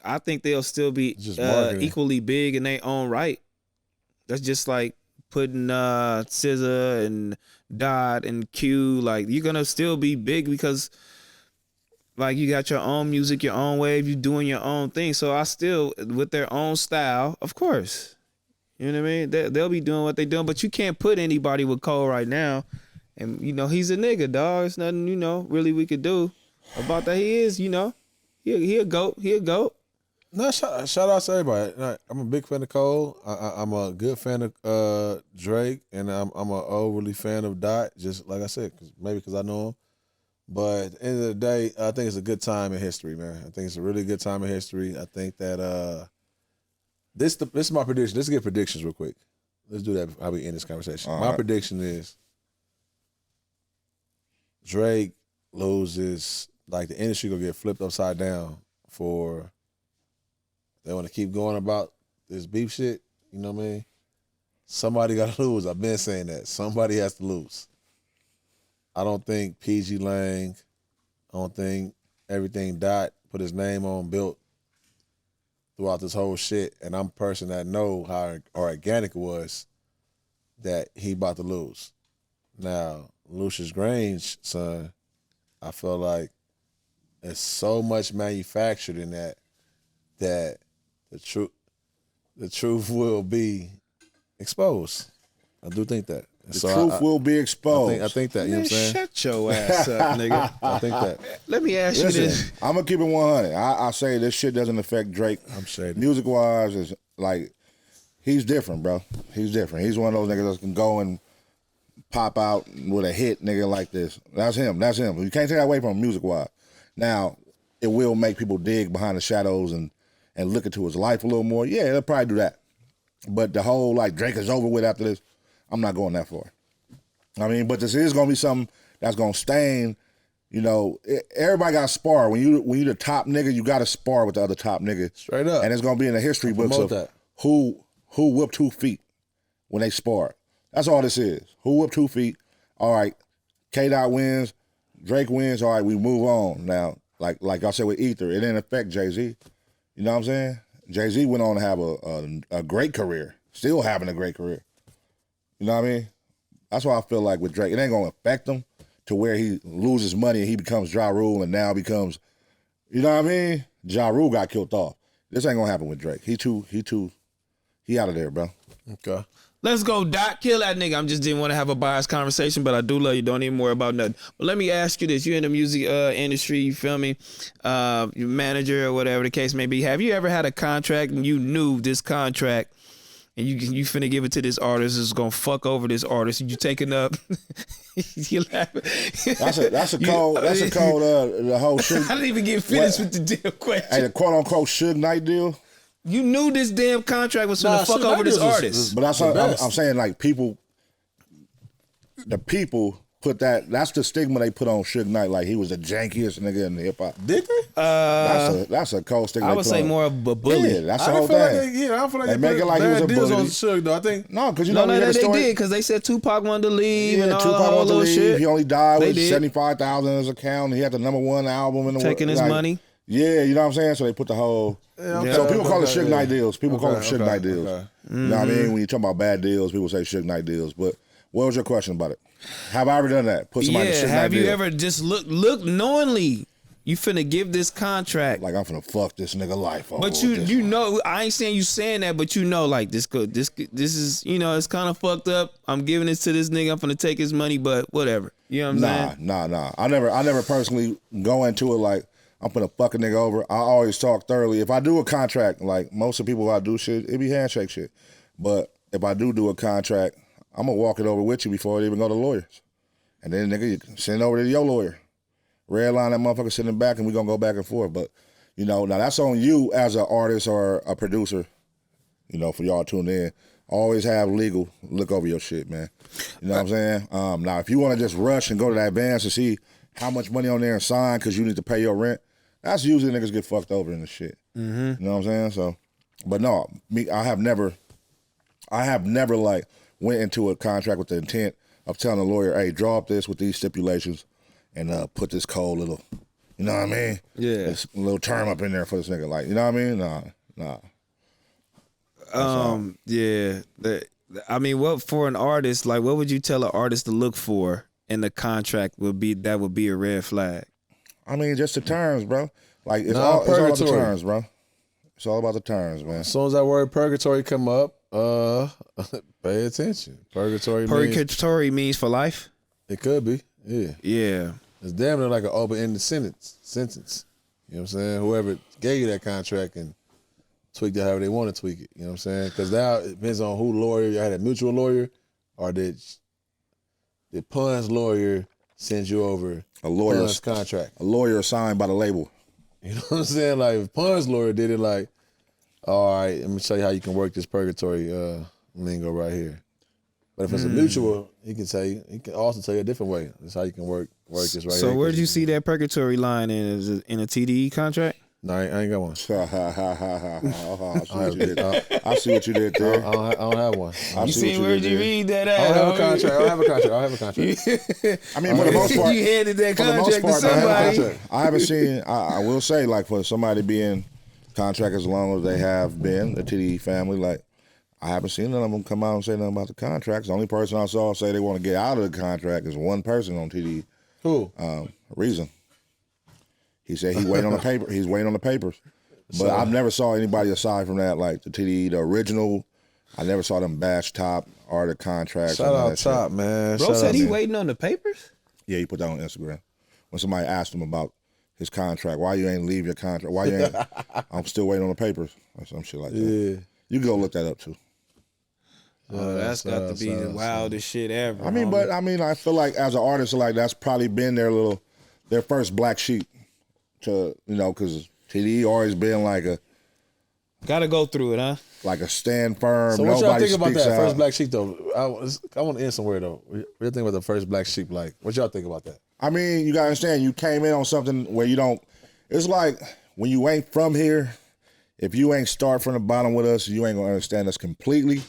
I think they'll still be equally big in their own right. That's just like putting SZA and Dot and Q. Like you're gonna still be big because. Like you got your own music, your own wave, you doing your own thing. So I still, with their own style, of course. You know what I mean? They'll be doing what they doing, but you can't put anybody with Cole right now. And, he's a nigga, dog. There's nothing, really we could do about that. He is, he a GOAT. He a GOAT. No, shout out to everybody. I'm a big fan of Cole. I'm a good fan of Drake, and I'm an overly fan of Dot, just like I said, maybe because I know him. But at the end of the day, I think it's a good time in history, man. I think it's a really good time in history. I think that This is my prediction. Let's get predictions real quick. Let's do that how we end this conversation. All My right. prediction is Drake loses, like the industry gonna get flipped upside down for they want to keep going about this beef shit. You know what I mean? Somebody got to lose. I've been saying that. Somebody has to lose. I don't think PG Lang, I don't think everything Dot put his name on built throughout this whole shit. And I'm a person that know how organic it was that he about to lose. Now, Lucius Grange, son, I feel like there's so much manufactured in that the truth will be exposed. I do think that. The truth will be exposed. I think that. You know what I'm saying? Shut your ass up, nigga. I think that. Let me ask you Listen, this. I'm gonna keep it 100. I say this shit doesn't affect Drake. I'm shady. Music wise, is like he's different, bro. He's different. He's one of those niggas that can go and pop out with a hit, nigga, like this. That's him. That's him. You can't take that away from him, music wise. Now, it will make people dig behind the shadows and look into his life a little more. Yeah, it'll probably do that. But the whole like Drake is over with after this, I'm not going that far. I mean, but this is gonna be something that's gonna stain. You know, everybody got to spar. When you the top nigga, you got to spar with the other top nigga. Straight up. And it's gonna be in the history books of that. who whipped 2 feet when they sparred. That's all this is. Who whipped 2 feet? All right, K-Dot wins, Drake wins. All right, we move on now. Like I said with Ether, it didn't affect Jay-Z. You know what I'm saying? Jay-Z went on to have a great career, still having a great career. You know what I mean? That's why I feel like with Drake, it ain't gonna affect him to where he loses money and he becomes Ja Rule and now becomes, you know what I mean? Ja Rule got killed off. This ain't gonna happen with Drake. He out of there, bro. Okay. Let's go, Doc. Kill that nigga. I just didn't want to have a biased conversation, but I do love you. Don't even worry about nothing. But let me ask you this. You're in the music industry, you feel me? Your manager or whatever the case may be. Have you ever had a contract and you knew this contract and you finna give it to this artist is gonna fuck over this artist and you taking up you laughing. That's a cold the whole shit. I didn't even get finished with the damn question. Hey, the quote unquote Suge Knight deal. You knew this damn contract was finna fuck Suge over Knight this deals was- artist. But that's The what best. I'm saying, like the people put that's the stigma they put on Suge Knight, like he was the jankiest nigga in hip hop. Did they? That's a cold stigma. I they would put say on. more of a bully. Yeah, that's I the don't whole feel like thing. they, I don't feel like They make it like he was a deals bully. on Suge though. I think No, because you No, know we had a they story. did because they said Tupac wanted to leave and all Tupac that whole wanted to little leave. shit. He only died They with did. 75,000 in his account. He had the #1 album in the world. Taking his money. Yeah, you know what I'm saying? So they put the whole. So people call it Suge Knight deals. People call them Suge Knight deals. Okay. You know what I mean? When you talk about bad deals, people say Suge Knight deals. But what was your question about it? Have I ever done that? Put somebody in a Suge Knight Have you deal? ever just look knowingly you finna give this contract, Like I'm finna fuck this nigga life over. but with this one. know I ain't saying you saying that, but you know like this is it's kind of fucked up. I'm giving this to this nigga. I'm finna take his money, but whatever. You know what I'm saying? Nah. I never personally go into it like I'm finna fuck a nigga over. I always talk thoroughly. If I do a contract, like most of the people I do shit, it be handshake shit. But if I do a contract, I'm gonna walk it over with you before it even go to lawyers. And then nigga, you can send it over to your lawyer. Red line that motherfucker sitting back and we gonna go back and forth. But, you know, now that's on you as an artist or a producer, you know, for y'all tuned in. Always have legal look over your shit, man. You know what I'm saying? Now, if you want to just rush and go to that advance and see how much money on there and sign because you need to pay your rent, that's usually niggas get fucked over in the shit. You know what I'm saying? So, but no, I have never like went into a contract with the intent of telling the lawyer, hey, draw up this with these stipulations and put this cold little, you know what I mean? Yeah. This little term up in there for this nigga. Like, you know what I mean? Nah. Yeah. I mean, what for an artist? Like, what would you tell an artist to look for in the contract? Would be a red flag. I mean, just the terms, bro. Like, it's all about the purgatory. terms, bro. It's all about the terms, man. As soon as that word purgatory come up, pay attention. Purgatory means for life. It could be. Yeah. Yeah. It's damn near like an open-ended sentence. You know what I'm saying? Whoever gave you that contract can tweak it however they want to tweak it. You know what I'm saying? Because now it depends on who lawyer. You had a mutual lawyer, or did Pun's lawyer send you over A lawyer's Pun's contract? A lawyer assigned by the label. You know what I'm saying? Like if Pun's lawyer did it, like, All right, let me show you how you can work this purgatory lingo right here. But if it's a mutual, he can also tell you a different way. That's how you can work this right here. So where'd you see that purgatory line in? Is it in a TDE contract? No, I ain't got one. I see what you did there. I don't have one. I You see seen what where'd did you there. read that I at? don't have a homie? contract. I don't have a contract. I mean, for the most part, You handed that for the most contract to part, somebody. I haven't seen. I will say, like, for somebody being contract as long as they have been, the TDE family, like, I haven't seen none of them come out and say nothing about the contracts. The only person I saw say they want to get out of the contract is one person on TDE. Who? Reason. He said he waiting on the paper. He's waiting on the papers. But I've never saw anybody aside from that, like the TDE, the original. I never saw them bash Top or the contracts. Shout out Top, man. Bro Shout said out, he man. waiting on the papers? Yeah, he put that on Instagram. When somebody asked him about his contract, why you ain't leave your contract? Why you ain't? I'm still waiting on the papers or some shit like that. Yeah. You can go look that up too. Oh, that's got to be the wildest shit ever. I mean, but I feel like as an artist, like that's probably been their first black sheep to, because TDE always been like a Gotta go through it, huh? stand firm. So what y'all Nobody think about speaks that out. first black sheep though? I want to end somewhere though. What do you think about the first black sheep? Like, what y'all think about that? I mean, you gotta understand, you came in on something where you don't. It's like when you ain't from here, if you ain't start from the bottom with us, you ain't gonna understand us completely.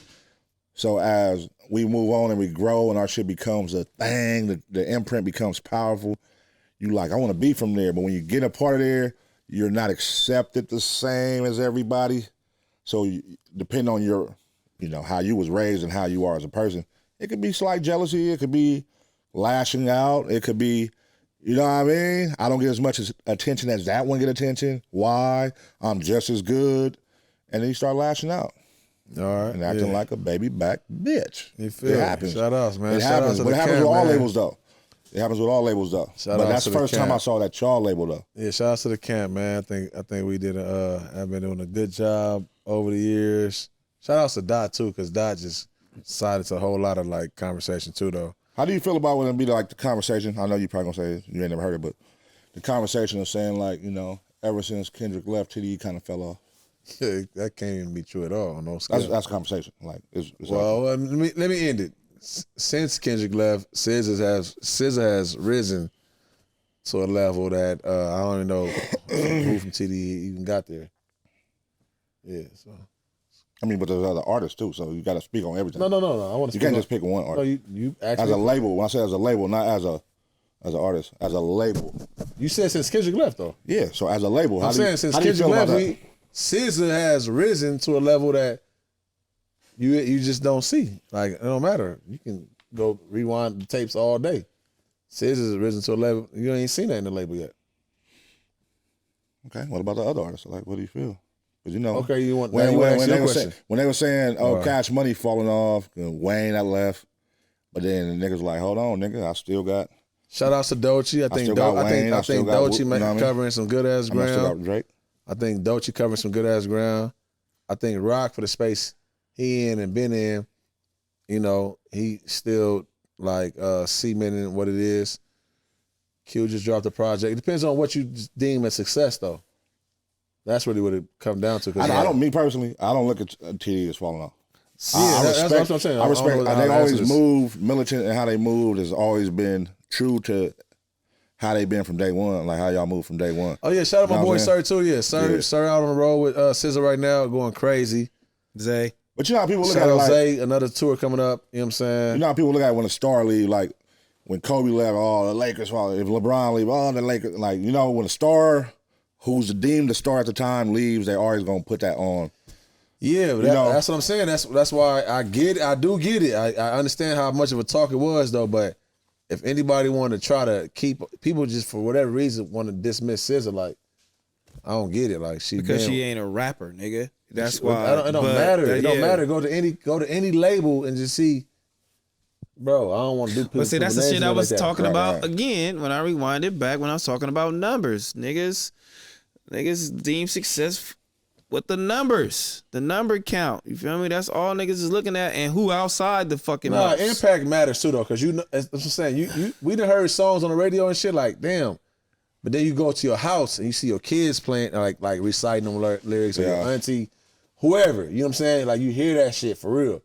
So as we move on and we grow and our shit becomes a thing, the imprint becomes powerful. You like, I want to be from there, but when you get a part of there, you're not accepted the same as everybody. So depending on your, how you was raised and how you are as a person, it could be slight jealousy. It could be lashing out. It could be, you know what I mean? I don't get as much attention as that one get attention. Why? I'm just as good. And then you start lashing out. All right. And acting like a baby back bitch. You feel it me? happens. Shout outs, man. It Shout happens. outs to But the it happens camp, with all man. labels, though. It happens with all labels, though. Shout but outs that's to the the first time camp. I saw that y'all label, though. Yeah, shout out to the camp, man. I think we did have been doing a good job over the years. Shout outs to Dot too, because Dot just decided to a whole lot of like conversation too, though. How do you feel about when it be like the conversation? I know you probably gonna say you ain't never heard it, but the conversation of saying like, ever since Kendrick left, TDE kind of fell off. That can't even be true at all. On no scale. That's a conversation. Like, it's Well, let me end it. Since Kendrick left, SZA has risen to a level that I don't even know who from TDE even got there. Yeah, so I mean, but there's other artists too, so you got to speak on everything. no. I want to. You can't just pick one No, artist. you actually As a label, when I say as a label, not as an artist, as a label. You said since Kendrick left though. Yeah, so as a label, I'm saying since Kendrick left, SZA has risen to a level that you just don't see. Like, it don't matter. You can go rewind the tapes all day. SZA has risen to a level you ain't seen that in the label yet. Okay, what about the other artists? Like, what do you feel? Because Okay, you want when now you when, ask when your they were question. when they were saying, oh, All right. Cash Money falling off, Wayne that left, but then the niggas like, hold on, nigga, I still got. Shout outs to Doechii. I think still got Wayne, I I still think got Doechii you know what I mean? covering some good ass I still ground. got Drake. I think Doechii covering some good ass ground. I think Rock, for the space he in and been in, he still like cementing what it is. Q just dropped the project. It depends on what you deem as success though. That's really what it come down to. I don't. Me personally, I don't look at TDE as falling off. Yeah, that's what I'm saying. I respect. don't know how They to always answer this. moved militant, and how they moved has always been true to how they been from day one. Like how y'all moved from day one. Oh yeah, shout out my Know what boy I'm Sir saying? too. Yeah, Sir out on the road with SZA right now, going crazy. Zay. But you know how people look Shout at it out like, Zay, another tour coming up. You know what I'm saying? you know how people look at it when a star leave, like when Kobe left, oh, the Lakers. Well, if LeBron leave, oh, the Lakers. Like, when a star who's deemed the star at the time leaves, they're always gonna put that on. Yeah, but that's what I'm saying. That's why I get it. I do get it. I understand how much of a talk it was though. But if anybody want to try to keep people just for whatever reason want to dismiss SZA, like I don't get it. Like Because she ain't a rapper, nigga. That's why. It don't matter. It don't matter. Go to any label and just see. Bro, I don't want to do. But see, that's the shit I was talking Right, about right. again when I rewind it back when I was talking about numbers. Niggas deem success with the numbers, the number count. You feel me? That's all niggas is looking at, and who outside the fucking house. Impact matters too though, because that's what I'm saying. We done heard songs on the radio and shit like damn, but then you go to your house and you see your kids playing like reciting them lyrics, or your auntie whoever. You know what I'm saying? Like you hear that shit for real.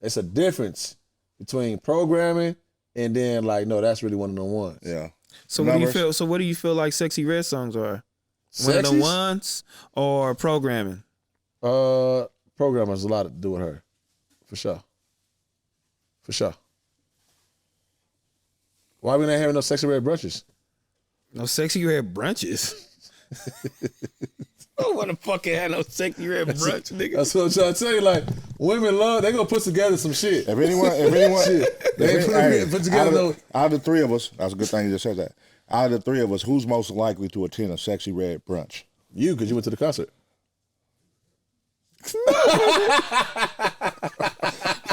It's a difference between programming and then like, no, that's really one of the ones. Yeah. So what do you feel? So what do you feel like Sexy Red songs are? One of the Sexies? ones or programming? Programming has a lot to do with her, for sure. For sure. Why we not having no Sexy Red brunches? No Sexy Red brunches. I don't want to fucking have no Sexy Red brunch, nigga. That's what I'm trying to tell you. Like women love, they gonna put together some shit. If anyone, Shit. They put together out of the three of us, that's a good thing you just said that. Out of the three of us, who's most likely to attend a Sexy Red brunch? You, because you went to the concert.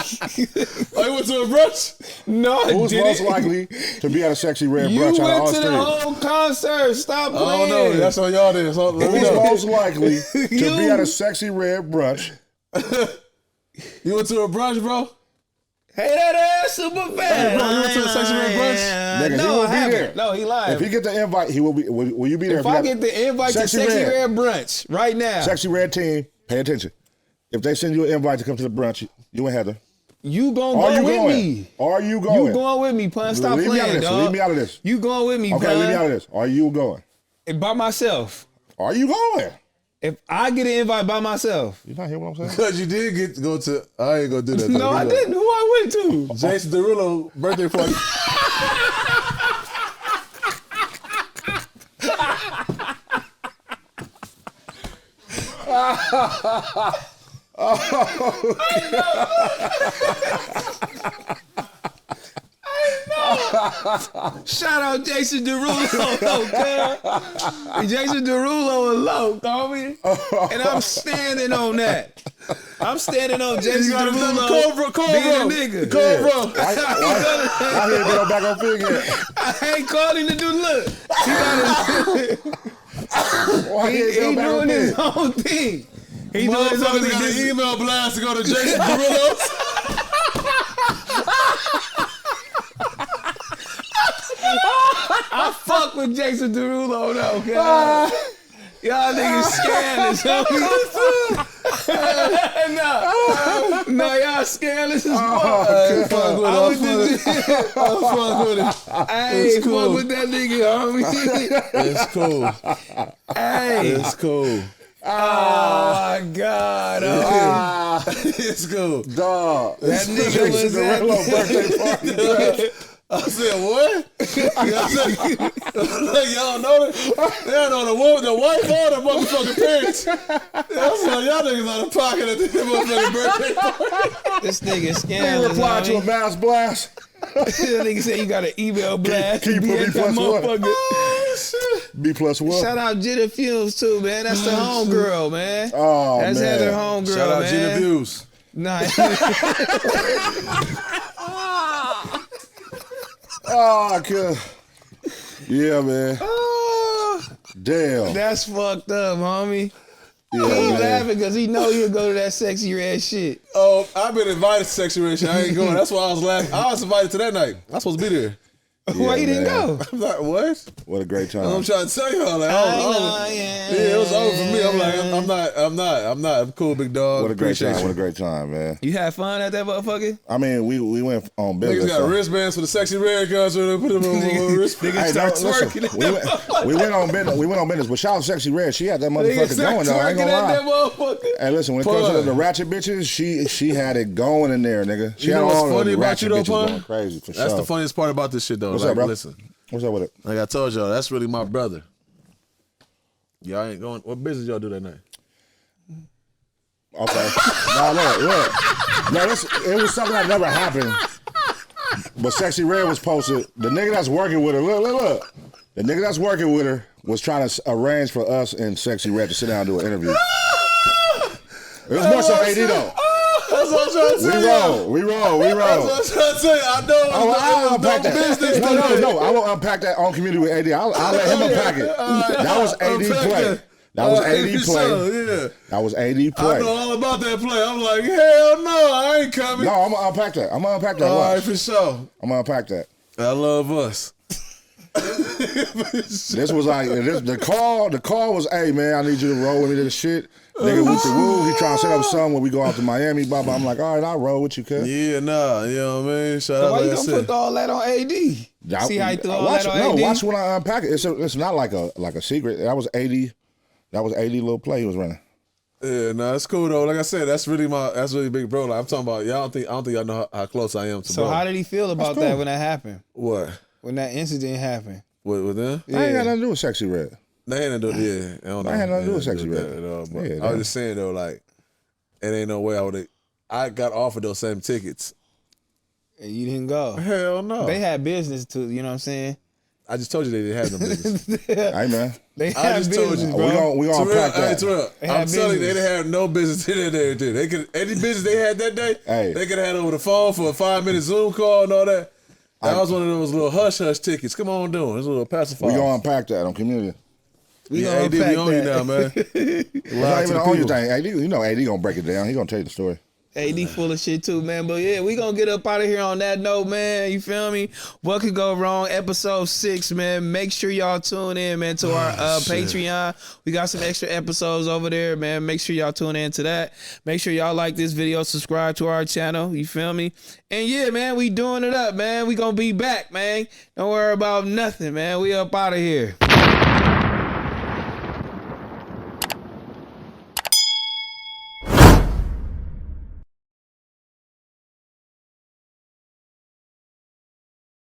Oh, you went to a brunch? No, I Who's didn't. most likely to be at a Sexy Red You brunch out of went all to the three? whole concert. Stop I playing. don't know. That's on y'all then. So let me Who's know. most likely to be at a Sexy Red brunch? You went to a brunch, bro? Hey, that ass super fat. Hey, bro, you went to a Sexy Red brunch? Nigga, he no, will I be haven't. there. No, he lied. If he get the invite, he will be. Will you be there? If I get the invite to Sexy Sexy Red. Red brunch right now, Sexy Red team, pay attention. If they send you an invite to come to the brunch, you and Heather, you gonna are go you with going? me. Are you going? You going with me, pun. Stop Leave me out of playing, this. dog. Leave me out of this. You going with me, Okay, pun. leave me out of this. Are you going? By myself. Are you going? If I get an invite by myself. You not hear what I'm saying? Because you did get to go to, I ain't gonna do that. No, I didn't. Who I went to? Jason Derulo birthday party. Shout out Jason Derulo, okay? Jason Derulo alone, homie. And I'm standing on that. I'm standing on Jason Derulo being a nigga. Bro. I hear get on back on figure. I ain't called him to do look. He doing his own thing. He doing his own Motherfuckers got an thing. email blast to go to Jason Derulo. I fuck with Jason Derulo though, okay? Y'all niggas scandalous, homie. No, y'all scandalous as fuck. I Fuck with it. I ain't fuck with that nigga, homie. It's cool. Hey. It's cool. Oh my God. It's cool. Dog. That nigga was Derulo birthday party. I said, what? Like, y'all know that? They don't know the woman, the wife or the motherfucking parents. I was like, y'all niggas out of pocket at this motherfucking birthday party. This nigga He scandalous. replied to a mass blast. That nigga said you got an email blast. Can you Be put at me that plus one? motherfucker. Oh, shit. B plus one. Shout out Jada Fumes too, man. That's the homegirl, man. Oh, That's man. Heather homegirl, Shout out man. Gina Views. Nah. Oh, good. Yeah, man. Oh, Damn. that's fucked up, homie. Yeah, He man. laughing because he know he'll go to that Sexy Red shit. Oh, I've been invited to Sexy Red shit. I ain't going. That's why I was laughing. I was invited to that night. I'm supposed to be there. Why you didn't man. go? I'm like, what? What a great time. I'm trying to tell y'all. Like, yeah, it was over for me. I'm like, I'm not. I'm cool, big dog. What a great Appreciate time. you. What a great time, man. You had fun at that motherfucker? I mean, we went on business. Niggas got so- wristbands for the Sexy Red concert. They put them on wristbands. Hey, Start no, listen, twerking. we went on business. We went on business. But shout out to Sexy Red. She had that Niggas motherfucker start going though. I ain't twerking gonna at that lie. motherfucker. Hey, listen, when it comes to Pun. the ratchet bitches, she had it going in there, nigga. She You had know what's all funny the about ratchet you though, bitches Pun? going crazy for That's sure. the funniest part about this shit though. What's like, up, bro? listen, What's up with it? like I told y'all, that's really my brother. Y'all ain't going. What business y'all do that night? Okay. Now look. No, it was something that never happened. But Sexy Red was posted. The nigga that's working with her, look. The nigga that's working with her was trying to arrange for us and Sexy Red to sit down and do an interview. It was more so AD though. That's what I'm trying to tell you. We roll. That's what I'm trying to tell you. I know I'll it was unpack no that. business. No. I will unpack that on community with AD. I'll let him unpack it. That was AD Unpack play. that. That was AD For play. sure, yeah. That was AD I play. know all about that play. I'm like, hell no, I ain't coming. No, I'm gonna unpack that. All right, Watch. for sure. I'm gonna unpack that. I love us. This was like the call. The call was, hey man, I need you to roll with me to the shit. Nigga with the woo, he trying to set up something when we go out to Miami, blah, blah. I'm like, all right, I'll roll with you, cuz. Yeah, nah, you know what I mean? Shout So out why like you I gonna said. put all that on AD? See how he threw all that on AD? Watch when I unpack it. It's not like a secret. That was 80 little play he was running. Yeah, nah, it's cool though. Like I said, that's really big bro. Like I'm talking about y'all. I don't think y'all know how close I am to So bro. how did he feel about that when that happened? What? When that incident happened? With them? I ain't got nothing to do with Sexy Red. They had nothing to do. Yeah, I don't know. I had nothing to do with They Sexy had Red. that at all, bro. Yeah, I was that- just saying though, like, it ain't no way I would. I got offered those same tickets. And you didn't go. Hell no. They had business too, you know what I'm saying? I just told you they didn't have no business. Hey, man. They I had just told business, you. bro. We gonna unpack that. Terrell, They I'm had telling you, they business. didn't have no business in there. They could any business they had that day. Hey. They could have had over the phone for a 5-minute Zoom call and all that. That was one of those little hush tickets. Come on, doing it's a little pacifier. We gonna unpack that on community. We Yeah, gonna AD, we unpack on you that. now, man. It's not Lie to even the the only people. thing. AD, you know AD gonna break it down. He gonna tell you the story. AD full of shit too, man. But yeah, we gonna get up out of here on that note, man. You feel me? What could go wrong? Episode 6, man. Make sure y'all tune in, man, to our Patreon. We got some extra episodes over there, man. Make sure y'all tune in to that. Make sure y'all like this video, subscribe to our channel. You feel me? And yeah, man, we doing it up, man. We gonna be back, man. Don't worry about nothing, man. We up out of here.